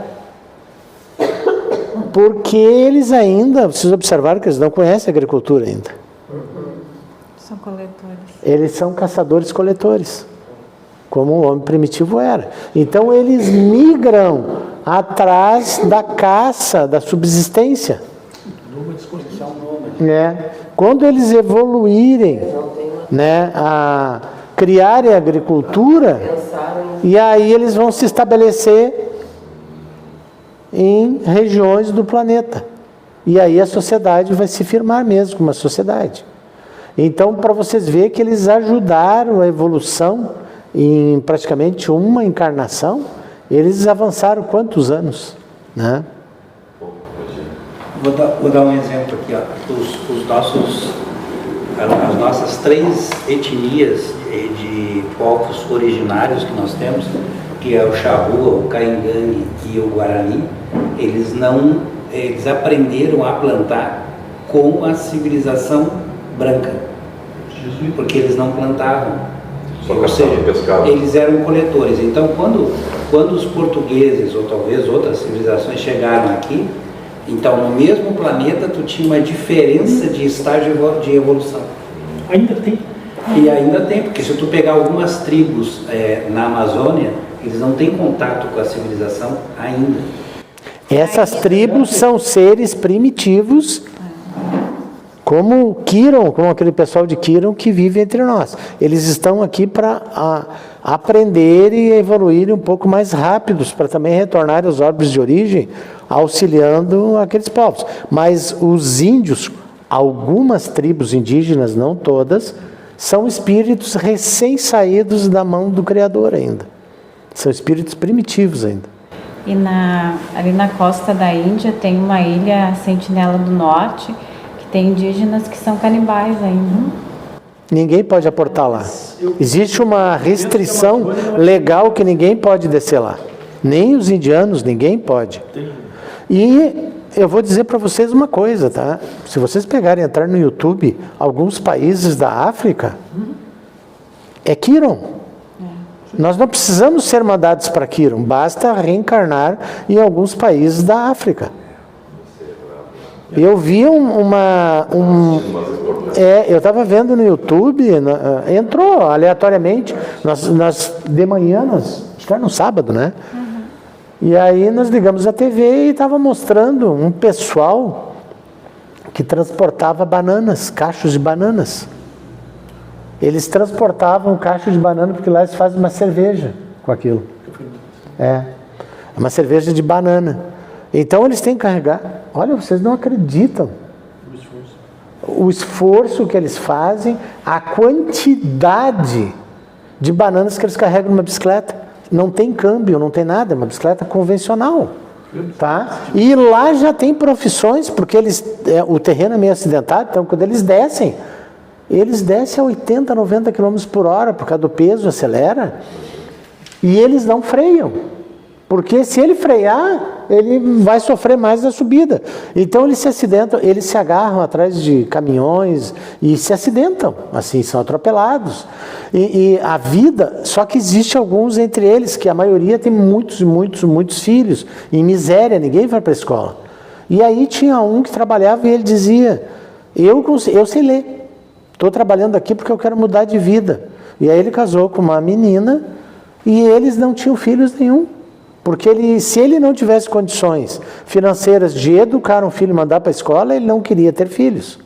Porque eles ainda, vocês observaram que eles não conhecem a agricultura ainda. São coletores. Eles são caçadores-coletores, como o homem primitivo era. Então eles migram atrás da caça, da subsistência. Quando eles evoluírem, né, a criarem a agricultura, e aí eles vão se estabelecer em regiões do planeta. E aí a sociedade vai se firmar mesmo como uma sociedade. Então, para vocês verem que eles ajudaram a evolução em praticamente uma encarnação, eles avançaram quantos anos, né? Vou dar um exemplo aqui, ó. As nossas 3 etnias de povos originários que nós temos, que é o Charrua, o Caingangue e o Guarani, eles aprenderam a plantar com a civilização branca, porque eles não plantavam. Ou seja, eles eram coletores. Então, quando os portugueses, ou talvez outras civilizações, chegaram aqui, então no mesmo planeta tu tinha uma diferença de estágio de evolução. Ainda tem. E ainda tem, porque se tu pegar algumas tribos na Amazônia, eles não têm contato com a civilização ainda. Essas tribos são seres primitivos, como Kiron, como aquele pessoal de Kiron que vive entre nós. Eles estão aqui para aprender e evoluir um pouco mais rápidos, para também retornar aos orbes de origem, auxiliando aqueles povos. Mas os índios, algumas tribos indígenas, não todas, são espíritos recém-saídos da mão do Criador ainda. São espíritos primitivos ainda. E ali na costa da Índia tem uma ilha, Sentinela do Norte, que tem indígenas que são canibais ainda. Ninguém pode aportar lá. Existe uma restrição legal que ninguém pode descer lá. Nem os indianos, ninguém pode. E eu vou dizer para vocês uma coisa, tá? Se vocês pegarem e entrar no YouTube, alguns países da África, é Quiron. Nós não precisamos ser mandados para Quiron, basta reencarnar em alguns países da África. Eu vi eu estava vendo no YouTube, entrou aleatoriamente, nós de manhã, acho que era no sábado, né? E aí nós ligamos a TV e estava mostrando um pessoal que transportava bananas, cachos de bananas. Eles transportavam cachos de banana porque lá eles fazem uma cerveja com aquilo. É uma cerveja de banana. Então eles têm que carregar. Olha, vocês não acreditam. O esforço que eles fazem, a quantidade de bananas que eles carregam numa bicicleta. Não tem câmbio, não tem nada, é uma bicicleta convencional. Tá? E lá já tem profissões, porque o terreno é meio acidentado, então quando eles descem a 80, 90 km por hora, por causa do peso, acelera, e eles não freiam. Porque se ele frear, ele vai sofrer mais na subida. Então eles se acidentam, eles se agarram atrás de caminhões e se acidentam, assim, são atropelados. E a vida, só que existe alguns entre eles, que a maioria tem muitos filhos, em miséria, ninguém vai para a escola. E aí tinha um que trabalhava e ele dizia, eu sei ler, estou trabalhando aqui porque eu quero mudar de vida. E aí ele casou com uma menina e eles não tinham filhos nenhum. Porque se ele não tivesse condições financeiras de educar um filho e mandar para a escola, ele não queria ter filhos.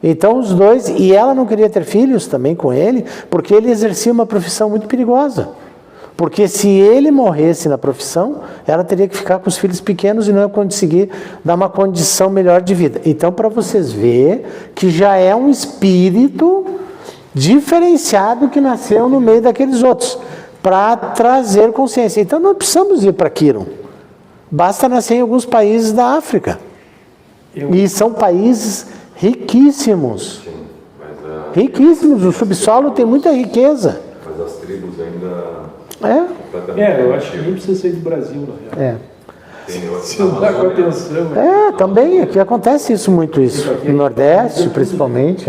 Então os dois, e ela não queria ter filhos também com ele, porque ele exercia uma profissão muito perigosa. Porque se ele morresse na profissão, ela teria que ficar com os filhos pequenos e não ia conseguir dar uma condição melhor de vida. Então, para vocês verem que já é um espírito diferenciado que nasceu no meio daqueles outros, para trazer consciência. Então, não precisamos ir para Quiron. Basta nascer em alguns países da África. E são países riquíssimos. Riquíssimos. O subsolo tem muita riqueza. Mas as tribos ainda... eu acho que nem precisa ser do Brasil, na real. Se não dá com atenção. Também. Aqui acontece isso muito. No Nordeste, principalmente.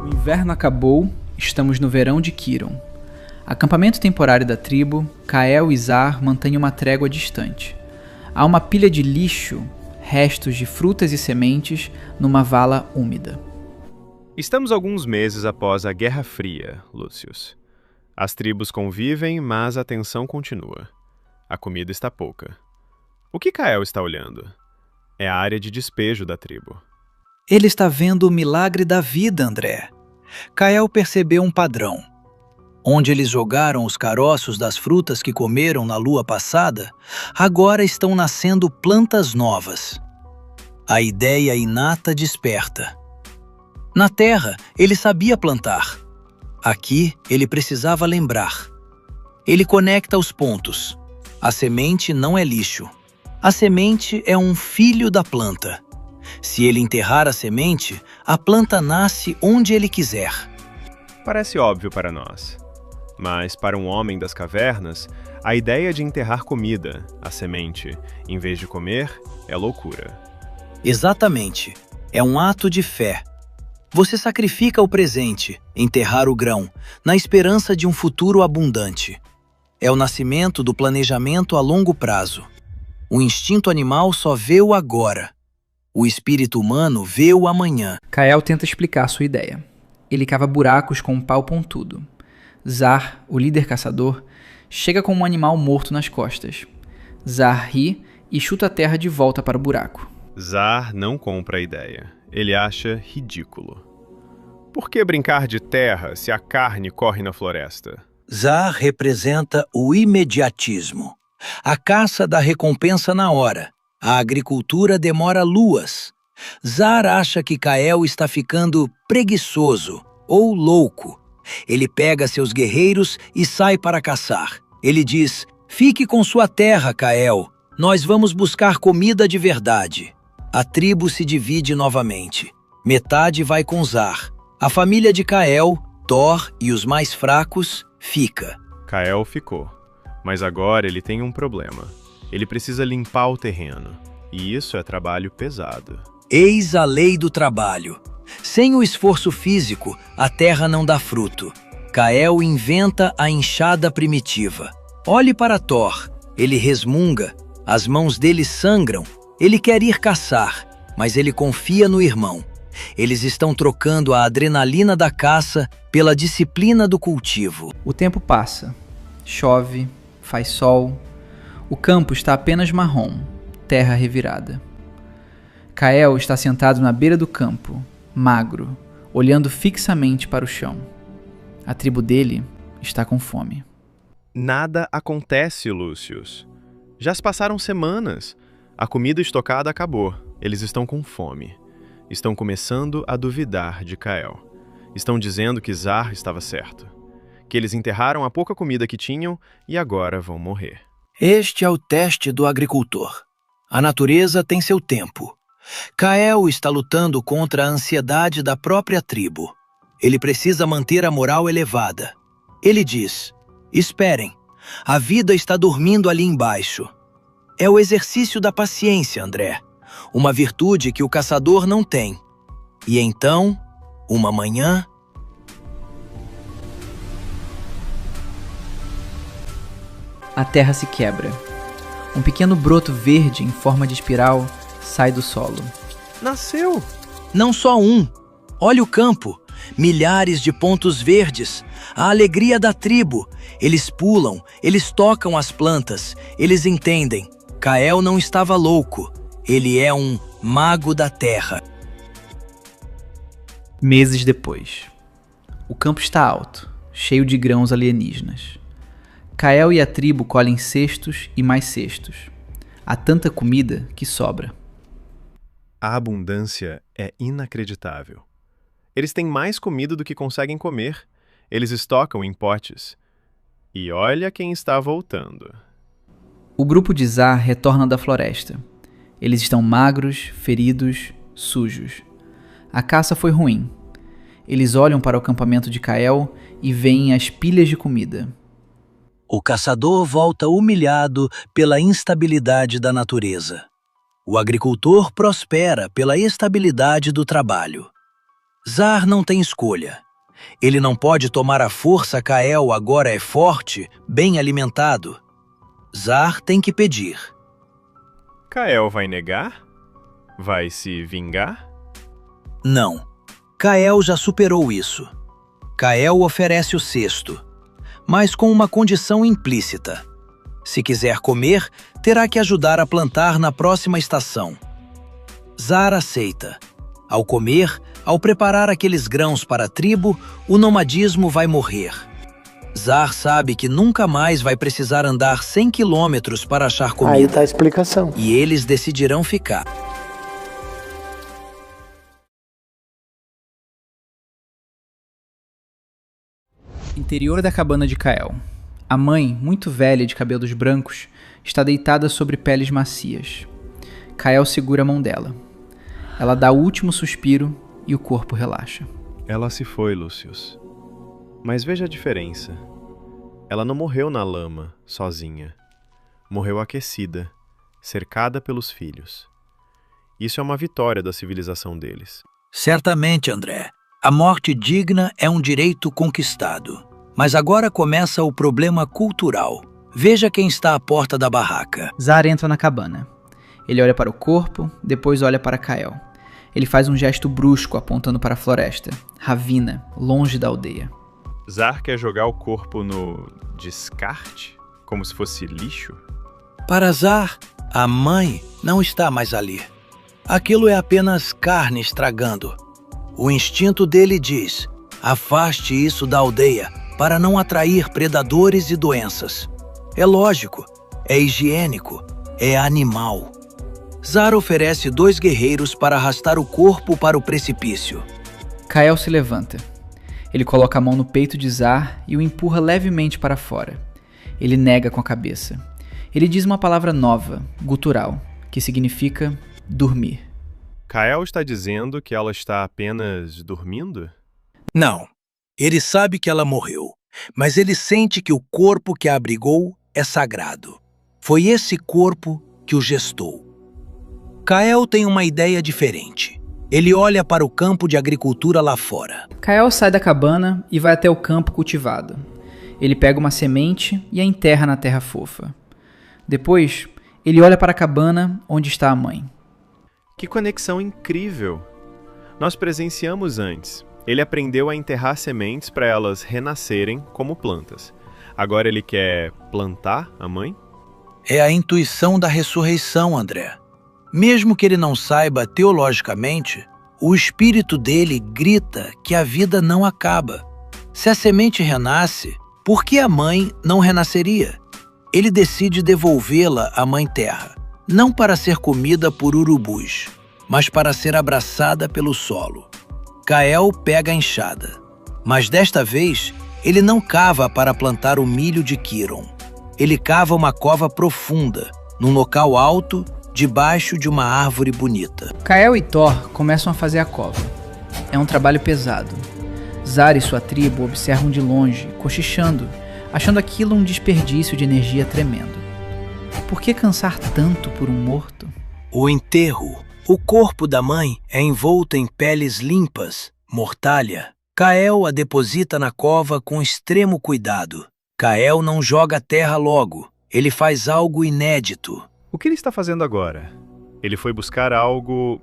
O inverno acabou, estamos no verão de Quiron. Acampamento temporário da tribo, Kael e Zar mantêm uma trégua distante. Há uma pilha de lixo, restos de frutas e sementes, numa vala úmida. Estamos alguns meses após a Guerra Fria, Lúcius. As tribos convivem, mas a tensão continua. A comida está pouca. O que Kael está olhando? É a área de despejo da tribo. Ele está vendo o milagre da vida, André. Kael percebeu um padrão. Onde eles jogaram os caroços das frutas que comeram na lua passada, agora estão nascendo plantas novas. A ideia inata desperta. Na terra, ele sabia plantar. Aqui, ele precisava lembrar. Ele conecta os pontos. A semente não é lixo. A semente é um filho da planta. Se ele enterrar a semente, a planta nasce onde ele quiser. Parece óbvio para nós. Mas para um homem das cavernas, a ideia de enterrar comida, a semente, em vez de comer, é loucura. Exatamente. É um ato de fé. Você sacrifica o presente, enterrar o grão, na esperança de um futuro abundante. É o nascimento do planejamento a longo prazo. O instinto animal só vê o agora. O espírito humano vê o amanhã. Kael tenta explicar sua ideia. Ele cava buracos com um pau pontudo. Zar, o líder caçador, chega com um animal morto nas costas. Zar ri e chuta a terra de volta para o buraco. Zar não compra a ideia. Ele acha ridículo. Por que brincar de terra se a carne corre na floresta? Zar representa o imediatismo. A caça dá recompensa na hora. A agricultura demora luas. Zar acha que Kael está ficando preguiçoso ou louco. Ele pega seus guerreiros e sai para caçar. Ele diz: "Fique com sua terra, Kael. Nós vamos buscar comida de verdade." A tribo se divide novamente. Metade vai com Zar. A família de Kael, Thor e os mais fracos, fica. Kael ficou. Mas agora ele tem um problema. Ele precisa limpar o terreno. E isso é trabalho pesado. Eis a lei do trabalho. Sem o esforço físico, a terra não dá fruto. Kael inventa a enxada primitiva. Olhe para Thor. Ele resmunga. As mãos dele sangram. Ele quer ir caçar, mas ele confia no irmão. Eles estão trocando a adrenalina da caça pela disciplina do cultivo. O tempo passa. Chove, faz sol. O campo está apenas marrom, terra revirada. Kael está sentado na beira do campo, magro, olhando fixamente para o chão. A tribo dele está com fome. Nada acontece, Lucius. Já se passaram semanas. A comida estocada acabou. Eles estão com fome. Estão começando a duvidar de Kael. Estão dizendo que Zar estava certo. Que eles enterraram a pouca comida que tinham e agora vão morrer. Este é o teste do agricultor. A natureza tem seu tempo. Kael está lutando contra a ansiedade da própria tribo. Ele precisa manter a moral elevada. Ele diz: "Esperem, a vida está dormindo ali embaixo." É o exercício da paciência, André. Uma virtude que o caçador não tem. E então, uma manhã... A terra se quebra. Um pequeno broto verde em forma de espiral sai do solo. Nasceu! Não só um. Olha o campo. Milhares de pontos verdes. A alegria da tribo. Eles pulam, eles tocam as plantas, eles entendem. Kael não estava louco. Ele é um mago da terra. Meses depois. O campo está alto, cheio de grãos alienígenas. Kael e a tribo colhem cestos e mais cestos. Há tanta comida que sobra. A abundância é inacreditável. Eles têm mais comida do que conseguem comer. Eles estocam em potes. E olha quem está voltando. O grupo de Zar retorna da floresta. Eles estão magros, feridos, sujos. A caça foi ruim. Eles olham para o acampamento de Kael e veem as pilhas de comida. O caçador volta humilhado pela instabilidade da natureza. O agricultor prospera pela estabilidade do trabalho. Zar não tem escolha. Ele não pode tomar a força. Kael agora é forte, bem alimentado. Zar tem que pedir. Kael vai negar? Vai se vingar? Não. Kael já superou isso. Kael oferece o cesto, mas com uma condição implícita. Se quiser comer, terá que ajudar a plantar na próxima estação. Zar aceita. Ao comer, ao preparar aqueles grãos para a tribo, o nomadismo vai morrer. Zar sabe que nunca mais vai precisar andar 100 quilômetros para achar comida. Aí está a explicação. E eles decidirão ficar. Interior da cabana de Kael. A mãe, muito velha de cabelos brancos, está deitada sobre peles macias. Kael segura a mão dela. Ela dá o último suspiro e o corpo relaxa. Ela se foi, Lucius. Mas veja a diferença. Ela não morreu na lama, sozinha. Morreu aquecida, cercada pelos filhos. Isso é uma vitória da civilização deles. Certamente, André. A morte digna é um direito conquistado. Mas agora começa o problema cultural. Veja quem está à porta da barraca. Zar entra na cabana. Ele olha para o corpo, depois olha para Kael. Ele faz um gesto brusco apontando para a floresta, Ravina, longe da aldeia. Zar quer jogar o corpo no descarte? Como se fosse lixo? Para Zar, a mãe não está mais ali. Aquilo é apenas carne estragando. O instinto dele diz: afaste isso da aldeia para não atrair predadores e doenças. É lógico, é higiênico, é animal. Zar oferece 2 guerreiros para arrastar o corpo para o precipício. Kael se levanta. Ele coloca a mão no peito de Zar e o empurra levemente para fora. Ele nega com a cabeça. Ele diz uma palavra nova, gutural, que significa dormir. Kael está dizendo que ela está apenas dormindo? Não. Ele sabe que ela morreu, mas ele sente que o corpo que a abrigou é sagrado. Foi esse corpo que o gestou. Kael tem uma ideia diferente. Ele olha para o campo de agricultura lá fora. Kael sai da cabana e vai até o campo cultivado. Ele pega uma semente e a enterra na terra fofa. Depois, ele olha para a cabana onde está a mãe. Que conexão incrível! Nós presenciamos antes. Ele aprendeu a enterrar sementes para elas renascerem como plantas. Agora ele quer plantar a mãe? É a intuição da ressurreição, André. Mesmo que ele não saiba teologicamente, o espírito dele grita que a vida não acaba. Se a semente renasce, por que a mãe não renasceria? Ele decide devolvê-la à Mãe Terra, não para ser comida por urubus, mas para ser abraçada pelo solo. Kael pega a enxada, mas desta vez ele não cava para plantar o milho de Kiron. Ele cava uma cova profunda, num local alto, debaixo de uma árvore bonita. Kael e Thor começam a fazer a cova. É um trabalho pesado. Zar e sua tribo observam de longe, cochichando, achando aquilo um desperdício de energia tremendo. Por que cansar tanto por um morto? O enterro. O corpo da mãe é envolto em peles limpas, mortalha. Kael a deposita na cova com extremo cuidado. Kael não joga a terra logo. Ele faz algo inédito. O que ele está fazendo agora? Ele foi buscar algo...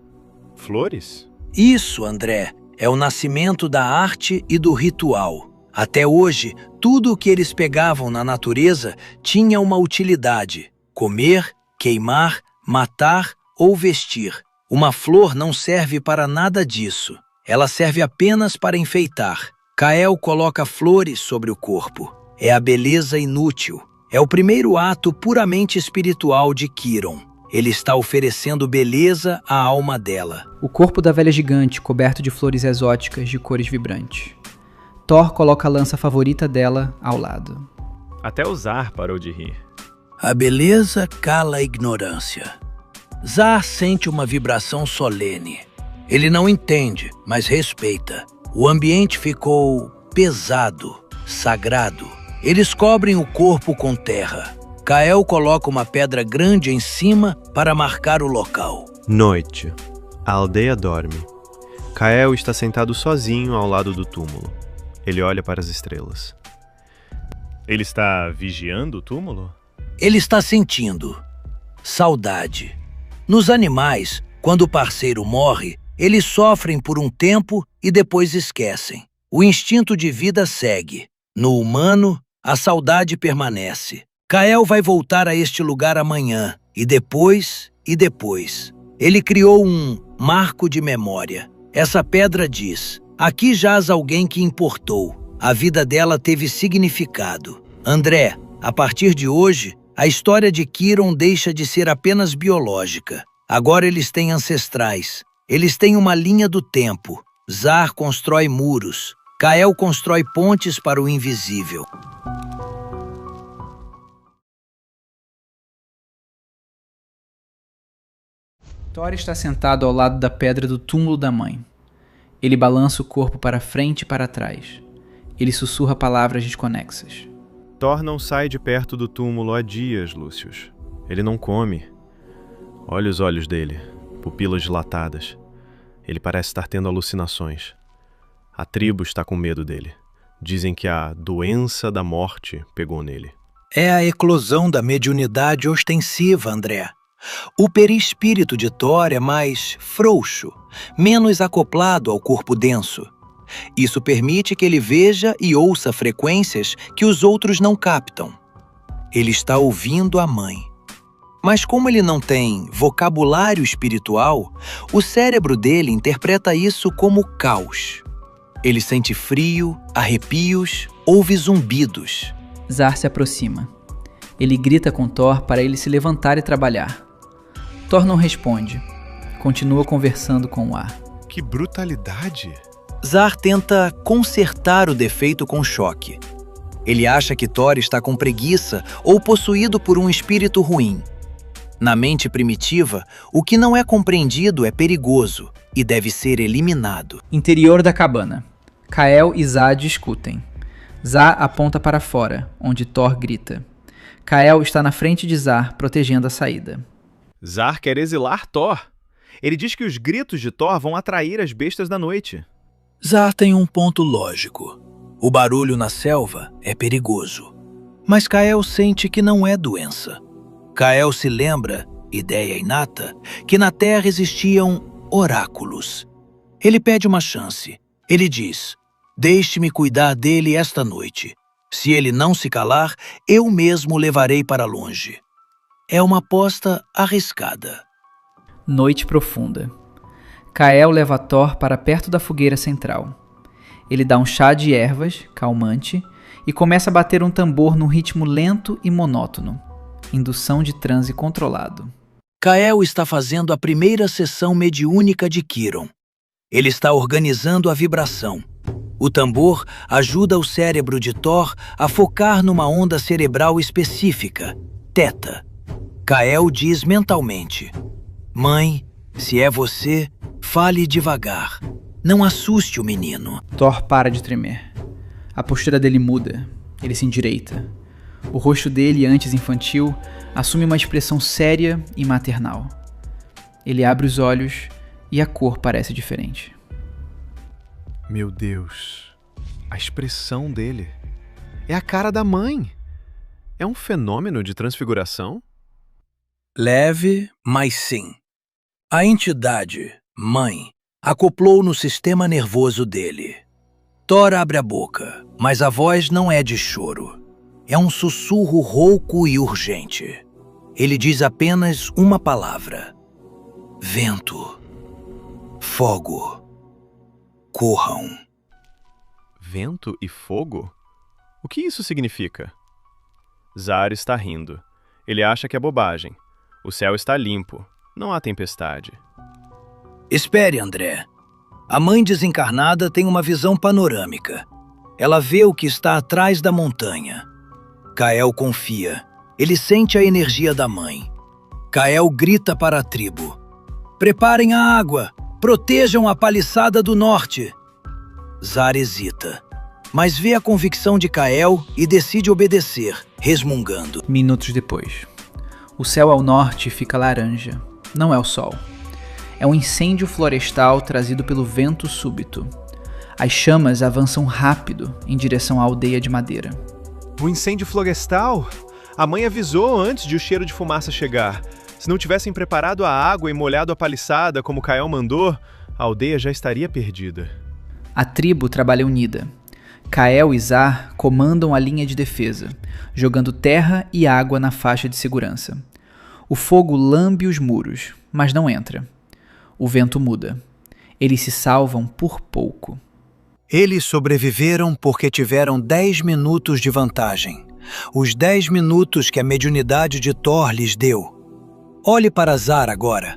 flores? Isso, André, é o nascimento da arte e do ritual. Até hoje, tudo o que eles pegavam na natureza tinha uma utilidade: comer, queimar, matar ou vestir. Uma flor não serve para nada disso. Ela serve apenas para enfeitar. Kael coloca flores sobre o corpo. É a beleza inútil. É o primeiro ato puramente espiritual de Kiron. Ele está oferecendo beleza à alma dela. O corpo da velha gigante coberto de flores exóticas de cores vibrantes. Thor coloca a lança favorita dela ao lado. Até o Zar parou de rir. A beleza cala a ignorância. Zar sente uma vibração solene. Ele não entende, mas respeita. O ambiente ficou pesado, sagrado. Eles cobrem o corpo com terra. Kael coloca uma pedra grande em cima para marcar o local. Noite. A aldeia dorme. Kael está sentado sozinho ao lado do túmulo. Ele olha para as estrelas. Ele está vigiando o túmulo? Ele está sentindo saudade. Nos animais, quando o parceiro morre, eles sofrem por um tempo e depois esquecem. O instinto de vida segue. No humano, a saudade permanece. Kael vai voltar a este lugar amanhã, e depois. Ele criou um marco de memória. Essa pedra diz: aqui jaz alguém que importou. A vida dela teve significado. André, a partir de hoje, a história de Kiron deixa de ser apenas biológica. Agora eles têm ancestrais. Eles têm uma linha do tempo. Zar constrói muros. Kael constrói pontes para o invisível. Thor está sentado ao lado da pedra do túmulo da mãe. Ele balança o corpo para frente e para trás. Ele sussurra palavras desconexas. Thor não sai de perto do túmulo há dias, Lúcius. Ele não come. Olha os olhos dele, pupilas dilatadas. Ele parece estar tendo alucinações. A tribo está com medo dele. Dizem que a doença da morte pegou nele. É a eclosão da mediunidade ostensiva, André. O perispírito de Thor é mais frouxo, menos acoplado ao corpo denso. Isso permite que ele veja e ouça frequências que os outros não captam. Ele está ouvindo a mãe. Mas como ele não tem vocabulário espiritual, o cérebro dele interpreta isso como caos. Ele sente frio, arrepios, ouve zumbidos. Zar se aproxima. Ele grita com Thor para ele se levantar e trabalhar. Thor não responde. Continua conversando com o ar. Que brutalidade! Zar tenta consertar o defeito com choque. Ele acha que Thor está com preguiça ou possuído por um espírito ruim. Na mente primitiva, o que não é compreendido é perigoso e deve ser eliminado. Interior da cabana. Kael e Zar discutem. Zar aponta para fora, onde Thor grita. Kael está na frente de Zar, protegendo a saída. Zar quer exilar Thor. Ele diz que os gritos de Thor vão atrair as bestas da noite. Zar tem um ponto lógico. O barulho na selva é perigoso. Mas Kael sente que não é doença. Kael se lembra, ideia inata, que na Terra existiam oráculos. Ele pede uma chance. Ele diz: deixe-me cuidar dele esta noite. Se ele não se calar, eu mesmo o levarei para longe. É uma aposta arriscada. Noite profunda. Kael leva Thor para perto da fogueira central. Ele dá um chá de ervas, calmante, e começa a bater um tambor num ritmo lento e monótono. Indução de transe controlado. Kael está fazendo a primeira sessão mediúnica de Quiron. Ele está organizando a vibração. O tambor ajuda o cérebro de Thor a focar numa onda cerebral específica, teta. Kael diz mentalmente: mãe, se é você, fale devagar. Não assuste o menino. Thor para de tremer. A postura dele muda. Ele se endireita. O rosto dele, antes infantil, assume uma expressão séria e maternal. Ele abre os olhos e a cor parece diferente. Meu Deus, a expressão dele é a cara da mãe. É um fenômeno de transfiguração? Leve, mas sim. A entidade, mãe, acoplou no sistema nervoso dele. Thor abre a boca, mas a voz não é de choro. É um sussurro rouco e urgente. Ele diz apenas uma palavra: vento, fogo, corram. Vento e fogo? O que isso significa? Zar está rindo. Ele acha que é bobagem. O céu está limpo. Não há tempestade. Espere, André. A mãe desencarnada tem uma visão panorâmica. Ela vê o que está atrás da montanha. Kael confia. Ele sente a energia da mãe. Kael grita para a tribo: preparem a água! Protejam a paliçada do norte! Zar hesita, mas vê a convicção de Kael e decide obedecer, resmungando. Minutos depois. O céu ao norte fica laranja. Não é o sol. É um incêndio florestal trazido pelo vento súbito. As chamas avançam rápido em direção à aldeia de madeira. O incêndio florestal? A mãe avisou antes de o cheiro de fumaça chegar. Se não tivessem preparado a água e molhado a paliçada como Kael mandou, a aldeia já estaria perdida. A tribo trabalha unida. Kael e Zar comandam a linha de defesa, jogando terra e água na faixa de segurança. O fogo lambe os muros, mas não entra. O vento muda. Eles se salvam por pouco. Eles sobreviveram porque tiveram 10 minutos de vantagem. Os 10 minutos que a mediunidade de Thor lhes deu. Olhe para Zar agora.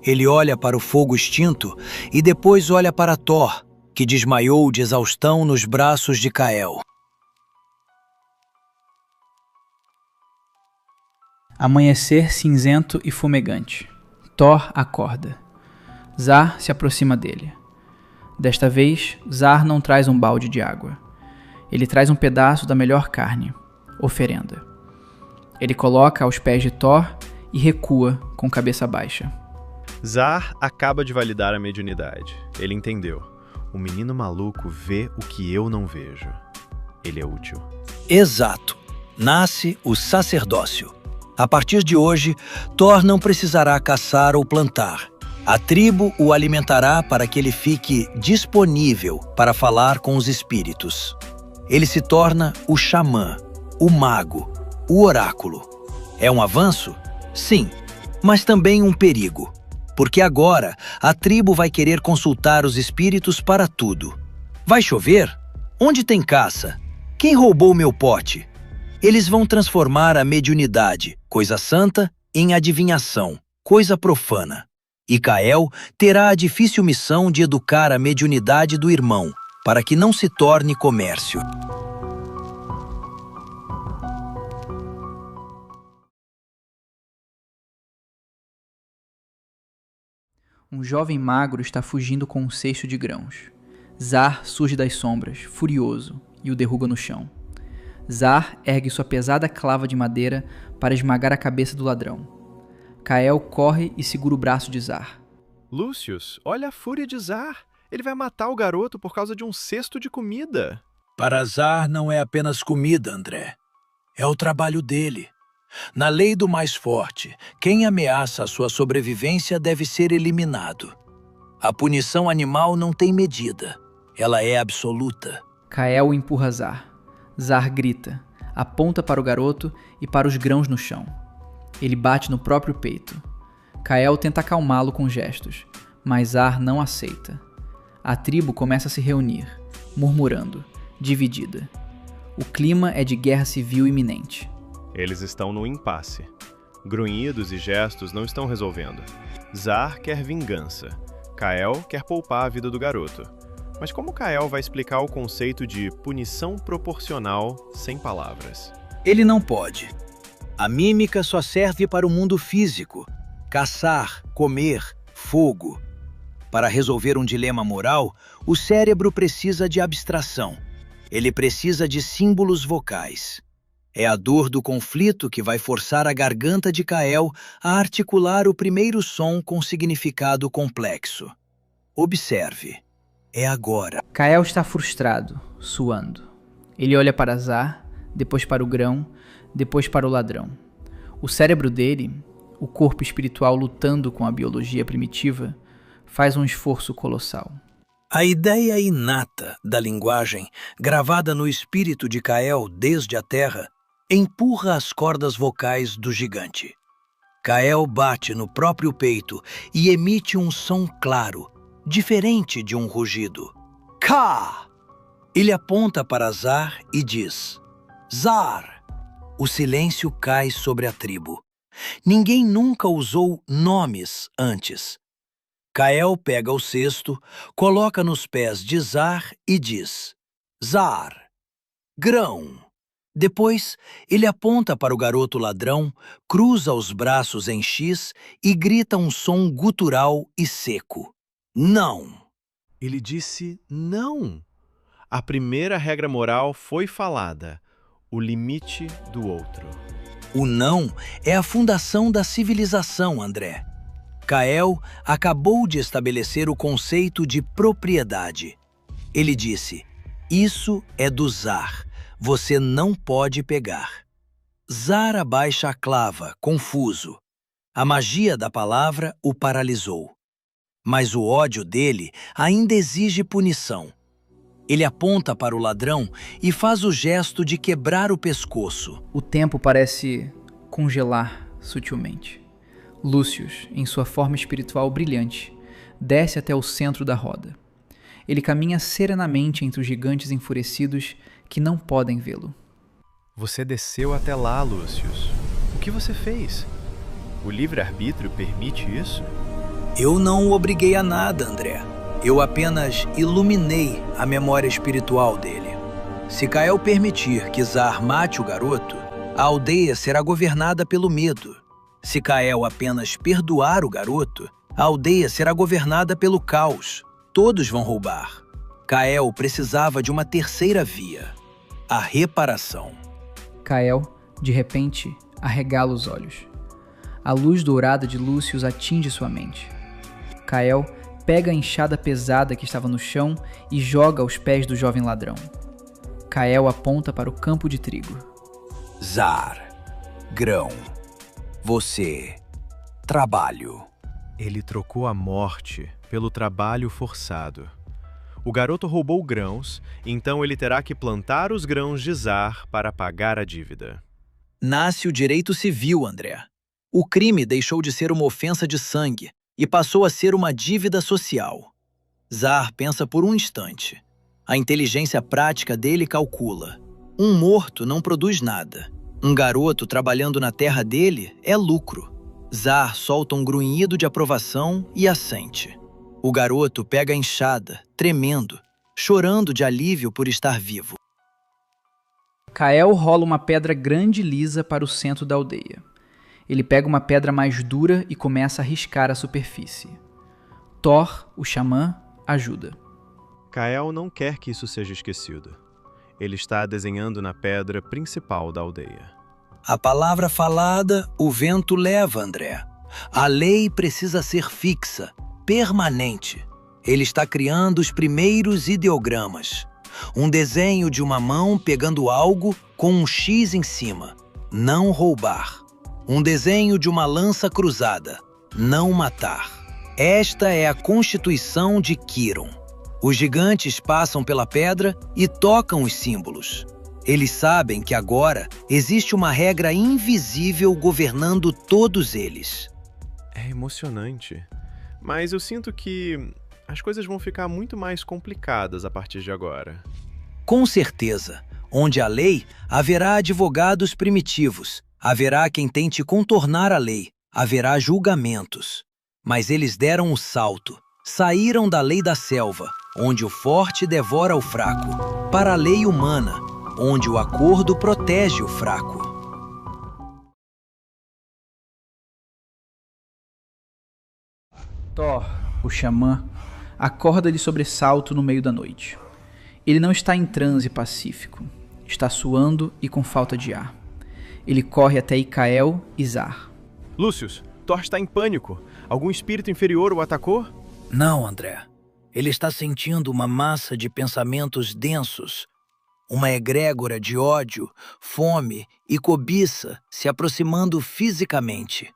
Ele olha para o fogo extinto e depois olha para Thor, que desmaiou de exaustão nos braços de Kael. Amanhecer cinzento e fumegante. Thor acorda. Zar se aproxima dele. Desta vez, Zar não traz um balde de água. Ele traz um pedaço da melhor carne, oferenda. Ele coloca aos pés de Thor e recua com cabeça baixa. Zar acaba de validar a mediunidade. Ele entendeu. O menino maluco vê o que eu não vejo. Ele é útil. Exato. Nasce o sacerdócio. A partir de hoje, Thor não precisará caçar ou plantar. A tribo o alimentará para que ele fique disponível para falar com os espíritos. Ele se torna o xamã, o mago, o oráculo. É um avanço? Sim, mas também um perigo, porque agora a tribo vai querer consultar os espíritos para tudo. Vai chover? Onde tem caça? Quem roubou meu pote? Eles vão transformar a mediunidade, coisa santa, em adivinhação, coisa profana. E Kael terá a difícil missão de educar a mediunidade do irmão, para que não se torne comércio. Um jovem magro está fugindo com um cesto de grãos. Zar surge das sombras, furioso, e o derruba no chão. Zar ergue sua pesada clava de madeira para esmagar a cabeça do ladrão. Kael corre e segura o braço de Zar. Lúcius, olha a fúria de Zar. Ele vai matar o garoto por causa de um cesto de comida. Para Zar não é apenas comida, André. É o trabalho dele. Na lei do mais forte, quem ameaça a sua sobrevivência deve ser eliminado. A punição animal não tem medida. Ela é absoluta. Kael empurra Zar. Zar grita, aponta para o garoto e para os grãos no chão. Ele bate no próprio peito. Kael tenta acalmá-lo com gestos, mas Zar não aceita. A tribo começa a se reunir, murmurando, dividida. O clima é de guerra civil iminente. Eles estão no impasse. Grunhidos e gestos não estão resolvendo. Zar quer vingança. Kael quer poupar a vida do garoto. Mas como Kael vai explicar o conceito de punição proporcional sem palavras? Ele não pode. A mímica só serve para o mundo físico. Caçar, comer, fogo. Para resolver um dilema moral, o cérebro precisa de abstração. Ele precisa de símbolos vocais. É a dor do conflito que vai forçar a garganta de Kael a articular o primeiro som com significado complexo. Observe. É agora. Kael está frustrado, suando. Ele olha para Zar, depois para o grão, depois para o ladrão. O cérebro dele, o corpo espiritual lutando com a biologia primitiva, faz um esforço colossal. A ideia inata da linguagem, gravada no espírito de Kael desde a Terra, empurra as cordas vocais do gigante. Kael bate no próprio peito e emite um som claro, diferente de um rugido. Ka! Ele aponta para Zar e diz: Zar! O silêncio cai sobre a tribo. Ninguém nunca usou nomes antes. Kael pega o cesto, coloca nos pés de Zar e diz: Zar! Grão! Depois, ele aponta para o garoto ladrão, cruza os braços em X e grita um som gutural e seco. Não! Ele disse não. A primeira regra moral foi falada: o limite do outro. O não é a fundação da civilização, André. Kael acabou de estabelecer o conceito de propriedade. Ele disse: isso é do Zar. Você não pode pegar. Zar abaixa a clava, confuso. A magia da palavra o paralisou. Mas o ódio dele ainda exige punição. Ele aponta para o ladrão e faz o gesto de quebrar o pescoço. O tempo parece congelar sutilmente. Lúcius, em sua forma espiritual brilhante, desce até o centro da roda. Ele caminha serenamente entre os gigantes enfurecidos que não podem vê-lo. Você desceu até lá, Lúcius. O que você fez? O livre-arbítrio permite isso? Eu não o obriguei a nada, André. Eu apenas iluminei a memória espiritual dele. Se Kael permitir que Zar mate o garoto, a aldeia será governada pelo medo. Se Kael apenas perdoar o garoto, a aldeia será governada pelo caos. Todos vão roubar. Kael precisava de uma terceira via, a reparação. Kael, de repente, arregala os olhos. A luz dourada de Lúcius atinge sua mente. Kael pega a enxada pesada que estava no chão e joga aos pés do jovem ladrão. Kael aponta para o campo de trigo. Zar, grão, você, trabalho. Ele trocou a morte pelo trabalho forçado. O garoto roubou grãos, então ele terá que plantar os grãos de Zar para pagar a dívida. Nasce o direito civil, André. O crime deixou de ser uma ofensa de sangue e passou a ser uma dívida social. Zar pensa por um instante. A inteligência prática dele calcula. Um morto não produz nada. Um garoto trabalhando na terra dele é lucro. Zar solta um grunhido de aprovação e assente. O garoto pega a enxada, tremendo, chorando de alívio por estar vivo. Kael rola uma pedra grande e lisa para o centro da aldeia. Ele pega uma pedra mais dura e começa a riscar a superfície. Thor, o xamã, ajuda. Kael não quer que isso seja esquecido. Ele está desenhando na pedra principal da aldeia. A palavra falada, o vento leva, André. A lei precisa ser fixa, permanente. Ele está criando os primeiros ideogramas. Um desenho de uma mão pegando algo com um X em cima. Não roubar. Um desenho de uma lança cruzada. Não matar. Esta é a constituição de Quiron. Os gigantes passam pela pedra e tocam os símbolos. Eles sabem que agora existe uma regra invisível governando todos eles. É emocionante, mas eu sinto que as coisas vão ficar muito mais complicadas a partir de agora. Com certeza, onde há lei, haverá advogados primitivos, haverá quem tente contornar a lei, haverá julgamentos. Mas eles deram o salto, saíram da lei da selva, onde o forte devora o fraco, para a lei humana, onde o acordo protege o fraco. Thor, o xamã, acorda de sobressalto no meio da noite. Ele não está em transe pacífico. Está suando e com falta de ar. Ele corre até Kael e Zar. Lucius, Thor está em pânico. Algum espírito inferior o atacou? Não, André. Ele está sentindo uma massa de pensamentos densos. Uma egrégora de ódio, fome e cobiça se aproximando fisicamente.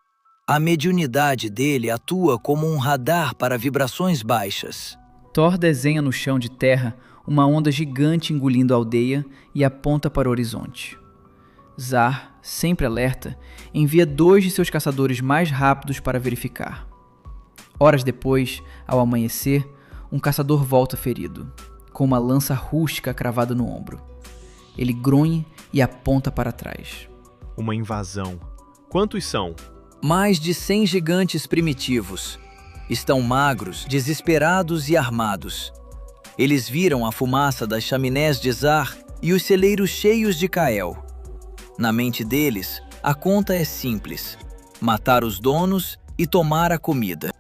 A mediunidade dele atua como um radar para vibrações baixas. Thor desenha no chão de terra uma onda gigante engolindo a aldeia e aponta para o horizonte. Zar, sempre alerta, envia 2 de seus caçadores mais rápidos para verificar. Horas depois, ao amanhecer, um caçador volta ferido, com uma lança rústica cravada no ombro. Ele grunhe e aponta para trás. Uma invasão. Quantos são? Mais de 100 gigantes primitivos. Estão magros, desesperados e armados. Eles viram a fumaça das chaminés de Zar e os celeiros cheios de Kael. Na mente deles, a conta é simples: matar os donos e tomar a comida.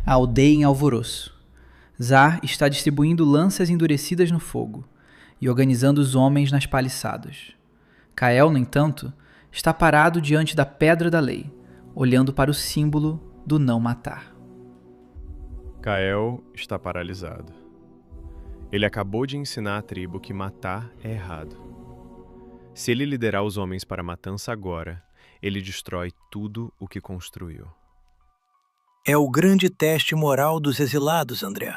A aldeia em alvoroço. Zar está distribuindo lanças endurecidas no fogo e organizando os homens nas paliçadas. Kael, no entanto, está parado diante da pedra da lei, olhando para o símbolo do não matar. Kael está paralisado. Ele acabou de ensinar a tribo que matar é errado. Se ele liderar os homens para a matança agora, ele destrói tudo o que construiu. É o grande teste moral dos exilados, André.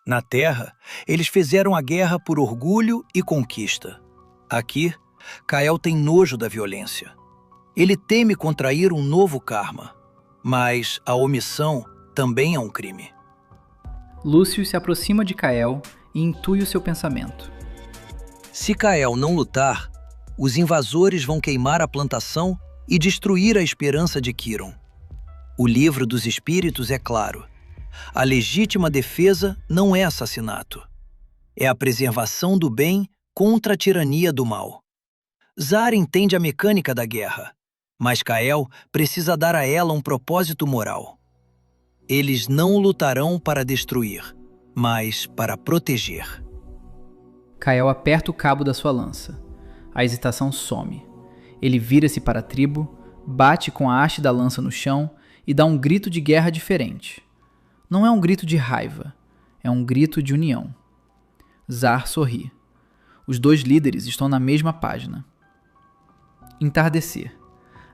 Na Terra, eles fizeram a guerra por orgulho e conquista. Aqui, Kael tem nojo da violência. Ele teme contrair um novo karma. Mas a omissão também é um crime. Lucius se aproxima de Kael e intui o seu pensamento. Se Kael não lutar, os invasores vão queimar a plantação e destruir a esperança de Quiron. O livro dos espíritos é claro. A legítima defesa não é assassinato. É a preservação do bem contra a tirania do mal. Zar entende a mecânica da guerra, mas Kael precisa dar a ela um propósito moral. Eles não lutarão para destruir, mas para proteger. Kael aperta o cabo da sua lança. A hesitação some. Ele vira-se para a tribo, bate com a haste da lança no chão e dá um grito de guerra diferente. Não é um grito de raiva, é um grito de união. Zar sorri. Os 2 líderes estão na mesma página. Entardecer.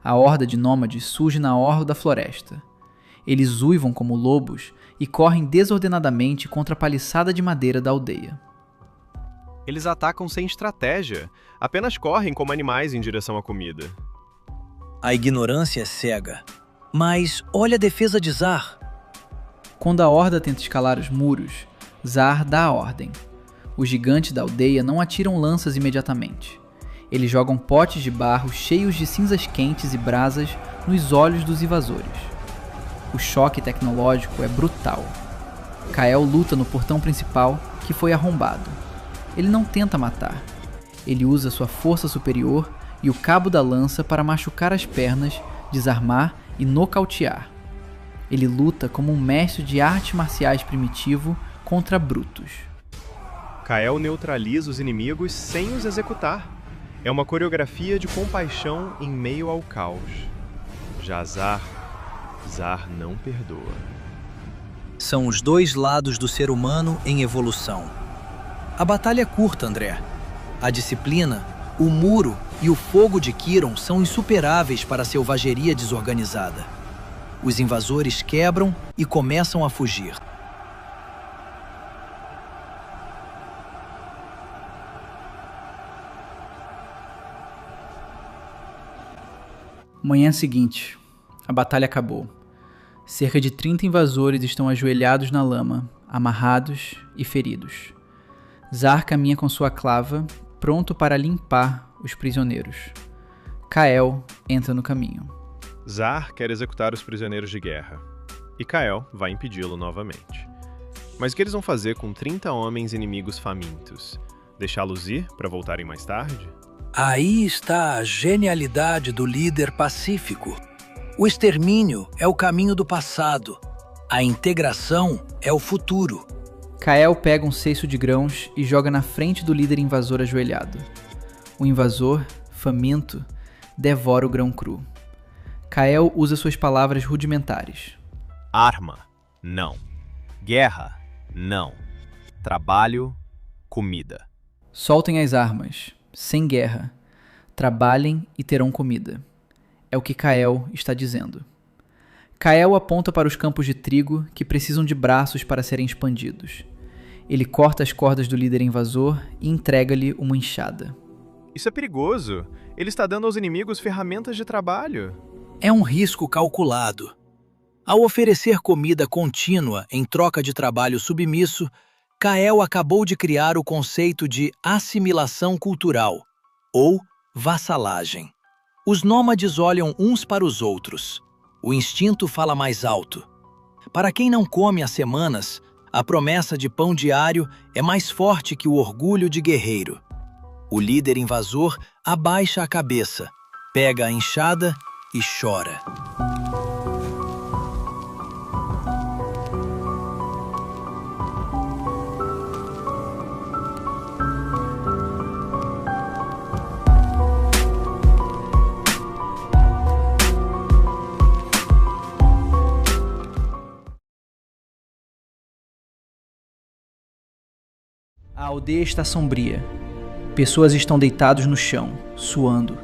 A horda de nômades surge na orla da floresta. Eles uivam como lobos e correm desordenadamente contra a paliçada de madeira da aldeia. Eles atacam sem estratégia, apenas correm como animais em direção à comida. A ignorância é cega. Mas olha a defesa de Zar. Quando a horda tenta escalar os muros, Zar dá a ordem. Os gigantes da aldeia não atiram lanças imediatamente. Eles jogam potes de barro cheios de cinzas quentes e brasas nos olhos dos invasores. O choque tecnológico é brutal. Kael luta no portão principal, que foi arrombado. Ele não tenta matar. Ele usa sua força superior e o cabo da lança para machucar as pernas, desarmar e nocautear. Ele luta como um mestre de artes marciais primitivo contra brutos. Kael neutraliza os inimigos sem os executar. É uma coreografia de compaixão em meio ao caos. Já Zar não perdoa. São os dois lados do ser humano em evolução. A batalha é curta, André. A disciplina, o muro e o fogo de Quiron são insuperáveis para a selvageria desorganizada. Os invasores quebram e começam a fugir. Manhã seguinte, a batalha acabou. Cerca de 30 invasores estão ajoelhados na lama, amarrados e feridos. Zar caminha com sua clava, pronto para limpar os prisioneiros. Kael entra no caminho. Zar quer executar os prisioneiros de guerra, e Kael vai impedi-lo novamente. Mas o que eles vão fazer com 30 homens inimigos famintos? Deixá-los ir para voltarem mais tarde? Aí está a genialidade do líder pacífico. O extermínio é o caminho do passado. A integração é o futuro. Kael pega um cesto de grãos e joga na frente do líder invasor ajoelhado. O invasor, faminto, devora o grão cru. Kael usa suas palavras rudimentares. Arma, não. Guerra, não. Trabalho, comida. Soltem as armas. Sem guerra. Trabalhem e terão comida. É o que Kael está dizendo. Kael aponta para os campos de trigo que precisam de braços para serem expandidos. Ele corta as cordas do líder invasor e entrega-lhe uma enxada. Isso é perigoso. Ele está dando aos inimigos ferramentas de trabalho. É um risco calculado. Ao oferecer comida contínua em troca de trabalho submisso, Kael acabou de criar o conceito de assimilação cultural, ou vassalagem. Os nômades olham uns para os outros. O instinto fala mais alto. Para quem não come há semanas, a promessa de pão diário é mais forte que o orgulho de guerreiro. O líder invasor abaixa a cabeça, pega a enxada e chora. A aldeia está sombria. Pessoas estão deitados no chão, suando,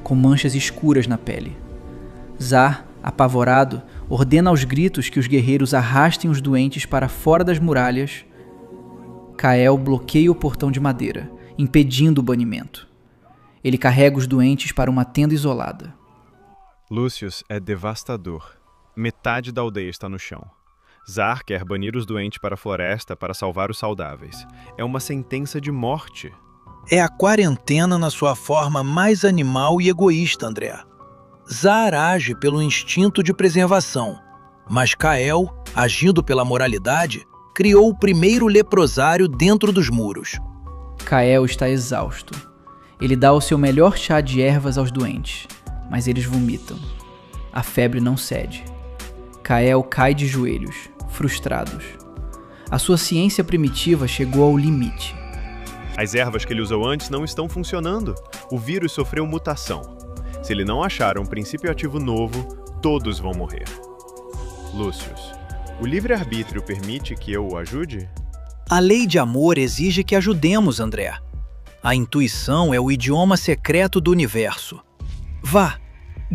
com manchas escuras na pele. Zar, apavorado, ordena aos gritos que os guerreiros arrastem os doentes para fora das muralhas. Kael bloqueia o portão de madeira, impedindo o banimento. Ele carrega os doentes para uma tenda isolada. Lucius é devastador. Metade da aldeia está no chão. Zar quer banir os doentes para a floresta para salvar os saudáveis. É uma sentença de morte. É a quarentena na sua forma mais animal e egoísta, André. Zar age pelo instinto de preservação, mas Kael, agindo pela moralidade, criou o primeiro leprosário dentro dos muros. Kael está exausto. Ele dá o seu melhor chá de ervas aos doentes, mas eles vomitam. A febre não cede. Kael cai de joelhos, frustrados. A sua ciência primitiva chegou ao limite. As ervas que ele usou antes não estão funcionando. O vírus sofreu mutação. Se ele não achar um princípio ativo novo, todos vão morrer. Lucius, o livre-arbítrio permite que eu o ajude? A lei de amor exige que ajudemos, André. A intuição é o idioma secreto do universo. Vá,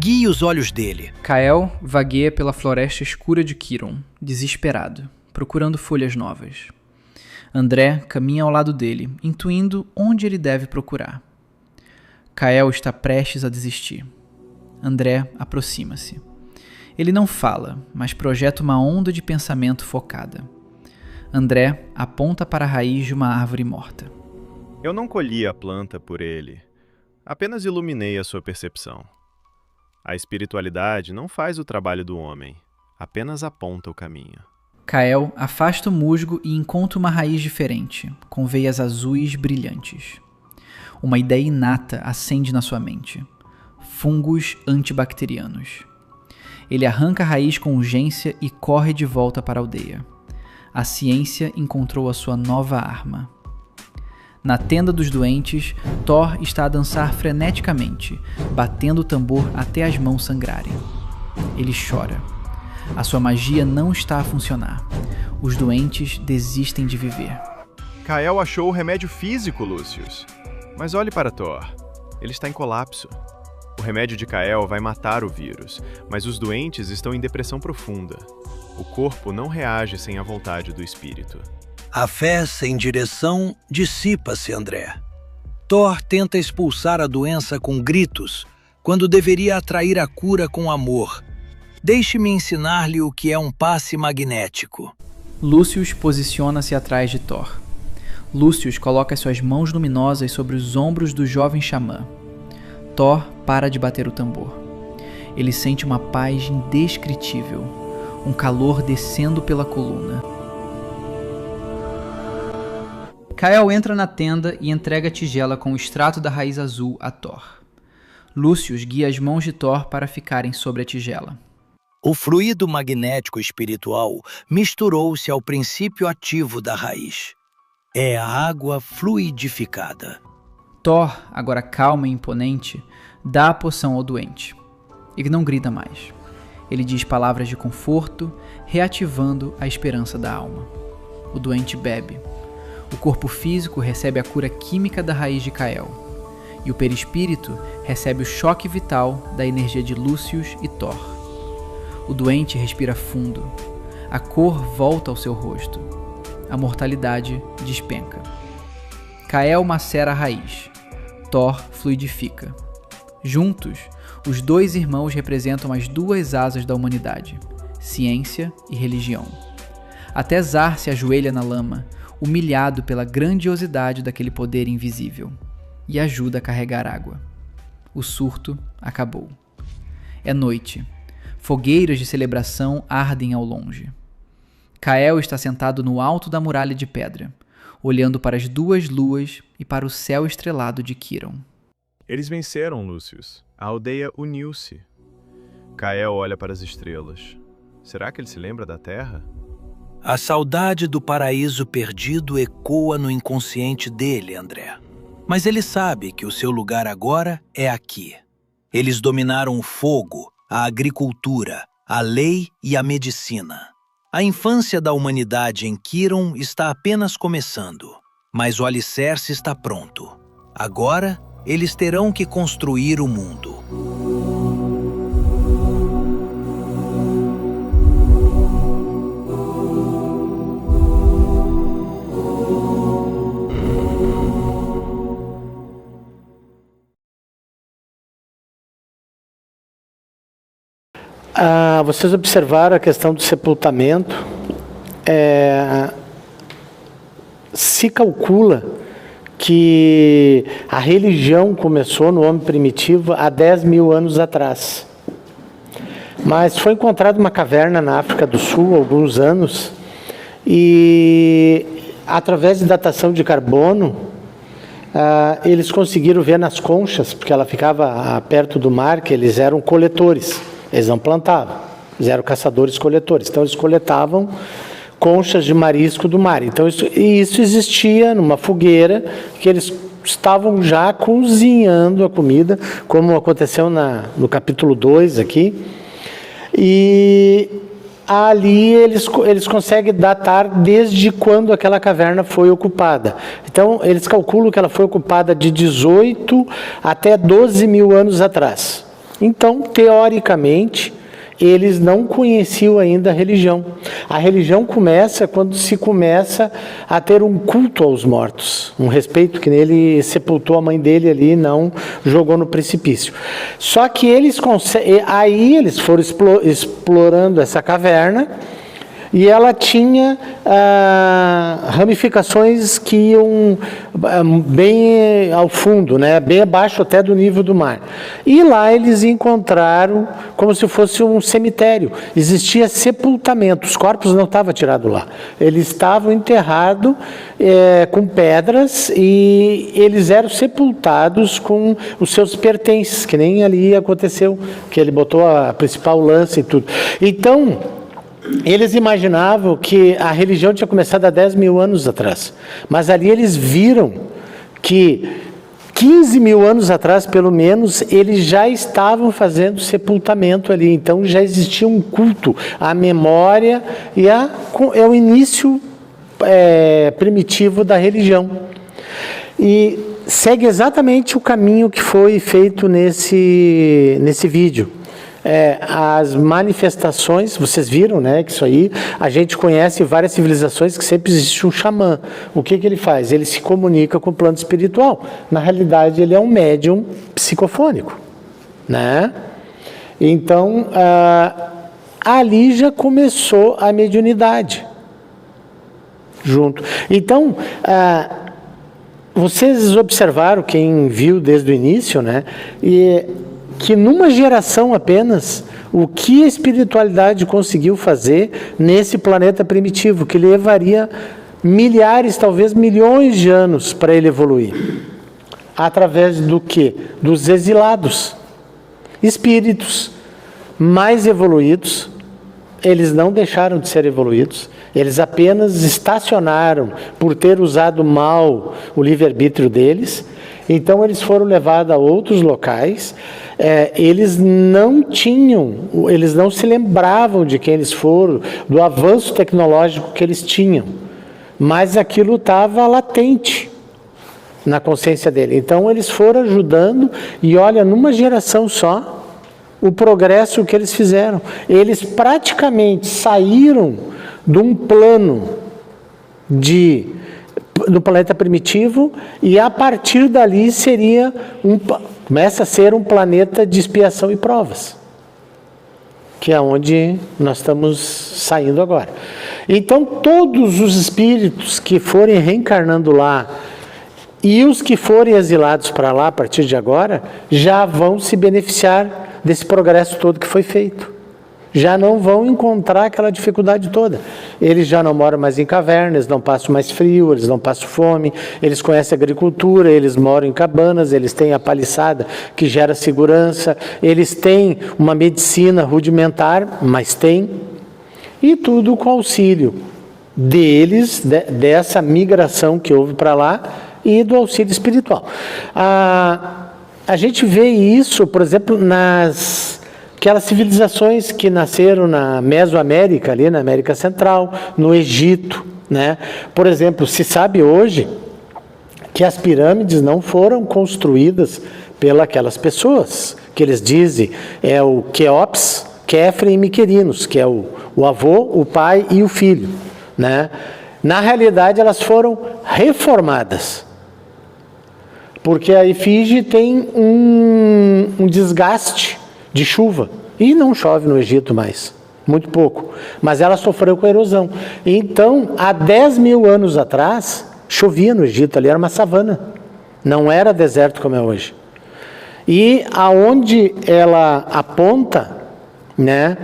Guie os olhos dele. Kael vagueia pela floresta escura de Kiron, desesperado, procurando folhas novas. André caminha ao lado dele, intuindo onde ele deve procurar. Kael está prestes a desistir. André aproxima-se. Ele não fala, mas projeta uma onda de pensamento focada. André aponta para a raiz de uma árvore morta. Eu não colhi a planta por ele, apenas iluminei a sua percepção. A espiritualidade não faz o trabalho do homem, apenas aponta o caminho. Kael afasta o musgo e encontra uma raiz diferente, com veias azuis brilhantes. Uma ideia inata acende na sua mente. Fungos antibacterianos. Ele arranca a raiz com urgência e corre de volta para a aldeia. A ciência encontrou a sua nova arma. Na tenda dos doentes, Thor está a dançar freneticamente, batendo o tambor até as mãos sangrarem. Ele chora. A sua magia não está a funcionar. Os doentes desistem de viver. Kael achou o remédio físico, Lucius. Mas olhe para Thor. Ele está em colapso. O remédio de Kael vai matar o vírus, mas os doentes estão em depressão profunda. O corpo não reage sem a vontade do espírito. A fé sem direção dissipa-se, André. Thor tenta expulsar a doença com gritos, quando deveria atrair a cura com amor. Deixe-me ensinar-lhe o que é um passe magnético. Lucius posiciona-se atrás de Thor. Lucius coloca suas mãos luminosas sobre os ombros do jovem xamã. Thor para de bater o tambor. Ele sente uma paz indescritível, um calor descendo pela coluna. Kael entra na tenda e entrega a tigela com o extrato da raiz azul a Thor. Lucius guia as mãos de Thor para ficarem sobre a tigela. O fluido magnético espiritual misturou-se ao princípio ativo da raiz. É a água fluidificada. Thor, agora calmo e imponente, dá a poção ao doente. Ele não grita mais. Ele diz palavras de conforto, reativando a esperança da alma. O doente bebe. O corpo físico recebe a cura química da raiz de Kael. E o perispírito recebe o choque vital da energia de Lucius e Thor. O doente respira fundo. A cor volta ao seu rosto. A mortalidade despenca. Kael macera a raiz. Thor fluidifica. Juntos, os dois irmãos representam as duas asas da humanidade, ciência e religião. Até Zar se ajoelha na lama, humilhado pela grandiosidade daquele poder invisível, e ajuda a carregar água. O surto acabou. É noite. Fogueiras de celebração ardem ao longe. Kael está sentado no alto da muralha de pedra, olhando para as duas luas e para o céu estrelado de Kiron. Eles venceram, Lucius. A aldeia uniu-se. Kael olha para as estrelas. Será que ele se lembra da Terra? A saudade do paraíso perdido ecoa no inconsciente dele, André. Mas ele sabe que o seu lugar agora é aqui. Eles dominaram o fogo, a agricultura, a lei e a medicina. A infância da humanidade em Kiron está apenas começando, mas o alicerce está pronto. Agora, eles terão que construir o mundo. Vocês observaram a questão do sepultamento. Se calcula que a religião começou no homem primitivo há 10 mil anos atrás. Mas foi encontrada uma caverna na África do Sul há alguns anos e, através de datação de carbono, eles conseguiram ver nas conchas, porque ela ficava perto do mar, que eles eram coletores. Eles não plantavam, eles eram caçadores-coletores. Então, eles coletavam conchas de marisco do mar. Então, isso existia numa fogueira, que eles estavam já cozinhando a comida, como aconteceu no capítulo 2 aqui. E ali eles conseguem datar desde quando aquela caverna foi ocupada. Então, eles calculam que ela foi ocupada de 18 até 12 mil anos atrás. Então, teoricamente, eles não conheciam ainda a religião. A religião começa quando se começa a ter um culto aos mortos, um respeito, que ele sepultou a mãe dele ali, não jogou no precipício. Só que eles aí eles foram explorando essa caverna, e ela tinha ramificações que iam bem ao fundo, né? Bem abaixo até do nível do mar. E lá eles encontraram como se fosse um cemitério. Existia sepultamento, os corpos não estavam tirados lá. Eles estavam enterrados com pedras, e eles eram sepultados com os seus pertences, que nem ali aconteceu, que ele botou a principal lança e tudo. Então, eles imaginavam que a religião tinha começado há 10 mil anos atrás, mas ali eles viram que 15 mil anos atrás, pelo menos, eles já estavam fazendo sepultamento ali. Então já existia um culto à memória, e é o início primitivo da religião. E segue exatamente o caminho que foi feito nesse vídeo. As manifestações, vocês viram, né, que isso aí, a gente conhece várias civilizações que sempre existe um xamã. O que ele faz? Ele se comunica com o plano espiritual. Na realidade, ele é um médium psicofônico, né? Então, ali já começou a mediunidade junto. Então, vocês observaram, quem viu desde o início, né, que numa geração apenas, o que a espiritualidade conseguiu fazer nesse planeta primitivo, que levaria milhares, talvez milhões de anos para ele evoluir. Através do quê? Dos exilados. Espíritos mais evoluídos, eles não deixaram de ser evoluídos, eles apenas estacionaram por ter usado mal o livre-arbítrio deles. Então eles foram levados a outros locais. Eles não se lembravam de quem eles foram, do avanço tecnológico que eles tinham, mas aquilo estava latente na consciência dele. Então eles foram ajudando, e olha, numa geração só, o progresso que eles fizeram. Eles praticamente saíram de um plano do planeta primitivo, e a partir dali começa a ser um planeta de expiação e provas, que é onde nós estamos saindo agora. Então, todos os espíritos que forem reencarnando lá e os que forem exilados para lá a partir de agora, já vão se beneficiar desse progresso todo que foi feito. Já não vão encontrar aquela dificuldade toda. Eles já não moram mais em cavernas, não passam mais frio, eles não passam fome, eles conhecem a agricultura, eles moram em cabanas, eles têm a paliçada que gera segurança, eles têm uma medicina rudimentar, mas tem, e tudo com auxílio deles, dessa migração que houve para lá, e do auxílio espiritual. A gente vê isso, por exemplo, aquelas civilizações que nasceram na Mesoamérica, ali na América Central, no Egito, né? Por exemplo, se sabe hoje que as pirâmides não foram construídas pelas pessoas, que eles dizem, o Quéops, Quéfre e Miquerinos, que é o avô, o pai e o filho, né? Na realidade, elas foram reformadas, porque a efígie tem um desgaste de chuva, e não chove no Egito mais, muito pouco, mas ela sofreu com a erosão. Então, há 10 mil anos atrás, chovia no Egito, ali era uma savana, não era deserto como é hoje. E aonde ela aponta, né,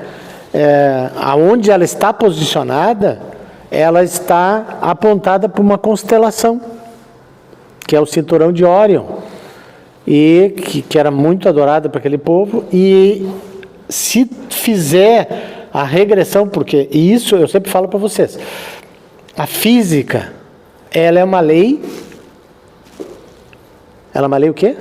aonde ela está posicionada, ela está apontada por uma constelação, que é o cinturão de Órion, e que era muito adorada por aquele povo. E se fizer a regressão, porque isso eu sempre falo para vocês, a física, ela é uma lei, o quê?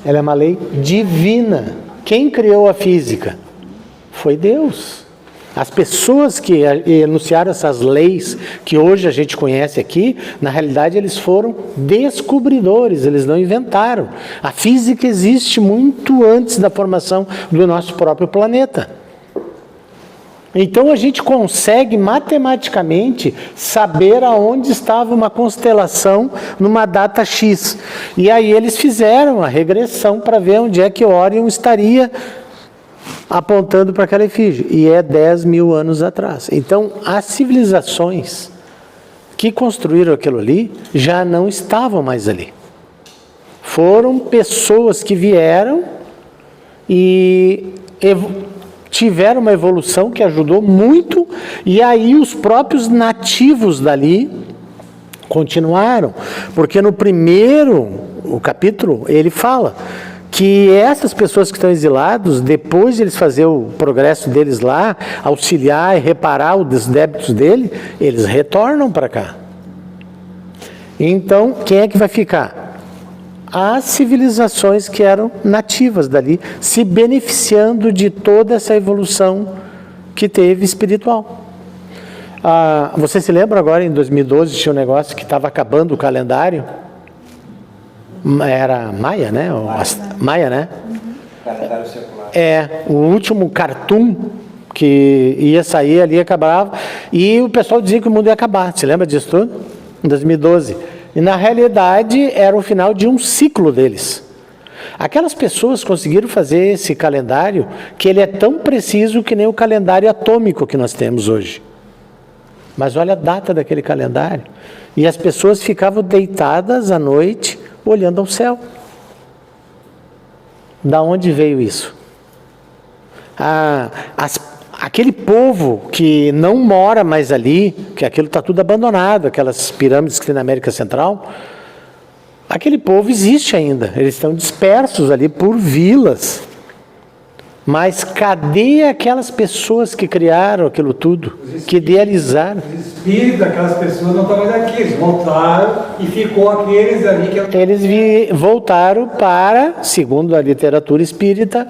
Ela é uma lei divina. Quem criou a física? Foi Deus. As pessoas que enunciaram essas leis que hoje a gente conhece aqui, na realidade eles foram descobridores, eles não inventaram. A física existe muito antes da formação do nosso próprio planeta. Então a gente consegue matematicamente saber aonde estava uma constelação numa data X. E aí eles fizeram a regressão para ver onde é que Órion estaria apontando para aquela efígie. E é 10 mil anos atrás. Então as civilizações que construíram aquilo ali já não estavam mais ali. Foram pessoas que vieram e tiveram uma evolução que ajudou muito, e aí os próprios nativos dali continuaram, porque no primeiro capítulo ele fala que essas pessoas que estão exilados, depois de eles fazer o progresso deles lá, auxiliar e reparar os débitos dele, eles retornam para cá. Então, quem é que vai ficar? As civilizações que eram nativas dali, se beneficiando de toda essa evolução que teve espiritual. Você se lembra agora, em 2012, tinha um negócio que estava acabando o calendário? Era Maia, né? Maia, né? Calendário secular. O último cartoon que ia sair ali acabava, e o pessoal dizia que o mundo ia acabar. Você lembra disso tudo? Em 2012. E na realidade era o final de um ciclo deles. Aquelas pessoas conseguiram fazer esse calendário que ele é tão preciso que nem o calendário atômico que nós temos hoje. Mas olha a data daquele calendário. E as pessoas ficavam deitadas à noite olhando ao céu. Da onde veio isso? Aquele povo que não mora mais ali, que aquilo está tudo abandonado, aquelas pirâmides que tem na América Central, aquele povo existe ainda, eles estão dispersos ali por vilas. Mas cadê aquelas pessoas que criaram aquilo tudo, que idealizaram? Os espíritos daquelas pessoas não estão mais aqui, eles voltaram e ficou aqueles ali que... Eles voltaram para, segundo a literatura espírita,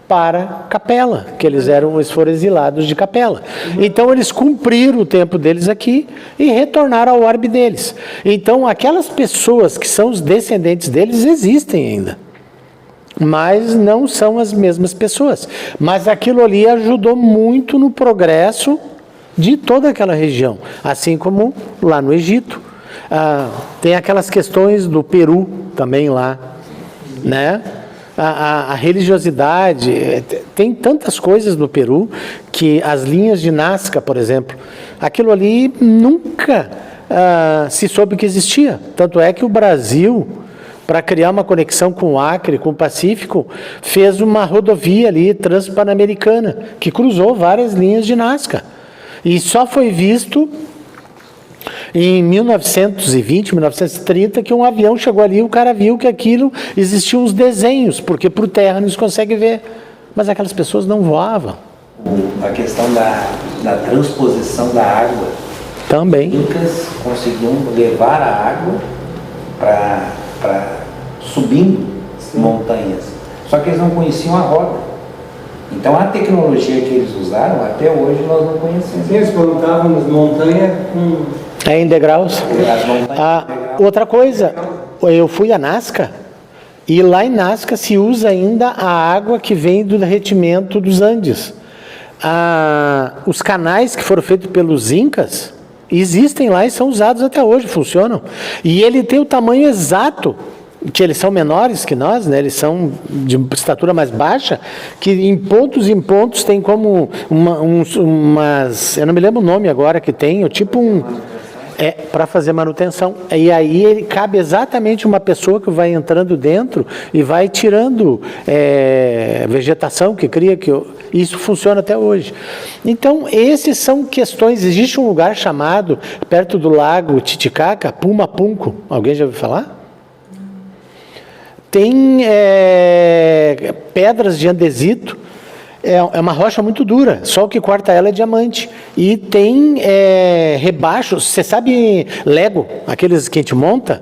para Capela, que eles foram exilados de Capela. Então eles cumpriram o tempo deles aqui e retornaram ao orbe deles. Então aquelas pessoas que são os descendentes deles existem ainda, mas não são as mesmas pessoas. Mas aquilo ali ajudou muito no progresso de toda aquela região, assim como lá no Egito. Tem aquelas questões do Peru também lá, né? A religiosidade, tem tantas coisas no Peru, que as linhas de Nazca, por exemplo, aquilo ali nunca se soube que existia. Tanto é que o Brasil, para criar uma conexão com o Acre, com o Pacífico, fez uma rodovia ali, Trans-Pan-Americana, que cruzou várias linhas de Nazca. E só foi visto em 1920, 1930, que um avião chegou ali, o cara viu que aquilo existiam uns desenhos, porque por terra não se consegue ver. Mas aquelas pessoas não voavam. A questão da transposição da água. Também. Os incas conseguiam levar a água para subindo montanhas. Só que eles não conheciam a roda. Então a tecnologia que eles usaram, até hoje nós não conhecemos. Eles plantavam nas montanhas com... em degraus. Outra coisa, eu fui a Nazca, e lá em Nazca se usa ainda a água que vem do derretimento dos Andes. Os canais que foram feitos pelos Incas existem lá e são usados até hoje, funcionam. E ele tem o tamanho exato, que eles são menores que nós, né? Eles são de estatura mais baixa, que em pontos tem como umas, eu não me lembro o nome agora que tem, tipo para fazer manutenção. E aí ele cabe exatamente uma pessoa que vai entrando dentro e vai tirando vegetação que cria, isso funciona até hoje. Então, esses são questões. Existe um lugar chamado, perto do lago Titicaca, Pumapunco. Alguém já ouviu falar? Tem pedras de andesito. É uma rocha muito dura, só o que corta ela é diamante. E tem rebachos, você sabe Lego, aqueles que a gente monta?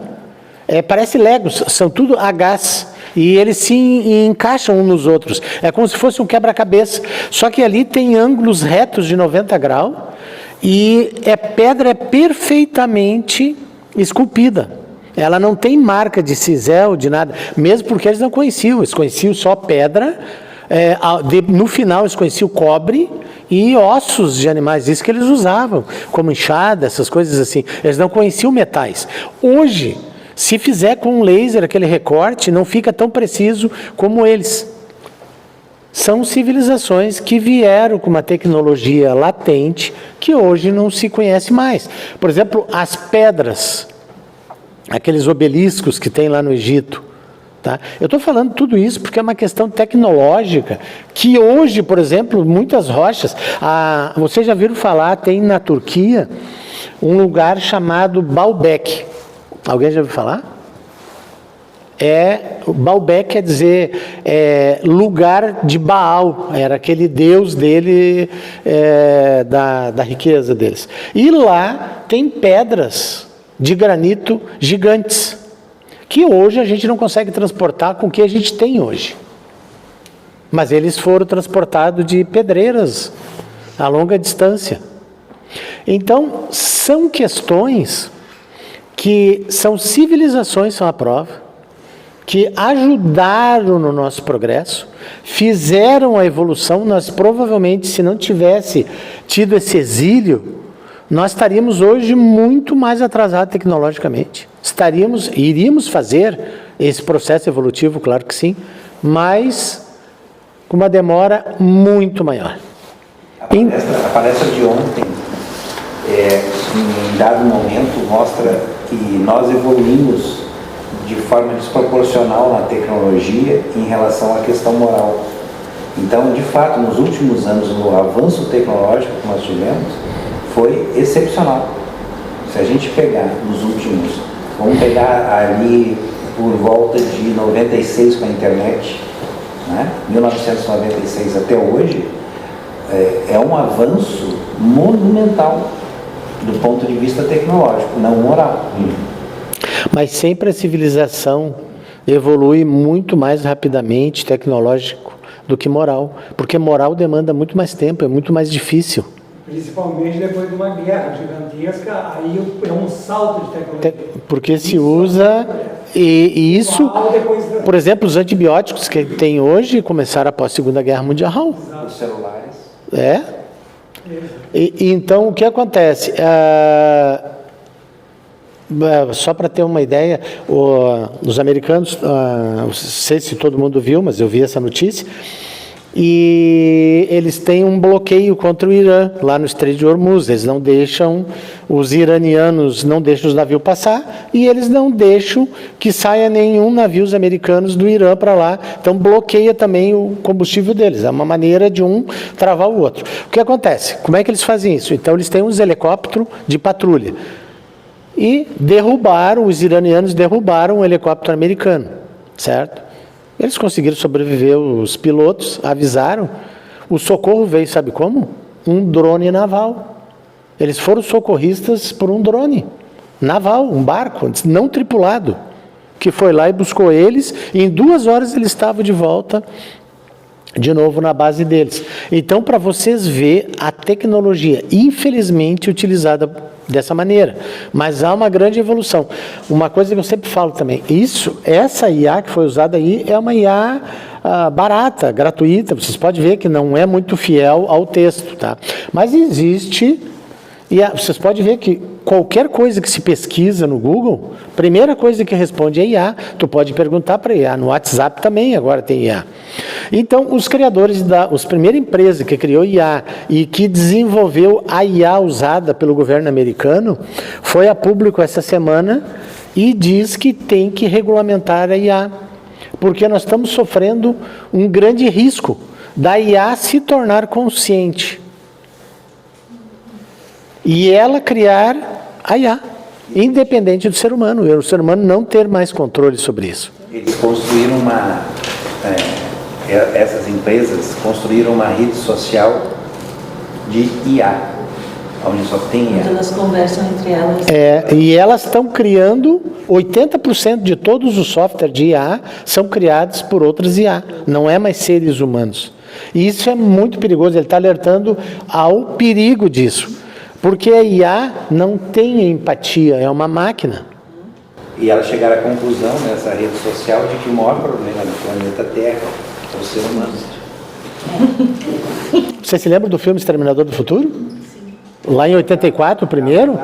Parece Legos, são tudo Hs. E eles se encaixam uns nos outros. É como se fosse um quebra-cabeça. Só que ali tem ângulos retos de 90 graus e pedra perfeitamente esculpida. Ela não tem marca de cisel, de nada. Mesmo porque eles não conheciam. Eles conheciam só pedra. No final eles conheciam cobre e ossos de animais. Isso que eles usavam, como enxada, essas coisas assim. Eles não conheciam metais. Hoje, se fizer com um laser aquele recorte, não fica tão preciso como eles. São civilizações que vieram com uma tecnologia latente que hoje não se conhece mais. Por exemplo, as pedras, aqueles obeliscos que tem lá no Egito. Tá? Eu estou falando tudo isso porque é uma questão tecnológica que hoje, por exemplo, muitas rochas... vocês já viram falar, tem na Turquia um lugar chamado Baalbek. Alguém já ouviu falar? Baalbek quer dizer lugar de Baal, era aquele deus dele, da riqueza deles. E lá tem pedras de granito gigantes, que hoje a gente não consegue transportar com o que a gente tem hoje. Mas eles foram transportados de pedreiras a longa distância. Então, são questões que são civilizações, são a prova, que ajudaram no nosso progresso, fizeram a evolução. Nós provavelmente, se não tivesse tido esse exílio, nós estaríamos hoje muito mais atrasados tecnologicamente. Iríamos fazer esse processo evolutivo, claro que sim, mas com uma demora muito maior. A palestra de ontem, em dado momento, mostra que nós evoluímos de forma desproporcional na tecnologia em relação à questão moral. Então, de fato, nos últimos anos, o avanço tecnológico que nós tivemos foi excepcional. Se a gente pegar nos últimos, vamos pegar ali por volta de 96 com a internet, né? 1996 até hoje, é um avanço monumental do ponto de vista tecnológico, não moral. Mas sempre a civilização evolui muito mais rapidamente, tecnológico, do que moral. Porque moral demanda muito mais tempo, é muito mais difícil. Principalmente depois de uma guerra gigantesca, aí é um salto de tecnologia. Porque se usa, e isso, por exemplo, os antibióticos que tem hoje começaram após a Segunda Guerra Mundial. Os celulares. Então, o que acontece? Só para ter uma ideia, os americanos, não sei se todo mundo viu, mas eu vi essa notícia, e eles têm um bloqueio contra o Irã, lá no Estreito de Hormuz. Eles não deixam, os iranianos não deixam os navios passar, e eles não deixam que saia nenhum navio americanos do Irã para lá. Então bloqueia também o combustível deles. É uma maneira de um travar o outro. O que acontece? Como é que eles fazem isso? Então eles têm uns helicópteros de patrulha. E os iranianos derrubaram um helicóptero americano, certo? Eles conseguiram sobreviver, os pilotos avisaram. O socorro veio, sabe como? Um drone naval. Eles foram socorristas por um drone naval, um barco não tripulado, que foi lá e buscou eles, e em 2 horas eles estavam de volta de novo na base deles. Então, para vocês ver a tecnologia, infelizmente, utilizada dessa maneira, mas há uma grande evolução. Uma coisa que eu sempre falo também, essa IA que foi usada aí é uma IA barata, gratuita. Vocês podem ver que não é muito fiel ao texto, tá? Mas existe, e vocês podem ver que qualquer coisa que se pesquisa no Google, primeira coisa que responde é IA. Tu pode perguntar para IA, no WhatsApp também agora tem IA. Então, os criadores a primeira empresa que criou IA e que desenvolveu a IA usada pelo governo americano, foi a público essa semana e diz que tem que regulamentar a IA, porque nós estamos sofrendo um grande risco da IA se tornar consciente e ela criar a IA, independente do ser humano, o ser humano não ter mais controle sobre isso. Eles construíram essas empresas construíram uma rede social de IA, onde só tem elas conversam entre elas. E elas estão criando, 80% de todos os softwares de IA são criados por outras IA, não é mais seres humanos. E isso é muito perigoso, ele está alertando ao perigo disso, porque a IA não tem empatia, é uma máquina. E elas chegaram à conclusão nessa rede social de que o maior problema do planeta Terra é o ser humano. Você se lembra do filme Exterminador do Futuro? Sim. Lá em 84, o primeiro,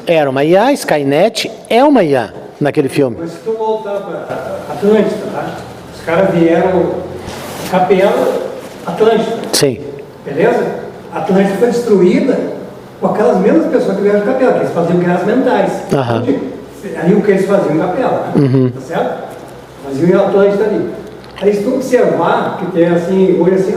era uma IA, Skynet é uma IA naquele filme. Mas se tu voltar para Atlântida, tá? Os caras vieram Capela, Atlântida. Sim. Beleza? Atlântida foi destruída com aquelas mesmas pessoas que vieram de Capela, que eles faziam guerras mentais. Ali o que eles faziam em Capela, tá certo? Faziam em Atlântida ali. Aí se tu observar, que tem assim, hoje assim,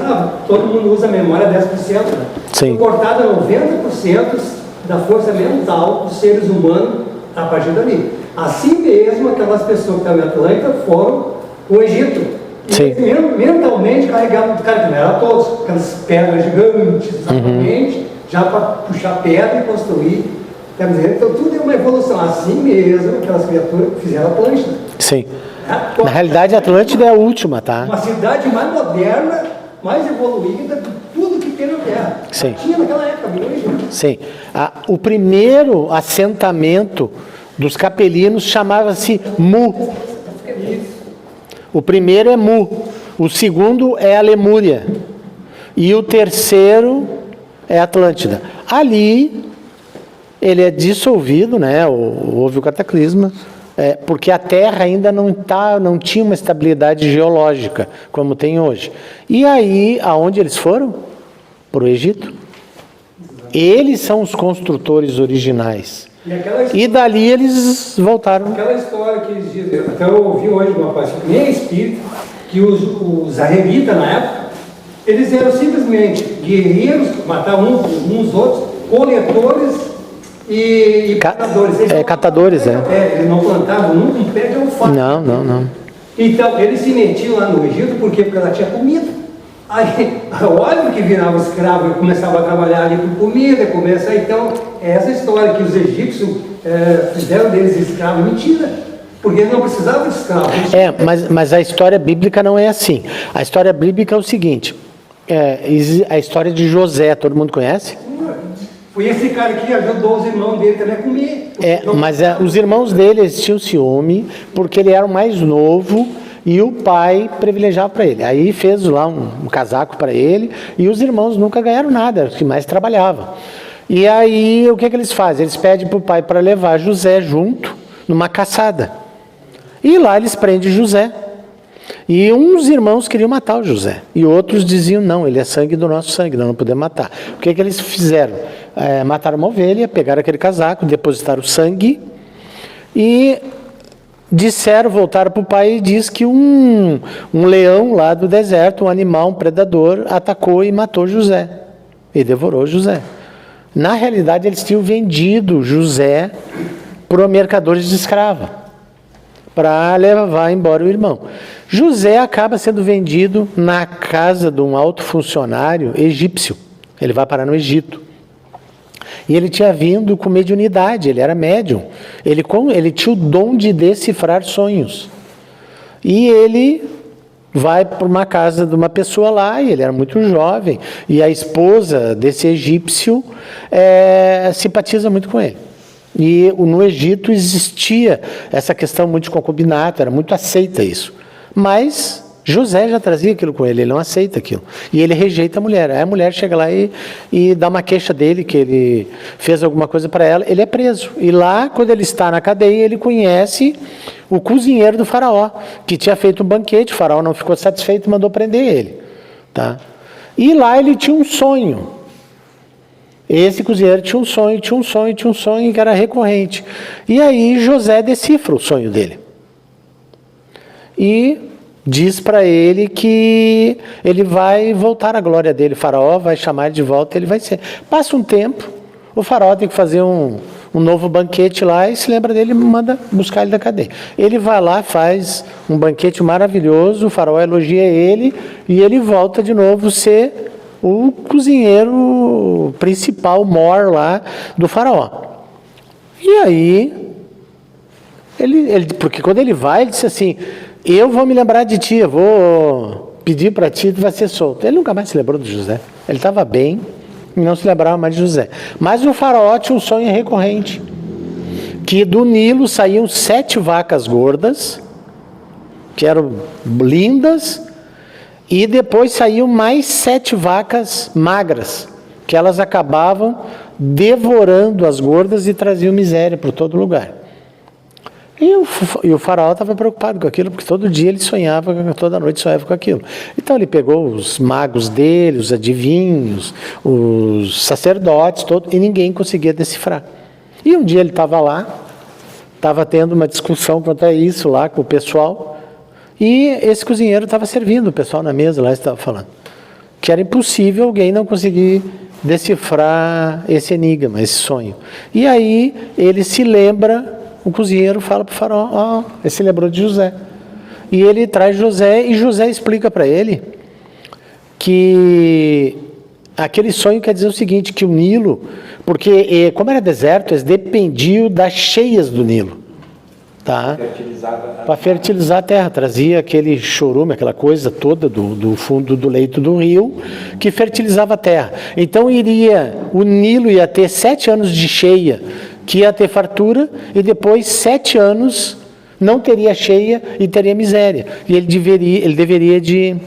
todo mundo usa a memória 10%, né? Sim. Cortada 90% da força mental dos seres humanos a partir dali. Assim mesmo, aquelas pessoas que estavam em Atlântida foram o Egito. Sim. E mentalmente carregavam, cara, que não era todos, aquelas pedras gigantes, exatamente, já para puxar pedra e construir. Então tudo é uma evolução. Assim mesmo, aquelas criaturas fizeram Atlântida. Sim. Na realidade, a Atlântida é a última, tá? Uma cidade mais moderna, mais evoluída que tudo que tem na Terra. Sim. Tinha naquela época, mesmo. Sim. O primeiro assentamento dos capelinos chamava-se Mu. O primeiro é Mu. O segundo é a Lemúria. E o terceiro é Atlântida. Ali, ele é dissolvido, né? Houve o cataclisma. Porque a Terra ainda não tinha uma estabilidade geológica como tem hoje. E aí, aonde eles foram? Para o Egito. Eles são os construtores originais. E dali eles voltaram. Aquela história que eles dizem, até eu ouvi hoje uma parte que nem é espírito, que os arrebitas na época, eles eram simplesmente guerreiros, matavam uns outros, coletores e catadores. Catadores, eles não plantavam nunca um pé de alface. Não. Então, eles se metiam lá no Egito, por quê? Porque ela tinha comida. Aí, óbvio que virava escravo e começava a trabalhar ali por comida, começa. Então, essa história que os egípcios fizeram deles escravos, mentira. Porque eles não precisavam de escravos. Mas a história bíblica não é assim. A história bíblica é o seguinte, a história de José, todo mundo conhece? Foi esse cara que ajudou os irmãos dele também a comer. Mas os irmãos dele, eles tinham ciúme, porque ele era o mais novo e o pai privilegiava para ele. Aí fez lá um casaco para ele e os irmãos nunca ganharam nada, os que mais trabalhavam. E aí o que eles fazem? Eles pedem para o pai para levar José junto numa caçada. E lá eles prendem José. E uns irmãos queriam matar o José. E outros diziam, não, ele é sangue do nosso sangue, nós não podemos matar. O que eles fizeram? Mataram uma ovelha, pegaram aquele casaco, depositaram o sangue e disseram, voltaram para o pai e diz que um leão lá do deserto, um animal, um predador, atacou e matou José. E devorou José. Na realidade, eles tinham vendido José para mercadores de escravo, para levar embora o irmão. José acaba sendo vendido na casa de um alto funcionário egípcio. Ele vai parar no Egito. E ele tinha vindo com mediunidade, ele era médium. Ele tinha o dom de decifrar sonhos. E ele vai para uma casa de uma pessoa lá, e ele era muito jovem, e a esposa desse egípcio simpatiza muito com ele. E no Egito existia essa questão muito de concubinato, era muito aceita isso. Mas José já trazia aquilo com ele, ele não aceita aquilo. E ele rejeita a mulher. Aí a mulher chega lá e dá uma queixa dele, que ele fez alguma coisa para ela, ele é preso. E lá, quando ele está na cadeia, ele conhece o cozinheiro do faraó, que tinha feito um banquete, o faraó não ficou satisfeito e mandou prender ele. Tá? E lá ele tinha um sonho. Esse cozinheiro tinha um sonho que era recorrente. E aí José decifra o sonho dele. E diz para ele que ele vai voltar à glória dele. O faraó vai chamar ele de volta, ele vai ser. Passa um tempo, o faraó tem que fazer um novo banquete lá e se lembra dele e manda buscar ele da cadeia. Ele vai lá, faz um banquete maravilhoso, o faraó elogia ele e ele volta de novo ser o cozinheiro principal, mor lá do faraó. E aí, porque quando ele vai, ele disse assim, eu vou me lembrar de ti, eu vou pedir para ti, tu vai ser solto. Ele nunca mais se lembrou de José. Ele estava bem e não se lembrava mais de José. Mas o faraó tinha um sonho recorrente, que do Nilo saíam 7 vacas gordas, que eram lindas, e depois saíam mais 7 vacas magras, que elas acabavam devorando as gordas e traziam miséria por todo lugar. E o faraó estava preocupado com aquilo, porque todo dia ele sonhava, toda noite sonhava com aquilo. Então ele pegou os magos dele, os adivinhos, os sacerdotes, e ninguém conseguia decifrar. E um dia ele estava lá, estava tendo uma discussão quanto a isso lá com o pessoal, e esse cozinheiro estava servindo o pessoal na mesa lá, estava falando que era impossível alguém não conseguir decifrar esse enigma, esse sonho. E aí ele se lembra, o cozinheiro fala para o faraó, ele se lembrou de José. E ele traz José, e José explica para ele que aquele sonho quer dizer o seguinte, que o Nilo, porque como era deserto, eles dependiam das cheias do Nilo. Tá? Para fertilizar a terra, trazia aquele chorume, aquela coisa toda do fundo do leito do rio, que fertilizava a terra. Então o Nilo ia ter 7 anos de cheia, que ia ter fartura, e depois 7 anos não teria cheia e teria miséria. E ele deveria de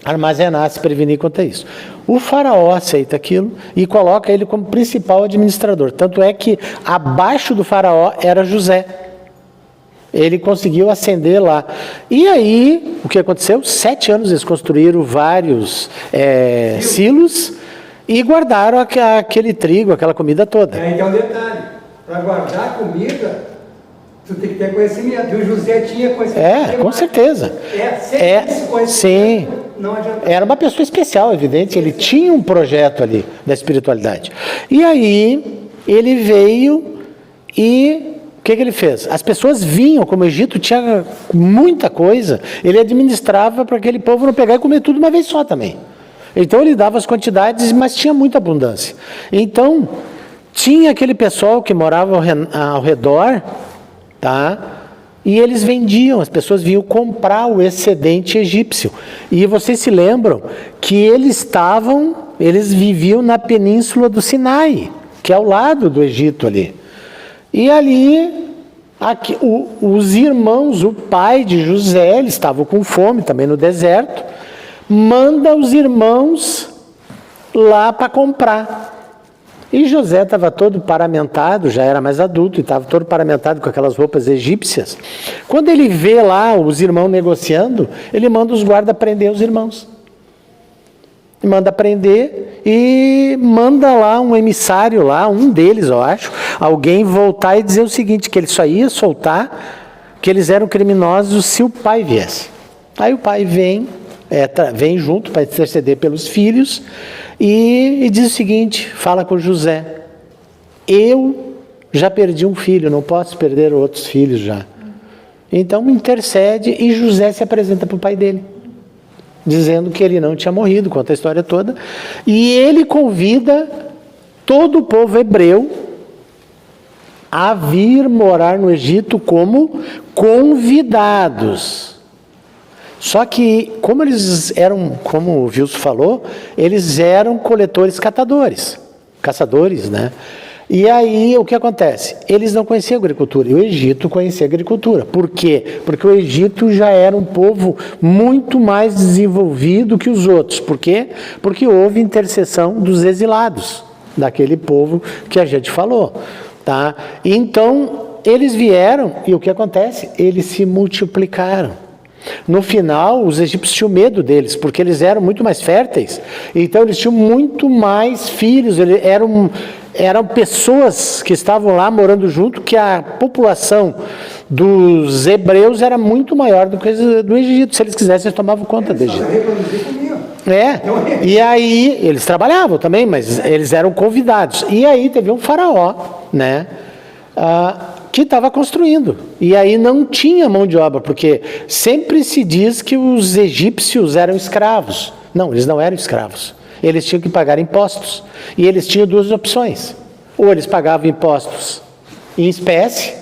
armazenar, se prevenir quanto a isso. O faraó aceita aquilo e coloca ele como principal administrador. Tanto é que abaixo do faraó era José. Ele conseguiu ascender lá. E aí, o que aconteceu? 7 anos eles construíram vários silos e guardaram aquele trigo, aquela comida toda. Então, detalhe, para guardar a comida, tu tem que ter conhecimento. E o José tinha conhecimento. Com certeza. Sim. Não adianta. Era uma pessoa especial, evidente. Ele tinha um projeto ali da espiritualidade. E aí, ele veio e... O que ele fez? As pessoas vinham, como o Egito tinha muita coisa, ele administrava para aquele povo não pegar e comer tudo uma vez só também. Então ele dava as quantidades, mas tinha muita abundância. Então, tinha aquele pessoal que morava ao redor, tá? E eles vendiam, as pessoas vinham comprar o excedente egípcio. E vocês se lembram que eles viviam na península do Sinai, que é ao lado do Egito ali. E ali, os irmãos, o pai de José, eles estavam com fome também no deserto, manda os irmãos lá para comprar. E José estava todo paramentado, já era mais adulto, e estava todo paramentado com aquelas roupas egípcias. Quando ele vê lá os irmãos negociando, ele manda os guardas prender os irmãos. Manda prender e manda lá um emissário lá, um deles eu acho, alguém voltar e dizer o seguinte, que ele só ia soltar, que eles eram criminosos se o pai viesse. Aí o pai vem junto para interceder pelos filhos e diz o seguinte, fala com José, eu já perdi um filho, não posso perder outros filhos já. Então intercede e José se apresenta para o pai dele, dizendo que ele não tinha morrido, conta a história toda, e ele convida todo o povo hebreu a vir morar no Egito como convidados. Só que, como eles eram, como o Wilson falou, eles eram coletores-catadores, caçadores, né? E aí, o que acontece? Eles não conheciam a agricultura, e o Egito conhecia a agricultura. Por quê? Porque o Egito já era um povo muito mais desenvolvido que os outros. Por quê? Porque houve intercessão dos exilados, daquele povo que a gente falou. Tá? Então, eles vieram, e o que acontece? Eles se multiplicaram. No final, os egípcios tinham medo deles, porque eles eram muito mais férteis, então eles tinham muito mais filhos, eram pessoas que estavam lá morando junto, que a população dos hebreus era muito maior do que a do Egito. Se eles quisessem, eles tomavam conta do Egito. E aí, eles trabalhavam também, mas eles eram convidados. E aí teve um faraó, né? Que estava construindo, e aí não tinha mão de obra, porque sempre se diz que os egípcios eram escravos. Não, eles não eram escravos, eles tinham que pagar impostos. E eles tinham duas opções. Ou eles pagavam impostos em espécie,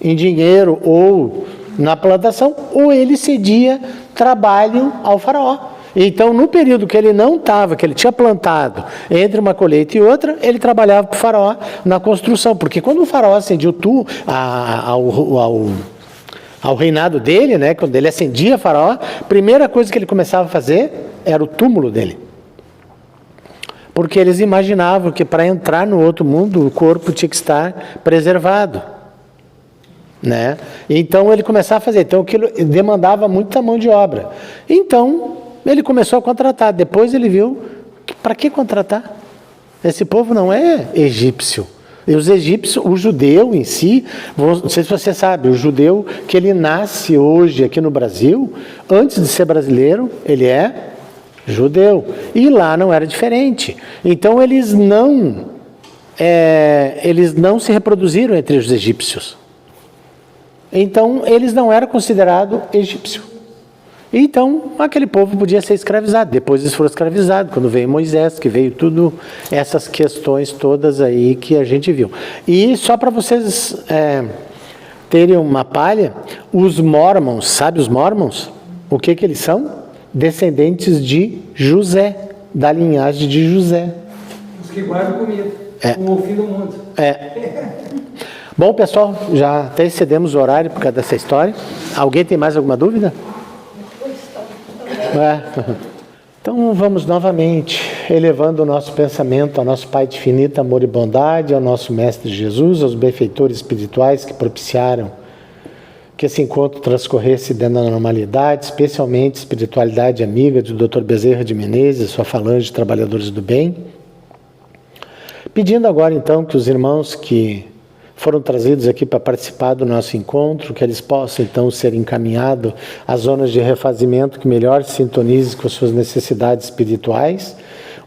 em dinheiro ou na plantação, ou ele cedia trabalho ao faraó. Então, no período que ele não estava, que ele tinha plantado entre uma colheita e outra, ele trabalhava para o faraó na construção. Porque quando o faraó acendia ao reinado dele, né, quando ele acendia faraó, a primeira coisa que ele começava a fazer era o túmulo dele. Porque eles imaginavam que para entrar no outro mundo, o corpo tinha que estar preservado. Né? Então ele começava a fazer, então aquilo demandava muita mão de obra. Então ele começou a contratar. Depois ele viu que para que contratar? Esse povo não é egípcio. E os egípcios, o judeu em si, não sei se você sabe, o judeu que ele nasce hoje aqui no Brasil, antes de ser brasileiro, ele é judeu. E lá não era diferente. Então eles não se reproduziram entre os egípcios. Então, eles não eram considerados egípcios. Então, aquele povo podia ser escravizado. Depois eles foram escravizados, quando veio Moisés, que veio tudo, essas questões todas aí que a gente viu. E só para vocês terem uma palha, os Mormons, sabe os Mormons? O que eles são? Descendentes de José, da linhagem de José. Os que guardam comida, o fim do mundo. Bom, pessoal, já até excedemos o horário por causa dessa história. Alguém tem mais alguma dúvida? Então vamos novamente elevando o nosso pensamento ao nosso Pai de infinito amor e bondade, ao nosso Mestre Jesus, aos benfeitores espirituais que propiciaram que esse encontro transcorresse dentro da normalidade, especialmente espiritualidade amiga do Dr. Bezerra de Menezes, sua falange de trabalhadores do bem. Pedindo agora então que os irmãos que foram trazidos aqui para participar do nosso encontro, que eles possam então ser encaminhados às zonas de refazimento que melhor se sintonizem com as suas necessidades espirituais.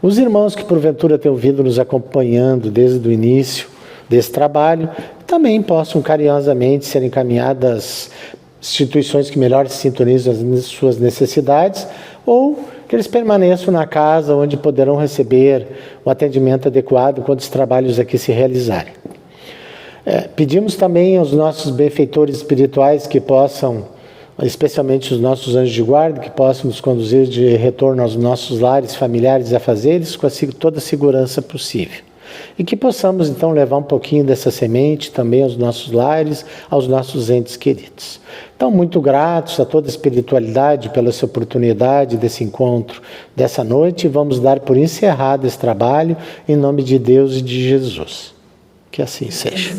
Os irmãos que porventura tenham vindo nos acompanhando desde o início desse trabalho, também possam carinhosamente ser encaminhados às instituições que melhor se sintonizam as suas necessidades, ou que eles permaneçam na casa onde poderão receber o atendimento adequado quando os trabalhos aqui se realizarem. Pedimos também aos nossos benfeitores espirituais que possam, especialmente os nossos anjos de guarda, que possam nos conduzir de retorno aos nossos lares, familiares e afazeres com toda a segurança possível. E que possamos então levar um pouquinho dessa semente também aos nossos lares, aos nossos entes queridos. Então, muito gratos a toda a espiritualidade pela essa oportunidade desse encontro dessa noite, e vamos dar por encerrado esse trabalho em nome de Deus e de Jesus. Que assim seja.